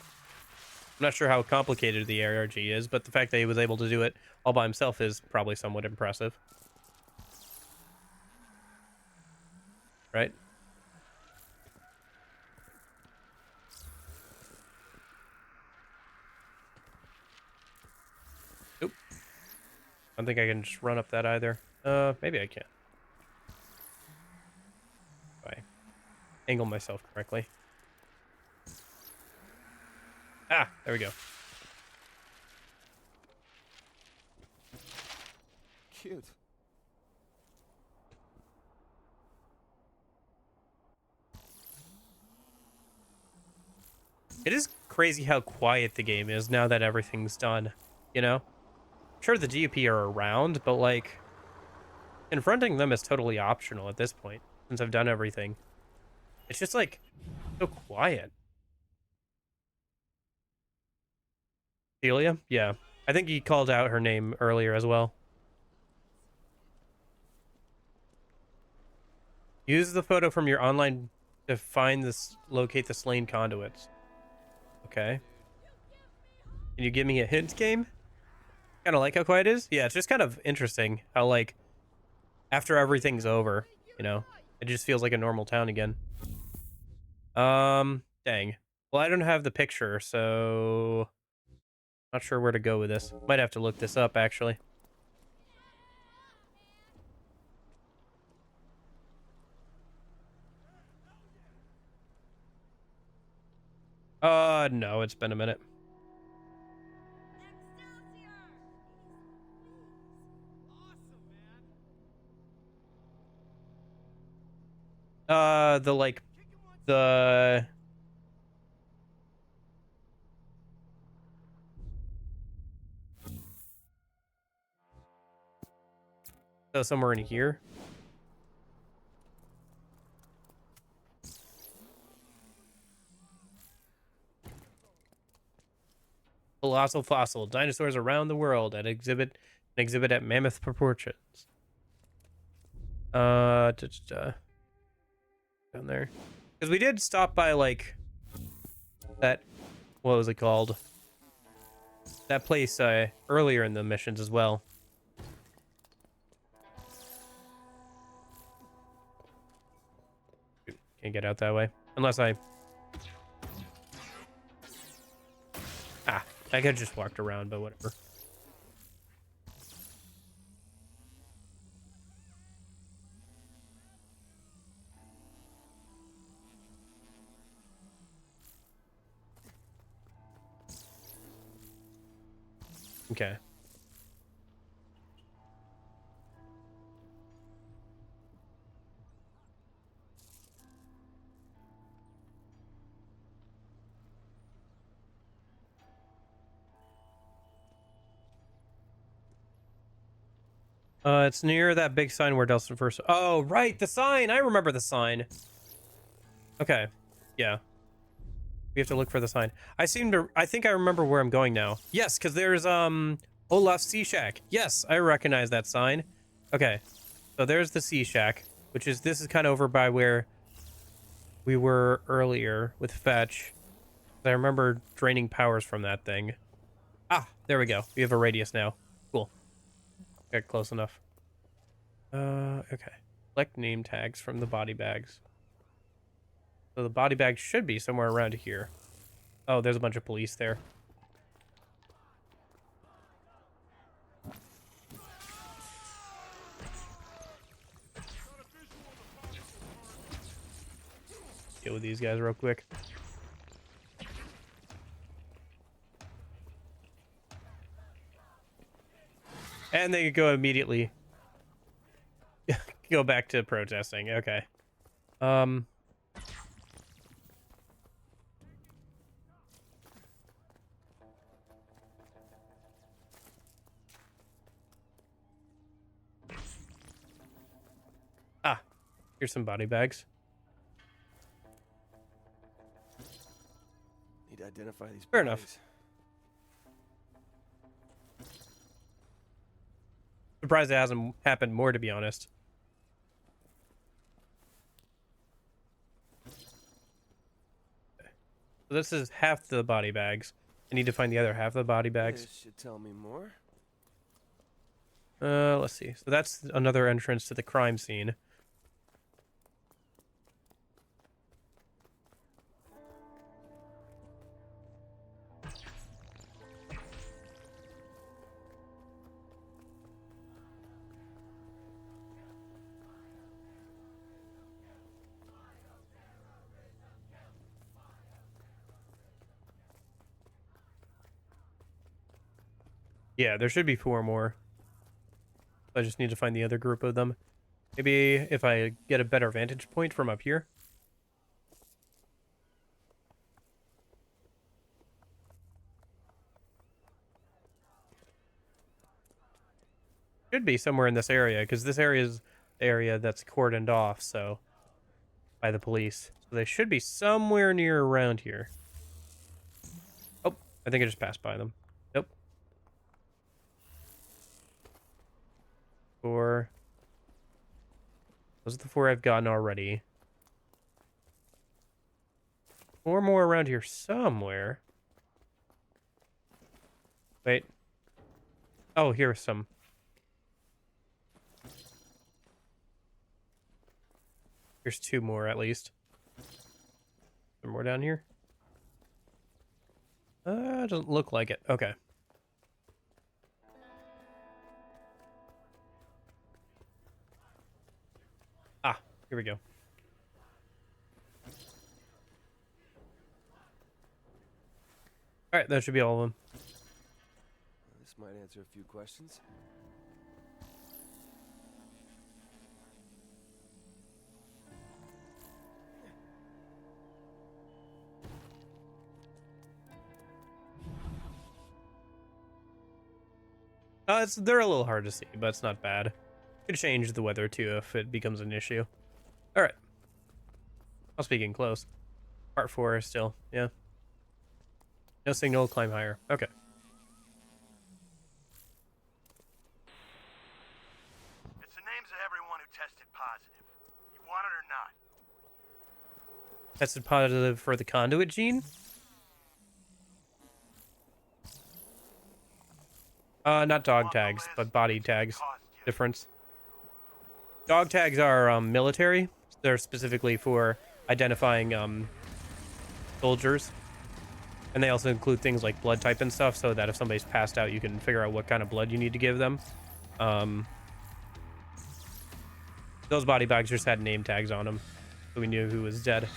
not sure how complicated the ARG is, but the fact that he was able to do it all by himself is probably somewhat impressive. Right? I don't think I can just run up that either. Maybe I can. If I angle myself correctly. Ah, there we go. Cute. It is crazy how quiet the game is now that everything's done, you know? Sure, the GOP are around, but, like, confronting them is totally optional at this point, since I've done everything. It's just, like, so quiet. Celia? Yeah. I think he called out her name earlier as well. Use the photo from your online to find this, locate the slain conduits. Okay. Can you give me a hint, game? Kind of like how quiet it is? Yeah, it's just kind of interesting how, like, after everything's over, you know, it just feels like a normal town again. Dang. Well, I don't have the picture, so not sure where to go with this. Might have to look this up, actually. No, it's been a minute. The so somewhere in here. Colossal fossil. Dinosaurs around the world at exhibit at mammoth proportions. Down there. Because we did stop by, like, that, what was it called? That place, earlier in the missions as well. Can't get out that way. Unless I... Ah, I could have just walked around, but whatever. Okay. It's near that big sign where Delson first... Oh, right, the sign! I remember the sign. Okay. Yeah. We have to look for the sign. I think I remember where I'm going now. Yes, because there's, Olaf's Sea Shack. Yes, I recognize that sign. Okay. So there's the Sea Shack, this is kind of over by where we were earlier with Fetch. I remember draining powers from that thing. Ah, there we go. We have a radius now. Cool. Got close enough. Okay. Collect name tags from the body bags. So the body bag should be somewhere around here. Oh, there's a bunch of police there. Deal with these guys real quick. And they go immediately go back to protesting. Okay. Ah, here's some body bags. Need to identify these. Fair enough. Surprised it hasn't happened more, to be honest. So this is half the body bags. I need to find the other half of the body bags. This should tell me more. Let's see. So that's another entrance to the crime scene. Yeah, there should be 4 more. I just need to find the other group of them. Maybe if I get a better vantage point from up here. Should be somewhere in this area, because this area is the area that's cordoned off, so by the police. So they should be somewhere near around here. Oh, I think I just passed by them. Nope. 4. Those are the 4 I've gotten already. 4 more around here somewhere. Wait. Oh, here's some. Here's 2 more at least. There more down here? Doesn't look like it. Okay. Ah, here we go. All right, that should be all of them. This might answer a few questions. They're a little hard to see, but it's not bad. Could change the weather too if it becomes an issue. All right. Must be getting close. Part 4 still, yeah. No signal, climb higher. Okay. It's the names of everyone who tested positive. You want it or not? Tested positive for the conduit gene? Not dog tags, but body tags. Difference. Dog tags are military. They're specifically for identifying soldiers. And they also include things like blood type and stuff, so that if somebody's passed out, you can figure out what kind of blood you need to give them. Those body bags just had name tags on them, so we knew who was dead.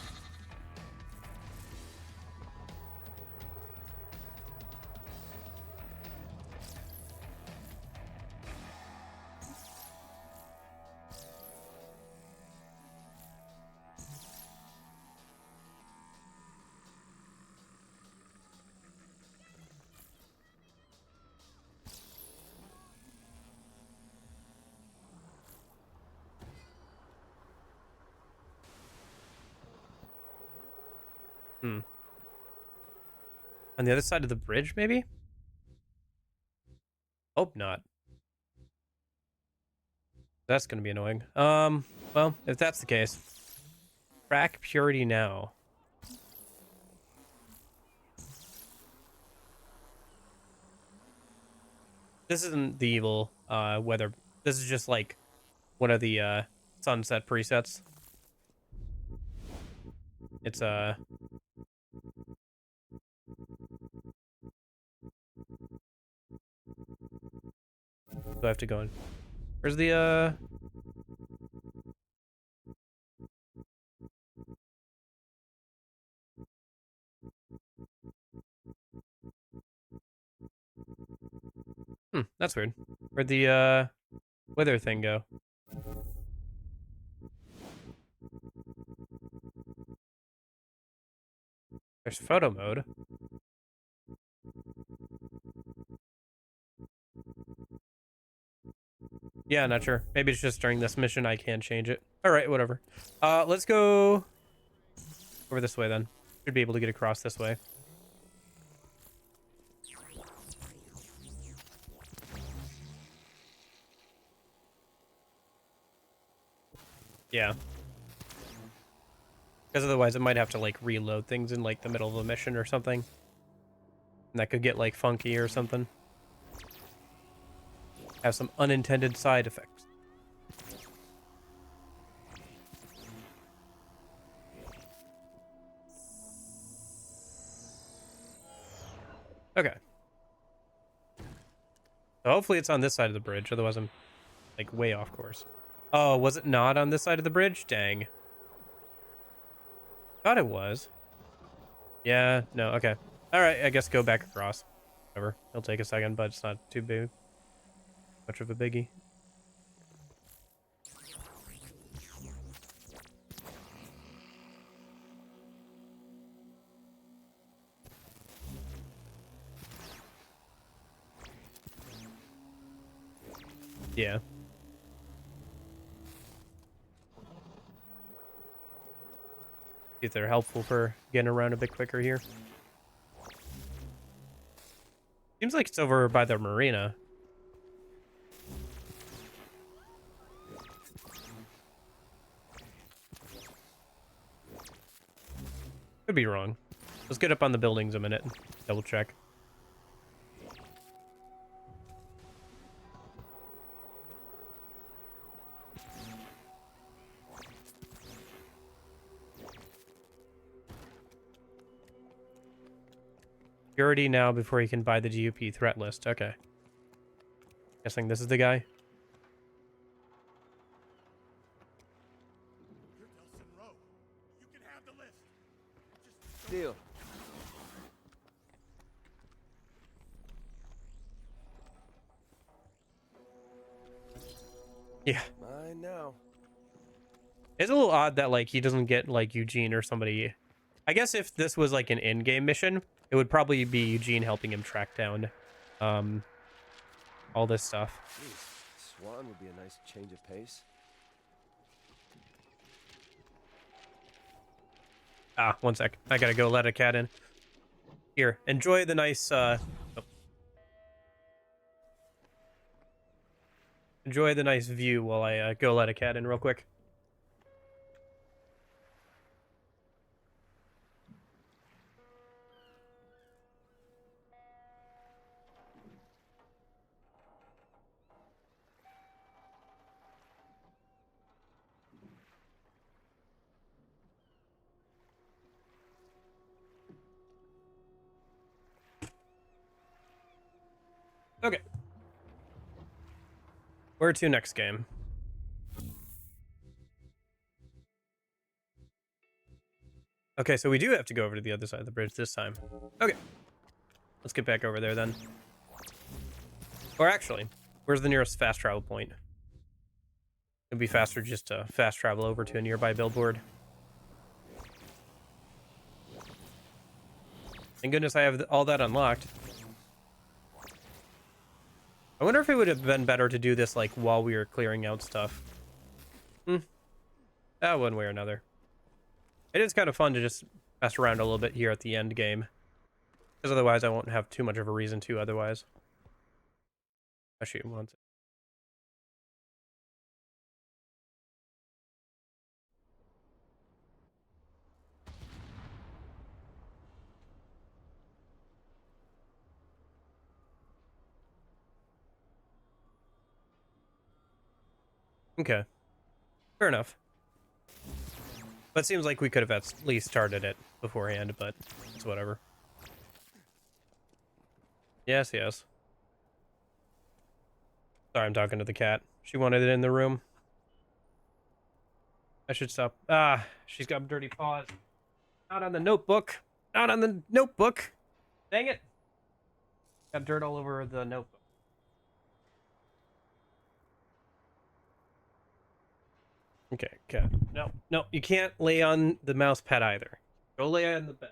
On the other side of the bridge, maybe? Hope not. That's gonna be annoying. Well, if that's the case, track purity now. This isn't the evil weather. This is just like one of the sunset presets. It's do I have to go in? Where's the that's weird. Where'd the weather thing go? There's photo mode. Yeah, not sure. Maybe it's just during this mission I can't change it. All right, whatever. Let's go over this way then. Should be able to get across this way. Yeah. Because otherwise it might have to like reload things in like the middle of a mission or something. And that could get like funky or something. Have some unintended side effects. Okay. So hopefully it's on this side of the bridge, otherwise I'm like way off course. Oh, was it not on this side of the bridge? Dang. Thought it was. Yeah, no, okay. All right, I guess go back across. Whatever. It'll take a second, but it's not too big. Much of a biggie. Yeah. See if they're helpful for getting around a bit quicker here. Seems like it's over by the marina. Could be wrong. Let's get up on the buildings a minute. Double check. Security now before he can buy the GUP threat list. Okay. Guessing this is the guy. Deal. Yeah. Mine now. It's a little odd that like he doesn't get like Eugene or somebody. I guess if this was like an in-game mission, it would probably be Eugene helping him track down all this stuff. Jeez, Swan would be a nice change of pace. Ah, one sec. I gotta go let a cat in. Here, enjoy the nice enjoy the nice view while I go let a cat in real quick. Okay. Where to next game? Okay, so we do have to go over to the other side of the bridge this time. Okay. Let's get back over there then. Or actually, where's the nearest fast travel point? It'd be faster just to fast travel over to a nearby billboard. Thank goodness I have all that unlocked. I wonder if it would have been better to do this like while we were clearing out stuff. One way or another. It is kind of fun to just mess around a little bit here at the end game. Because otherwise I won't have too much of a reason to otherwise. Actually, once. Okay. Fair enough. But it seems like we could have at least started it beforehand, but it's whatever. Yes, yes. Sorry, I'm talking to the cat. She wanted it in the room. I should stop. Ah, she's got dirty paws. Not on the notebook. Not on the notebook. Dang it. Got dirt all over the notebook. Okay, cat. No, no, you can't lay on the mouse pad either. Go lay on the bed.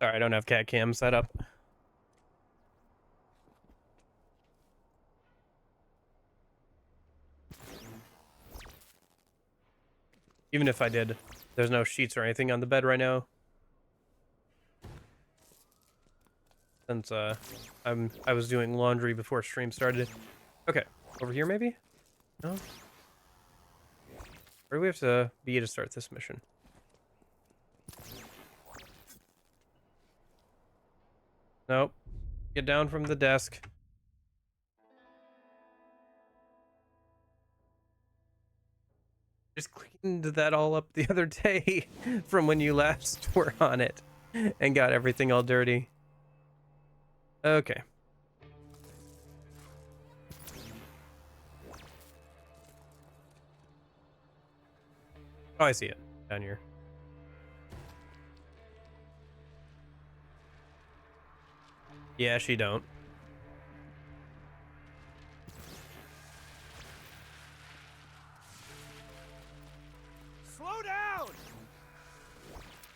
Sorry, I don't have cat cam set up. Even if I did, there's no sheets or anything on the bed right now. Since I was doing laundry before stream started. Okay, over here maybe? No? Where do we have to be to start this mission? Nope. Get down from the desk. Just cleaned that all up the other day from when you last were on it and got everything all dirty. Okay. Oh, I see it down here. Yeah, she don't. Slow down!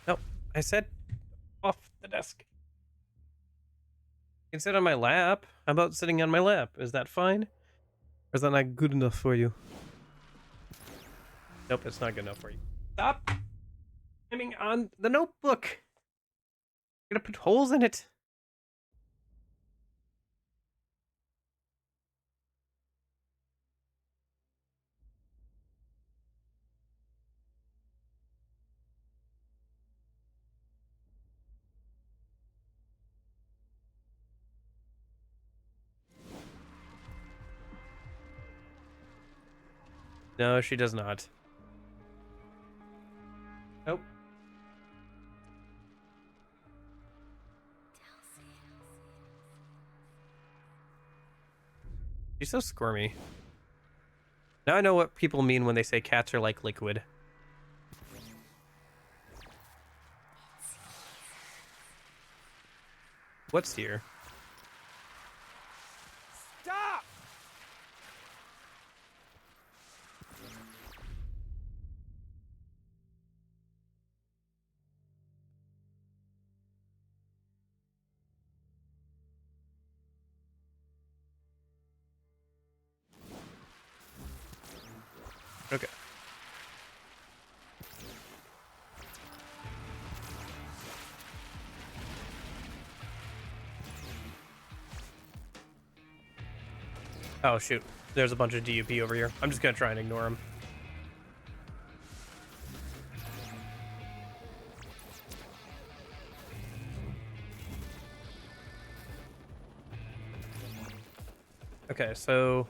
No, I said off the desk. You can sit on my lap. How about sitting on my lap? Is that fine? Or is that not good enough for you? Nope, it's not good enough for you. Stop aiming on the notebook. You're gonna put holes in it. No, she does not. Nope. She's so squirmy. Now I know what people mean when they say cats are like liquid. What's here? Stop! Okay. Oh, shoot. There's a bunch of DUP over here. I'm just gonna try and ignore them. Okay, so...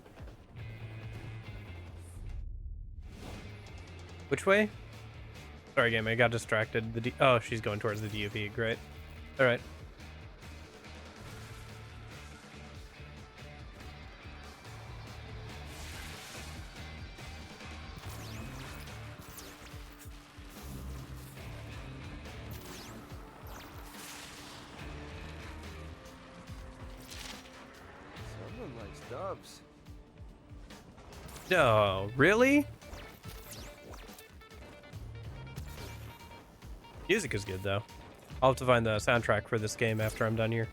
which way? Sorry, game, I got distracted. Oh, she's going towards the DUP. Great. Alright. Someone likes dubs. No, really? Music is good, though. I'll have to find the soundtrack for this game after I'm done here.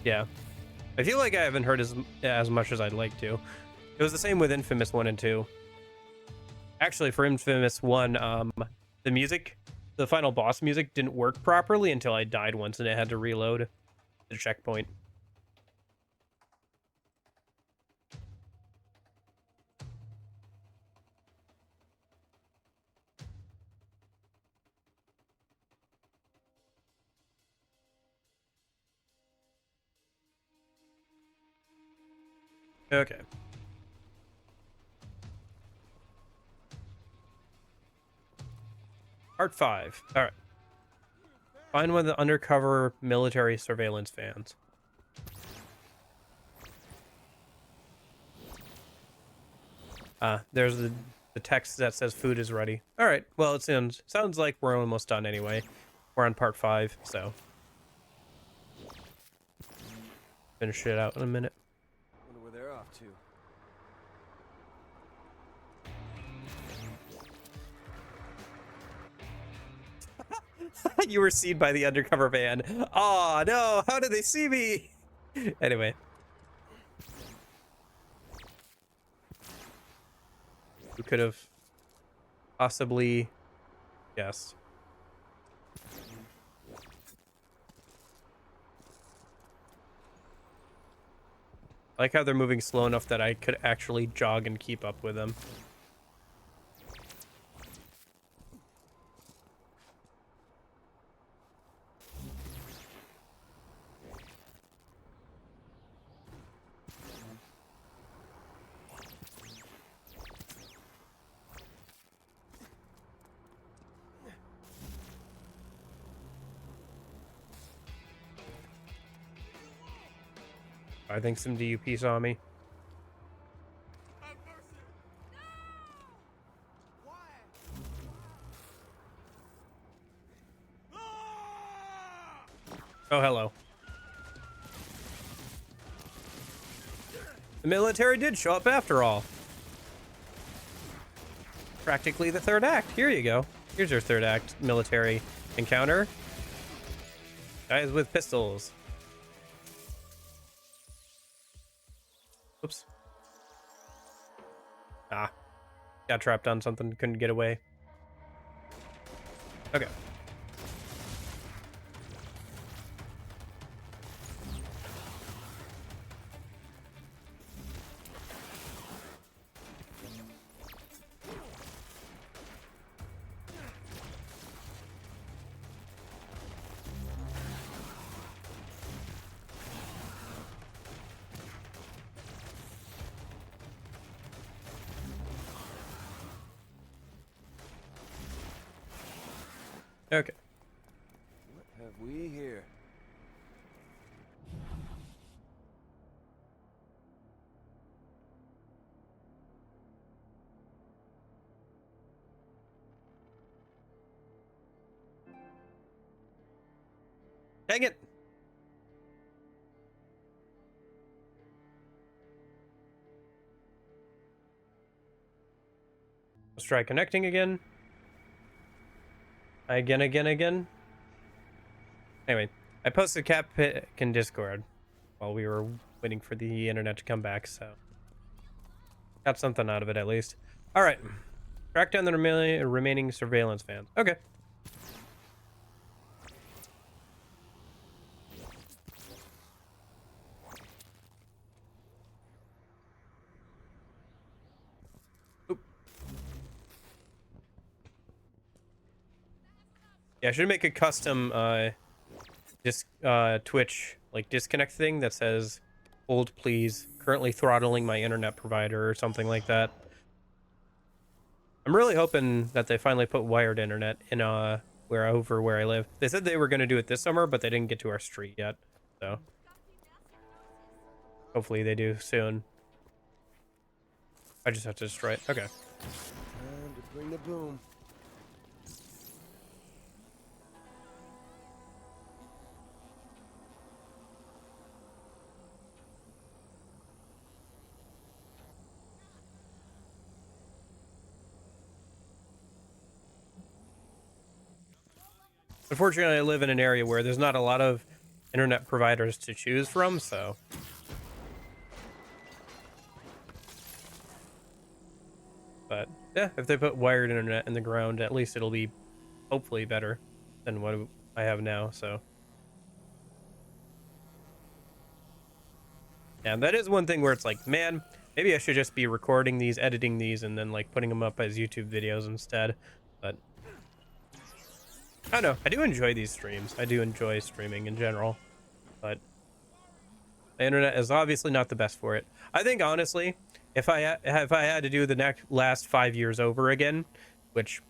Yeah. I feel like I haven't heard as much as I'd like to. It was the same with inFamous 1 and 2. Actually, for inFamous 1, the music, the final boss music didn't work properly until I died once and it had to reload the checkpoint. Okay. Part 5. All right. Find one of the undercover military surveillance vans. There's the text that says food is ready. All right. Well, it sounds like we're almost done anyway. We're on part 5, so finish it out in a minute. Wonder where they're off to. You were seen by the undercover van. Oh no! How did they see me? Anyway. Who could have possibly guessed? I like how they're moving slow enough that I could actually jog and keep up with them. I think some DUP saw me. Oh, hello. The military did show up after all. Practically the third act. Here you go. Here's your third act military encounter. Guys with pistols. Oops. Ah. Got trapped on something, couldn't get away. Okay. Okay. What have we here? Dang it. Let's try connecting again. Again. Anyway, I posted Cat Pick in Discord while we were waiting for the internet to come back, so got something out of it at least. All right, track down the remaining surveillance fans. Okay. Oop. Yeah, I should make a custom Twitch like disconnect thing that says hold please, currently throttling my internet provider or something like that. I'm really hoping that they finally put wired internet in where I live. They said they were going to do it this summer, but they didn't get to our street yet, so hopefully they do soon. I just have to destroy it. Okay. Time to bring the boom. Unfortunately, I live in an area where there's not a lot of internet providers to choose from, so but yeah, if they put wired internet in the ground, at least it'll be hopefully better than what I have now, so yeah, that is one thing where it's like, man, maybe I should just be recording these, editing these, and then like putting them up as YouTube videos instead, but I don't know. I do enjoy these streams. I do enjoy streaming in general, but the internet is obviously not the best for it. I think honestly, if I had to do the last 5 years over again, which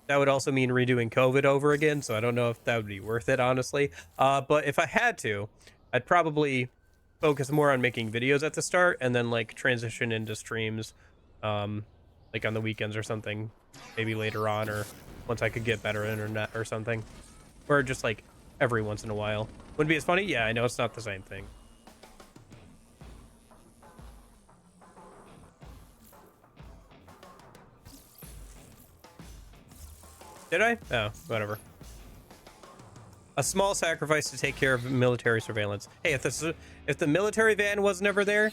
that would also mean redoing COVID over again, so I don't know if that would be worth it, honestly. But if I had to, I'd probably focus more on making videos at the start and then like transition into streams, like on the weekends or something, maybe later on, or once I could get better internet or something, or just like every once in a while. Wouldn't be as funny. Yeah, I know it's not the same thing. Did I? Oh, whatever. A small sacrifice to take care of military surveillance. Hey, if the military van was never there,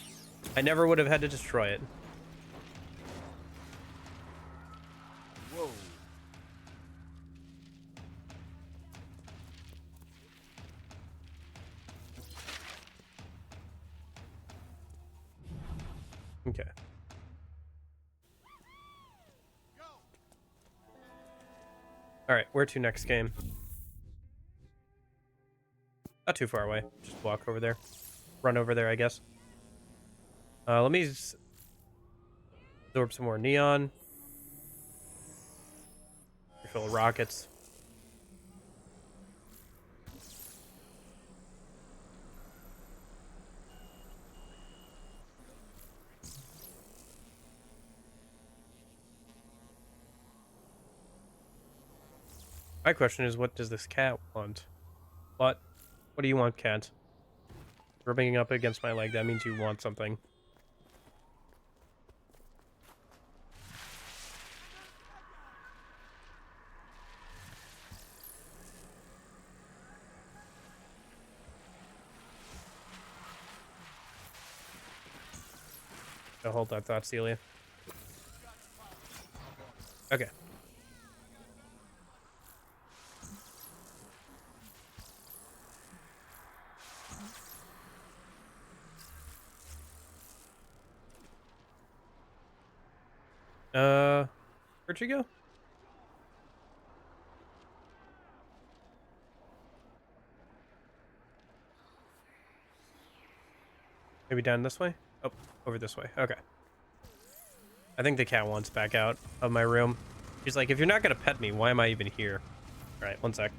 I never would have had to destroy it. Whoa. Okay. All right, where to next game? Not too far away. Just walk over there. Run over there, I guess. Let me absorb some more neon. Refill rockets. My question is, what does this cat want? What? What do you want, cat? Rubbing up against my leg, that means you want something. So hold that thought, Celia. Okay. Where'd you go? Maybe down this way? Oh, over this way. Okay. I think the cat wants back out of my room. She's like, if you're not gonna pet me, why am I even here? All right, one sec.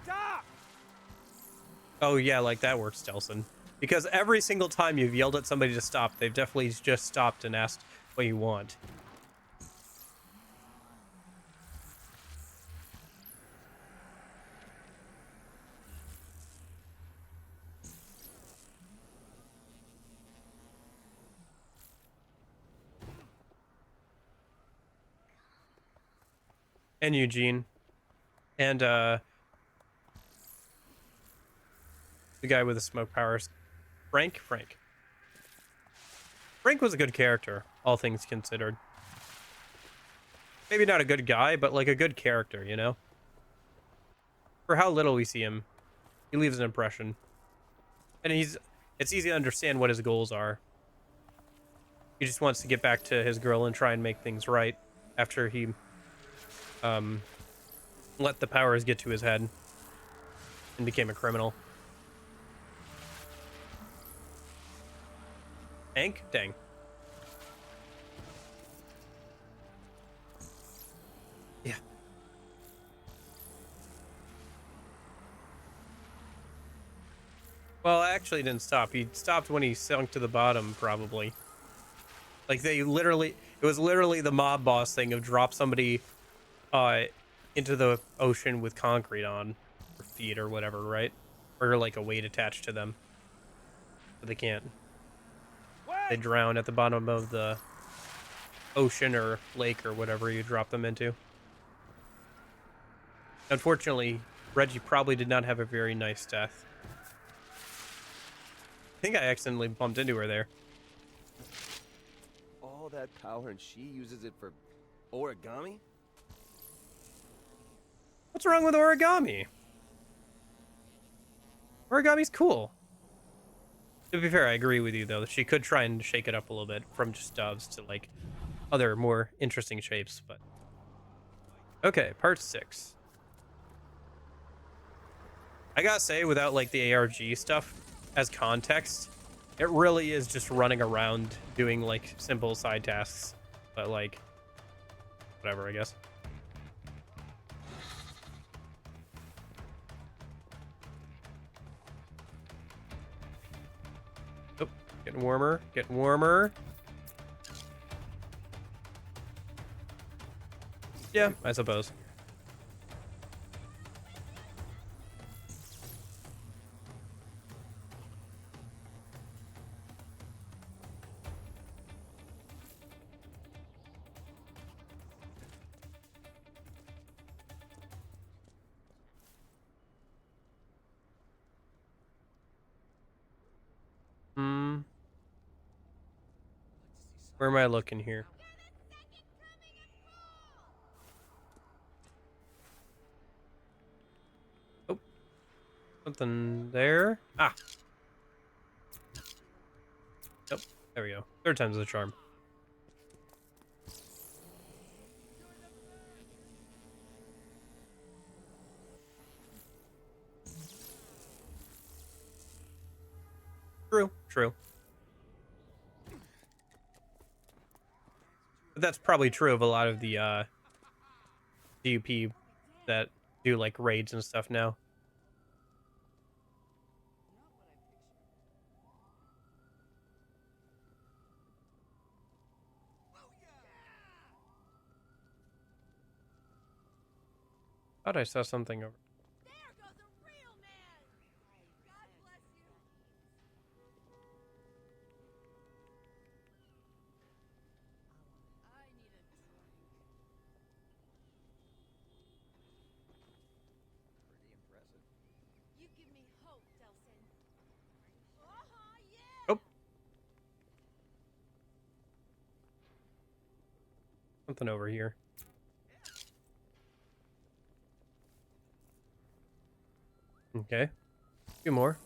Stop! Oh yeah, like that works, Delson. Because every single time you've yelled at somebody to stop, they've definitely just stopped and asked what you want. And Eugene. And the guy with the smoke powers. Frank? Frank was a good character, all things considered. Maybe not a good guy, but like a good character, you know? For how little we see him, he leaves an impression. And it's easy to understand what his goals are. He just wants to get back to his girl and try and make things right after he let the powers get to his head and became a criminal. Hank? Dang. Yeah. Well, actually he didn't stop. He stopped when he sunk to the bottom, probably. Like it was literally the mob boss thing of drop somebody into the ocean with concrete on their feet or whatever, right? Or like a weight attached to them. So they can't. They drown at the bottom of the ocean or lake or whatever you drop them into. Unfortunately, Reggie probably did not have a very nice death. I think I accidentally bumped into her there. All that power and she uses it for origami? What's wrong with origami? Origami's cool. To be fair, I agree with you, though. She could try and shake it up a little bit from just doves to, like, other more interesting shapes, but... Okay, part 6. I gotta say, without, like, the ARG stuff as context, it really is just running around doing, like, simple side tasks. But, like, whatever, I guess. Oh, getting warmer, getting warmer. Yeah, I suppose. Where am I looking here? Oh, something there. Ah. Oh, there we go. Third time's the charm. True, true. that's probably true of a lot of the DUP that do like raids and stuff now. Thought I saw something over. You give me hope, Delsin. Oh. Something over here. Okay. A few more.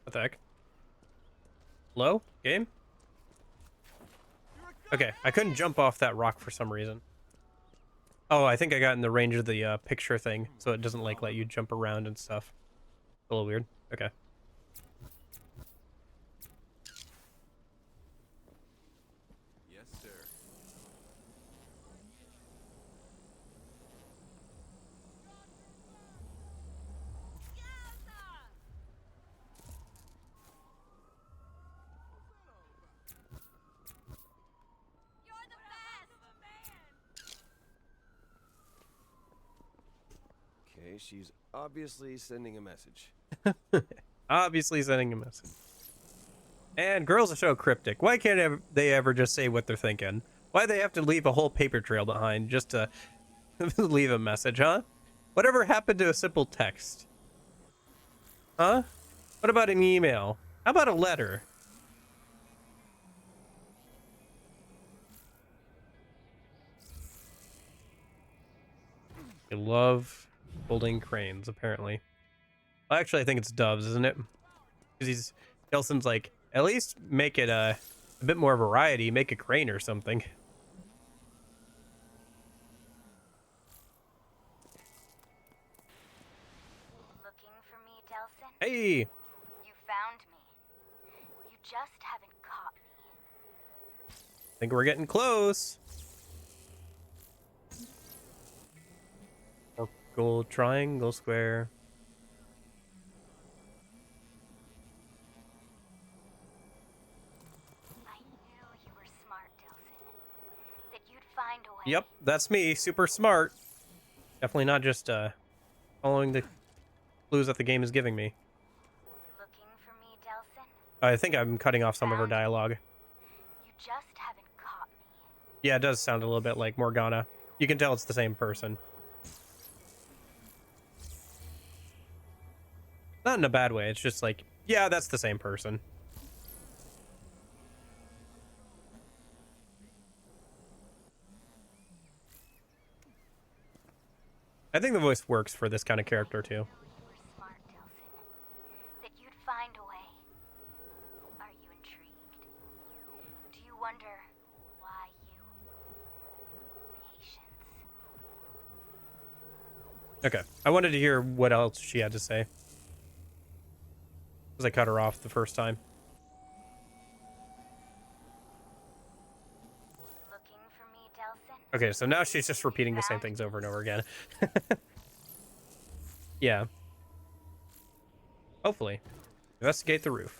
What the heck? Hello? Game? Okay, I couldn't jump off that rock for some reason. Oh, I think I got in the range of the picture thing, so it doesn't like let you jump around and stuff. A little weird. Okay. Yes, sir. Okay, she's obviously sending a message. Obviously sending a message. And girls are so cryptic. Why can't they ever just say what they're thinking? Why they have to leave a whole paper trail behind just to leave a message, huh? Whatever happened to a simple text? Huh? What about an email? How about a letter? I love holding cranes, apparently. Well, actually, I think it's doves, isn't it? Because Gelson's like, at least make it a bit more variety. Make a crane or something. Looking for me, Delsin? Hey! You found me. You just haven't caught me. I think we're getting close. Circle, triangle, square. I knew you were smart, Delsin. That you'd find a way. Yep, that's me. Super smart. Definitely not just following the clues that the game is giving me. Looking for me, Delsin? I think I'm cutting off some of her dialogue. You just haven't caught me. Yeah, it does sound a little bit like Morgana. You can tell it's the same person. Not in a bad way. It's just like, yeah, that's the same person. I think the voice works for this kind of character too. You were smart, Delsin. That you'd find a way. Are you intrigued? Do you wonder why you? Patience. Okay, I wanted to hear what else she had to say. Because I cut her off the first time. Looking for me, Delsin? Okay, so now she's just repeating the same things over and over again. Yeah. Hopefully. Investigate the roof.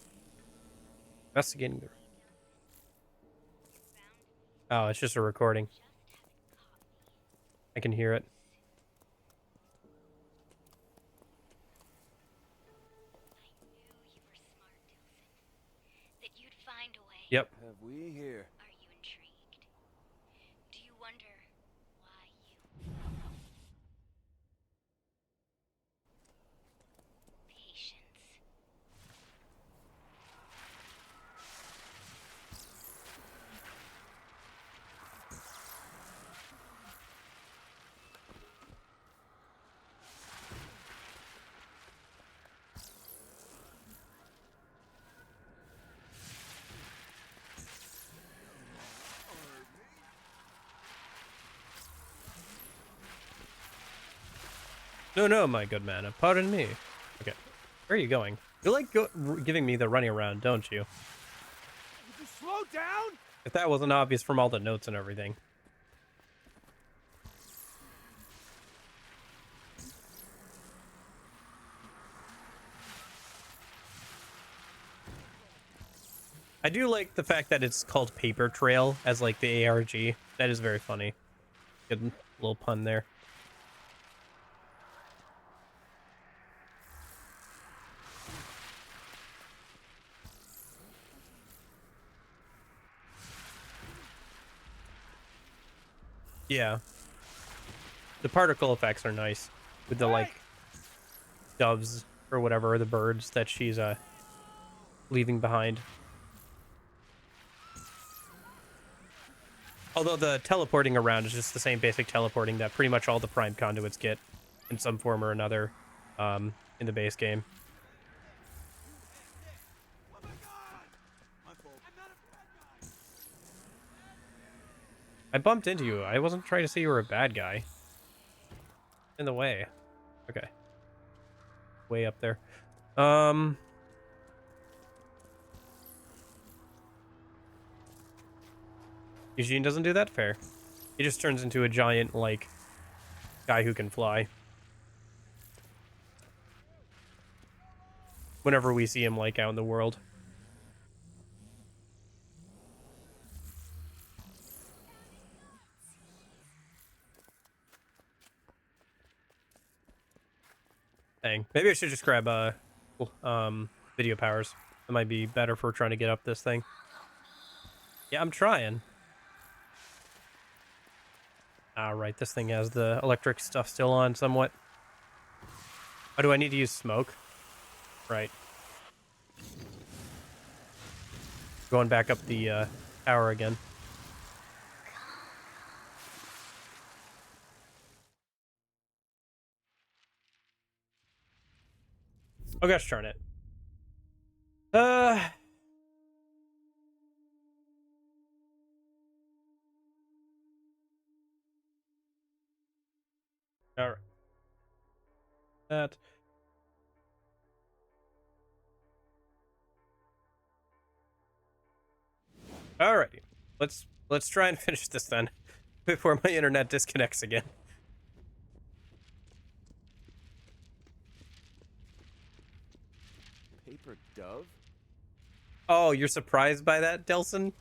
Investigating the roof. Oh, it's just a recording. I can hear it. That you'd find a way. Yep. Have we here? Are you intrigued? Do you wonder why you? Patience. No, no, my good man. Pardon me. Okay. Where are you going? You like giving me the running around, don't you? Would you slow down? If that wasn't obvious from all the notes and everything. I do like the fact that it's called Paper Trail as like the ARG. That is very funny. Good little pun there. Yeah. The particle effects are nice with the like doves or whatever, the birds that she's leaving behind. Although the teleporting around is just the same basic teleporting that pretty much all the Prime conduits get in some form or another in the base game. I bumped into you. I wasn't trying to say you were a bad guy. In the way. Okay. Way up there. Eugene doesn't do that? Fair. He just turns into a giant, like, guy who can fly. Whenever we see him, like, out in the world. Dang. Maybe I should just grab, video powers. It might be better for trying to get up this thing. Yeah, I'm trying. Alright, this thing has the electric stuff still on somewhat. Oh, do I need to use smoke? Right. Going back up the tower again. Oh gosh darn it. Alright. That. Alrighty. Let's try and finish this then before my internet disconnects again. Paper dove? Oh, you're surprised by that, Delson?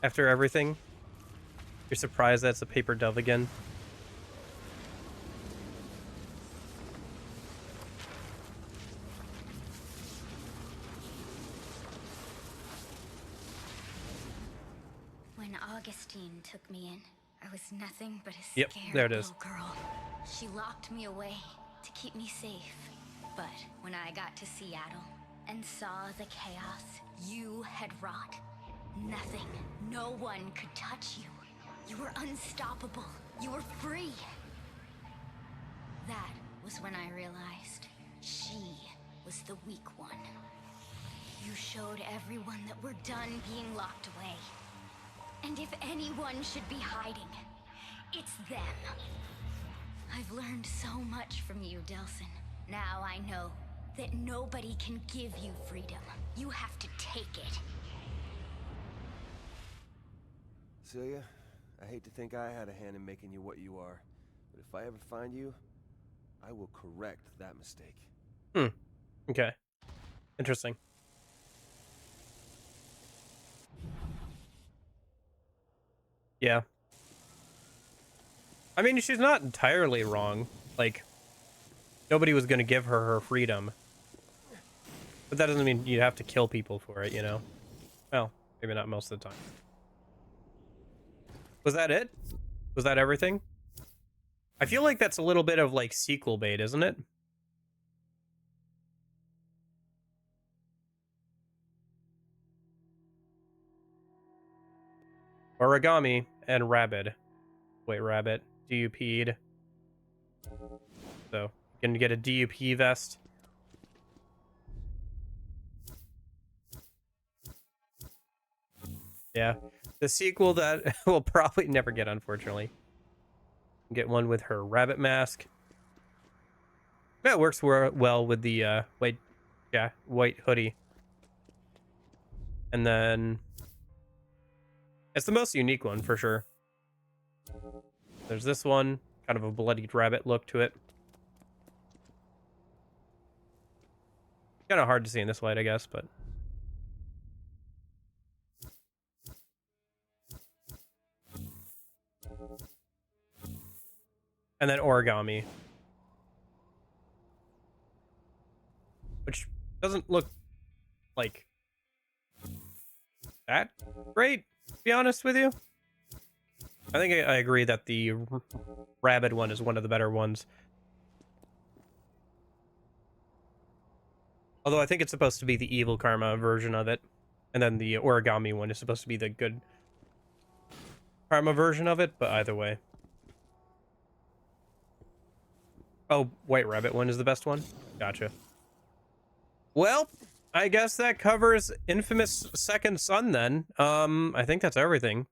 After everything? You're surprised that's a paper dove again? When Augustine took me in, I was nothing but a Yep, scared there it is. little girl. She locked me away to keep me safe. But when I got to Seattle and saw the chaos you had wrought, nothing, no one could touch you. You were unstoppable. You were free. That was when I realized she was the weak one. You showed everyone that we're done being locked away. And if anyone should be hiding, it's them. I've learned so much from you, Delson. Now I know that nobody can give you freedom. You have to take it. Celia, I hate to think I had a hand in making you what you are, but if I ever find you, I will correct that mistake. Okay. Interesting. Yeah. I mean, she's not entirely wrong. Like, nobody was going to give her her freedom. But that doesn't mean you have to kill people for it, you know? Well, maybe not most of the time. Was that it? Was that everything? I feel like that's a little bit of, like, sequel bait, isn't it? Origami and Rabbit. Wait, Rabbit. DUP'd. So, you can get a DUP vest. Yeah. The sequel that we'll probably never get, unfortunately. Get one with her rabbit mask. Yeah, it works well with the white hoodie. And then it's the most unique one for sure. There's this one, kind of a bloodied rabbit look to it. Kind of hard to see in this light, I guess, but and then origami, which doesn't look like that great, to be honest with you. I think I agree that the rabbit one is one of the better ones. Although I think it's supposed to be the evil karma version of it. And then the origami one is supposed to be the good karma version of it, but either way. Oh, white rabbit one is the best one? Gotcha. Well, I guess that covers inFamous Second Son then. I think that's everything.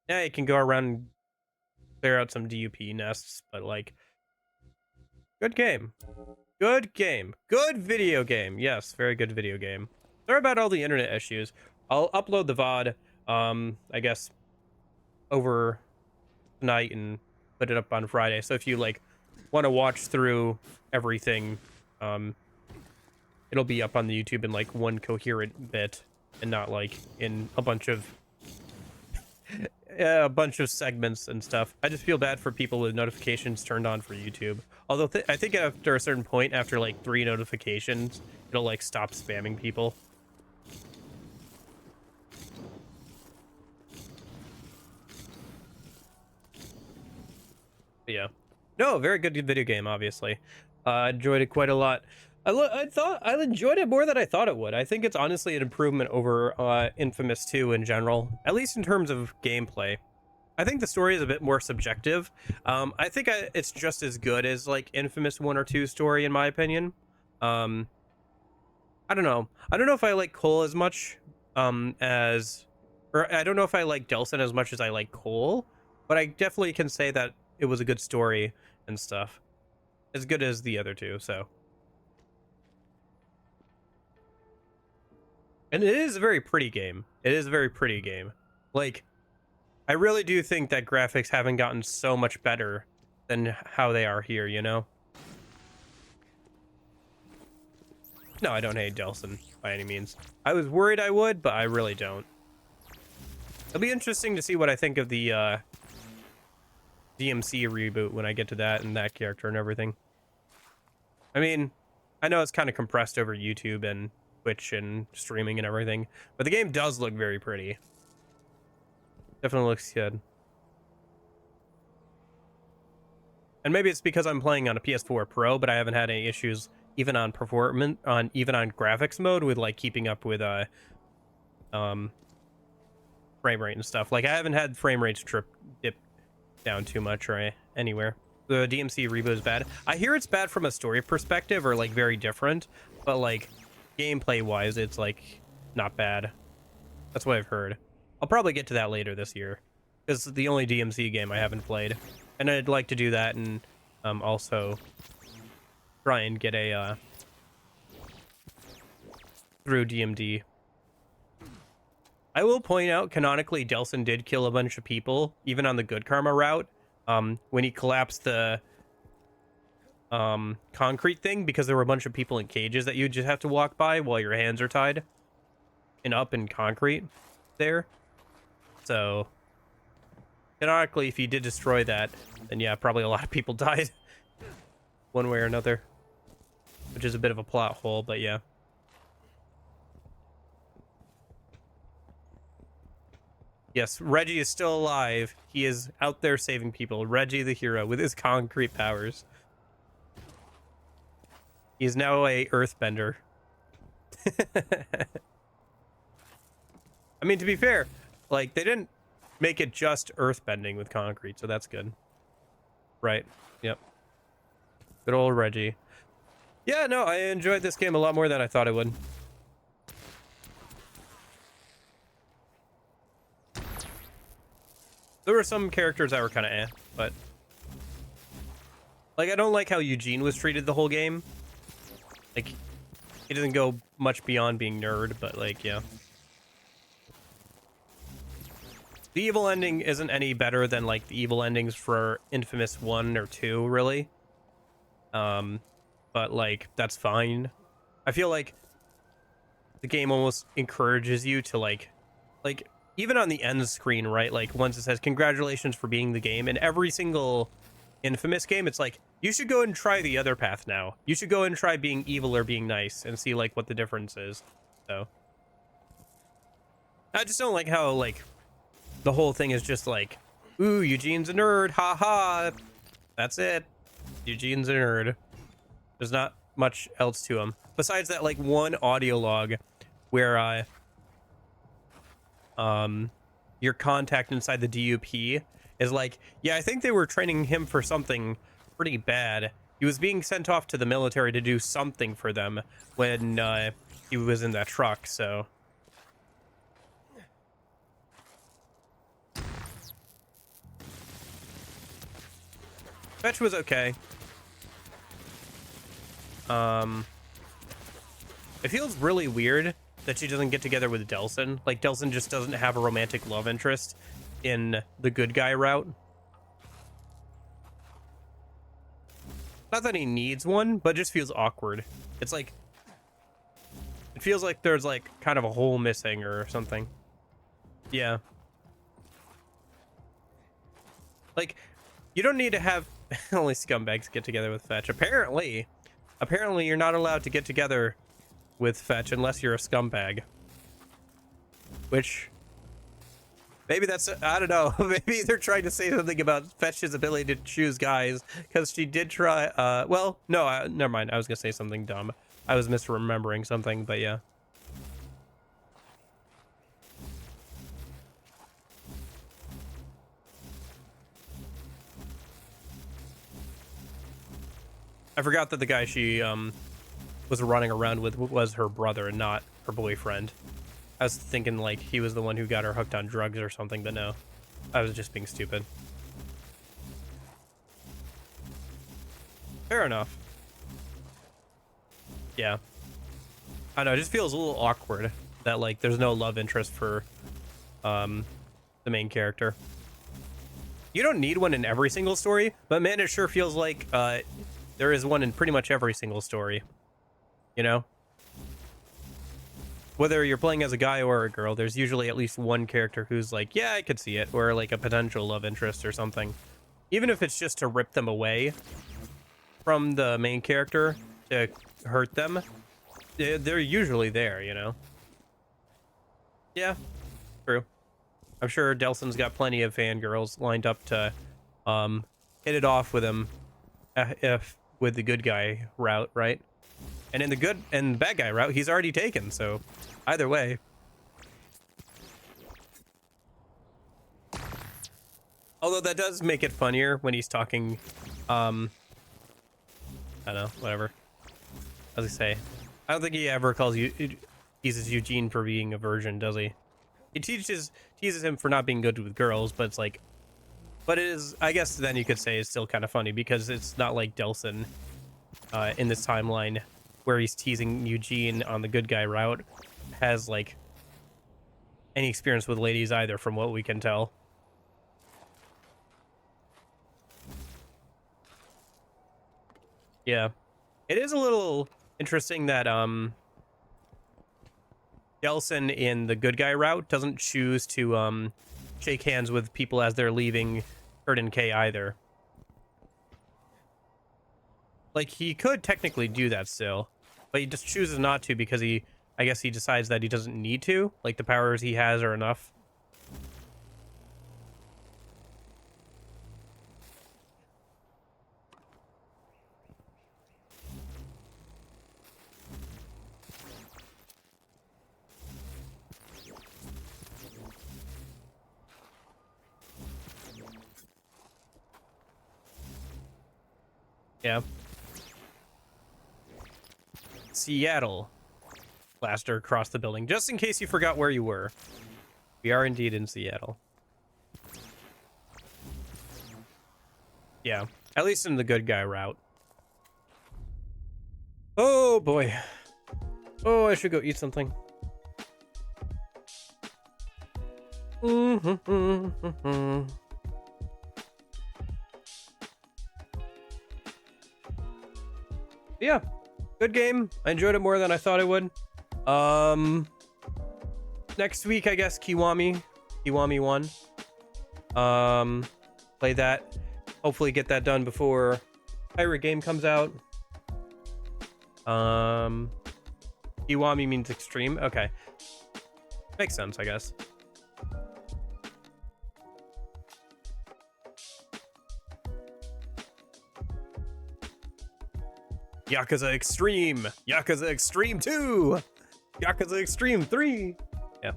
Yeah, you can go around and clear out some DUP nests, but like, good game. Good game. Good video game. Yes, very good video game. Sorry about all the internet issues. I'll upload the VOD, I guess, over tonight and put it up on Friday. So if you like want to watch through everything, it'll be up on the YouTube in like one coherent bit and not like in a bunch of segments and stuff. I just feel bad for people with notifications turned on for YouTube. Although I think after a certain point, after like 3 notifications, it'll like stop spamming people. But yeah, no, very good video game. Obviously, I enjoyed it quite a lot. I thought I enjoyed it more than I thought it would. I think it's honestly an improvement over inFamous 2 in general, at least in terms of gameplay. I think the story is a bit more subjective. I think it's just as good as like inFamous 1 or 2 story in my opinion. I don't know. I don't know if I like Cole as much or I don't know if I like Delson as much as I like Cole, but I definitely can say that it was a good story and stuff. As good as the other two, so. And it is a very pretty game. It is a very pretty game. Like, I really do think that graphics haven't gotten so much better than how they are here, you know? No, I don't hate Delson by any means. I was worried I would, but I really don't. It'll be interesting to see what I think of the DMC reboot when I get to that and that character and everything. I mean, I know it's kind of compressed over YouTube and Twitch and streaming and everything, but the game does look very pretty. Definitely looks good. And maybe it's because I'm playing on a PS4 Pro, but I haven't had any issues even on performance even on graphics mode with like keeping up with frame rate and stuff. Like I haven't had frame rates dip down too much or anywhere. The DMC reboot is bad. I hear it's bad from a story perspective or like very different, but like gameplay wise it's like not bad. That's what I've heard. I'll probably get to that later this year because it's the only DMC game I haven't played, and I'd like to do that and also try and get a through DMD. I will point out canonically Delson did kill a bunch of people even on the good karma route when he collapsed the concrete thing, because there were a bunch of people in cages that you just have to walk by while your hands are tied and up in concrete there. So canonically, if you did destroy that, then yeah, probably a lot of people died one way or another, which is a bit of a plot hole, but yeah. Yes, Reggie is still alive. He is out there saving people. Reggie the hero with his concrete powers. He's now a earthbender. I mean, to be fair, like, they didn't make it just earthbending with concrete, so that's good. Right. Yep. Good old Reggie. Yeah, no, I enjoyed this game a lot more than I thought I would. There were some characters that were kind of but Like, I don't like how Eugene was treated the whole game. Like, he doesn't go much beyond being nerd, but like, yeah. The evil ending isn't any better than like the evil endings for Infamous 1 or 2, really. But like, that's fine. I feel like the game almost encourages you to like even on the end screen, right? Like once it says congratulations for being the game, and every single Infamous game, it's like, you should go and try the other path now. You should go and try being evil or being nice and see like what the difference is. So I just don't like how like the whole thing is just like, ooh, Eugene's a nerd, haha. That's it. Eugene's a nerd. There's not much else to him besides that like one audio log where your contact inside the DUP is like, yeah, I think they were training him for something pretty bad. He was being sent off to the military to do something for them when he was in that truck, so. Fetch was okay. It feels really weird that she doesn't get together with Delsin. Like, Delsin just doesn't have a romantic love interest in the good guy route. Not that he needs one, but it just feels awkward. It's like, it feels like there's like kind of a hole missing or something. Yeah. Like, you don't need to have only scumbags get together with Fetch. Apparently you're not allowed to get together with Fetch unless you're a scumbag. Which, maybe that's, I don't know. Maybe they're trying to say something about Fetch's ability to choose guys, because she did try, well, no, never mind. I was gonna say something dumb. I was misremembering something, but yeah. I forgot that the guy she was running around with was her brother and not her boyfriend. I was thinking like he was the one who got her hooked on drugs or something, but no. I was just being stupid. Fair enough. Yeah. I know, it just feels a little awkward that like there's no love interest for the main character. You don't need one in every single story, but man, it sure feels like there is one in pretty much every single story. You know? Whether you're playing as a guy or a girl, there's usually at least one character who's like, yeah, I could see it, or like a potential love interest or something. Even if it's just to rip them away from the main character to hurt them, they're usually there, you know? Yeah, true. I'm sure Delsin's got plenty of fangirls lined up to hit it off with him if with the good guy route, right? And in the good and bad guy route, he's already taken, so either way. Although that does make it funnier when he's talking, I don't know, whatever. I was gonna say, I don't think he ever teases Eugene for being a virgin, does he? He teases him for not being good with girls, but it's like, but it is, I guess then you could say it's still kind of funny because it's not like Delsin in this timeline where he's teasing Eugene on the good guy route has like any experience with ladies either, from what we can tell. Yeah, it is a little interesting that Delsin in the good guy route doesn't choose to shake hands with people as they're leaving Kurt and Kay either. Like, he could technically do that still, but he just chooses not to because I guess he decides that he doesn't need to. Like, the powers he has are enough. Yeah. Seattle. Blaster across the building. Just in case you forgot where you were. We are indeed in Seattle. Yeah. At least in the good guy route. Oh boy. Oh, I should go eat something. Yeah, good game. I enjoyed it more than I thought I would. Next week, I guess Kiwami 1. Play that. Hopefully get that done before Pirate Game comes out. Kiwami means extreme. Okay. Makes sense, I guess. Yakuza Extreme! Yakuza Extreme 2! Yakuza Extreme 3! Yeah.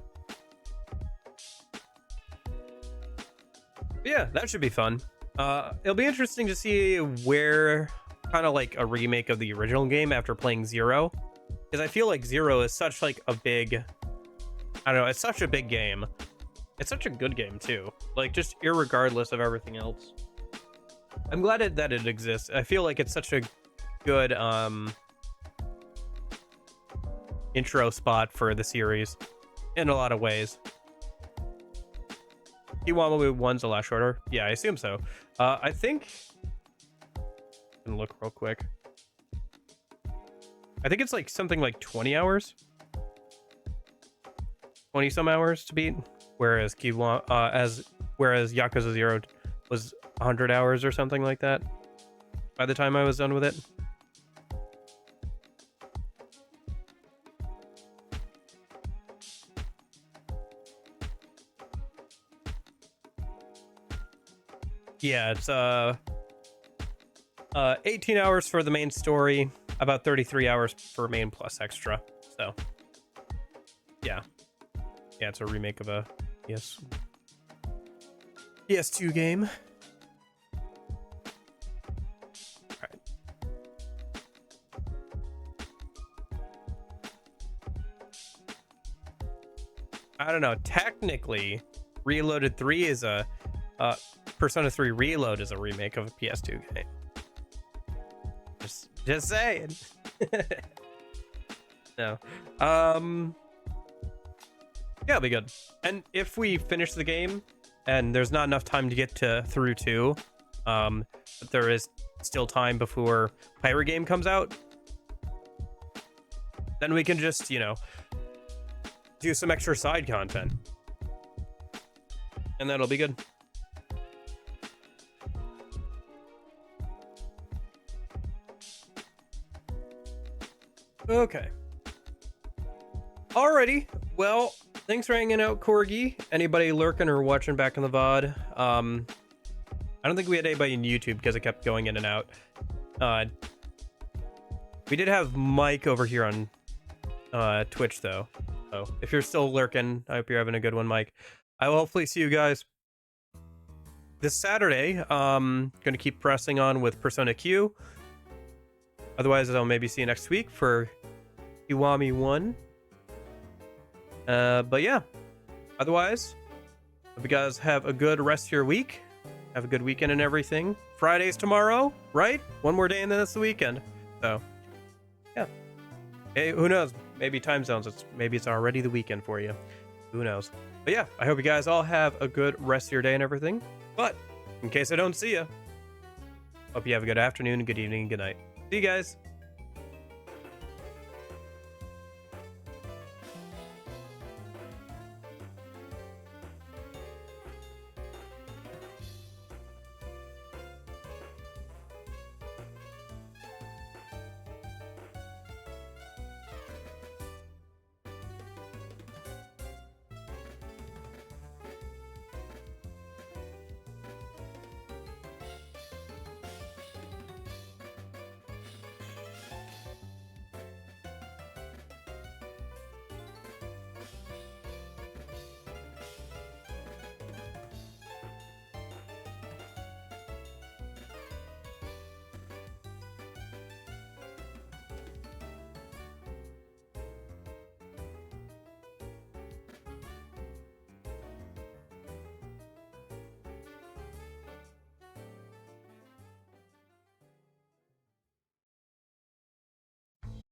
But yeah, that should be fun. It'll be interesting to see where kind of like a remake of the original game after playing Zero. Because I feel like Zero is such like a big... I don't know, it's such a big game. It's such a good game too. Like just irregardless of everything else. I'm glad that it exists. I feel like it's such a good intro spot for the series in a lot of ways. Kiwami 1's a lot shorter. Yeah, I assume so. I think I'm gonna look real quick. I think it's like something like 20 hours. 20 some hours to beat, whereas whereas Yakuza 0 was 100 hours or something like that by the time I was done with it. Yeah, it's 18 hours for the main story, about 33 hours for main plus extra. So yeah, it's a remake of a PS2 game. All right. I don't know. Technically, Reloaded 3 is a Persona 3 Reload is a remake of a PS2 game. Just saying. No. Yeah, it'll be good. And if we finish the game and there's not enough time to get through 2, but there is still time before Pirate Game comes out, then we can just, do some extra side content. And that'll be good. Okay. Alrighty. Well, thanks for hanging out, Corgi. Anybody lurking or watching back in the VOD? I don't think we had anybody in YouTube because it kept going in and out. We did have Mike over here on Twitch, though. So if you're still lurking, I hope you're having a good one, Mike. I will hopefully see you guys this Saturday. Going to keep pressing on with Persona Q. Otherwise, I'll maybe see you next week for Kiwami 1. But yeah, otherwise, hope you guys have a good rest of your week. Have a good weekend and everything. Friday's tomorrow, right? One more day and then it's the weekend. So, yeah. Hey, who knows? Maybe time zones. Maybe it's already the weekend for you. Who knows? But yeah, I hope you guys all have a good rest of your day and everything. But in case I don't see you, hope you have a good afternoon, good evening, and good night. See you guys.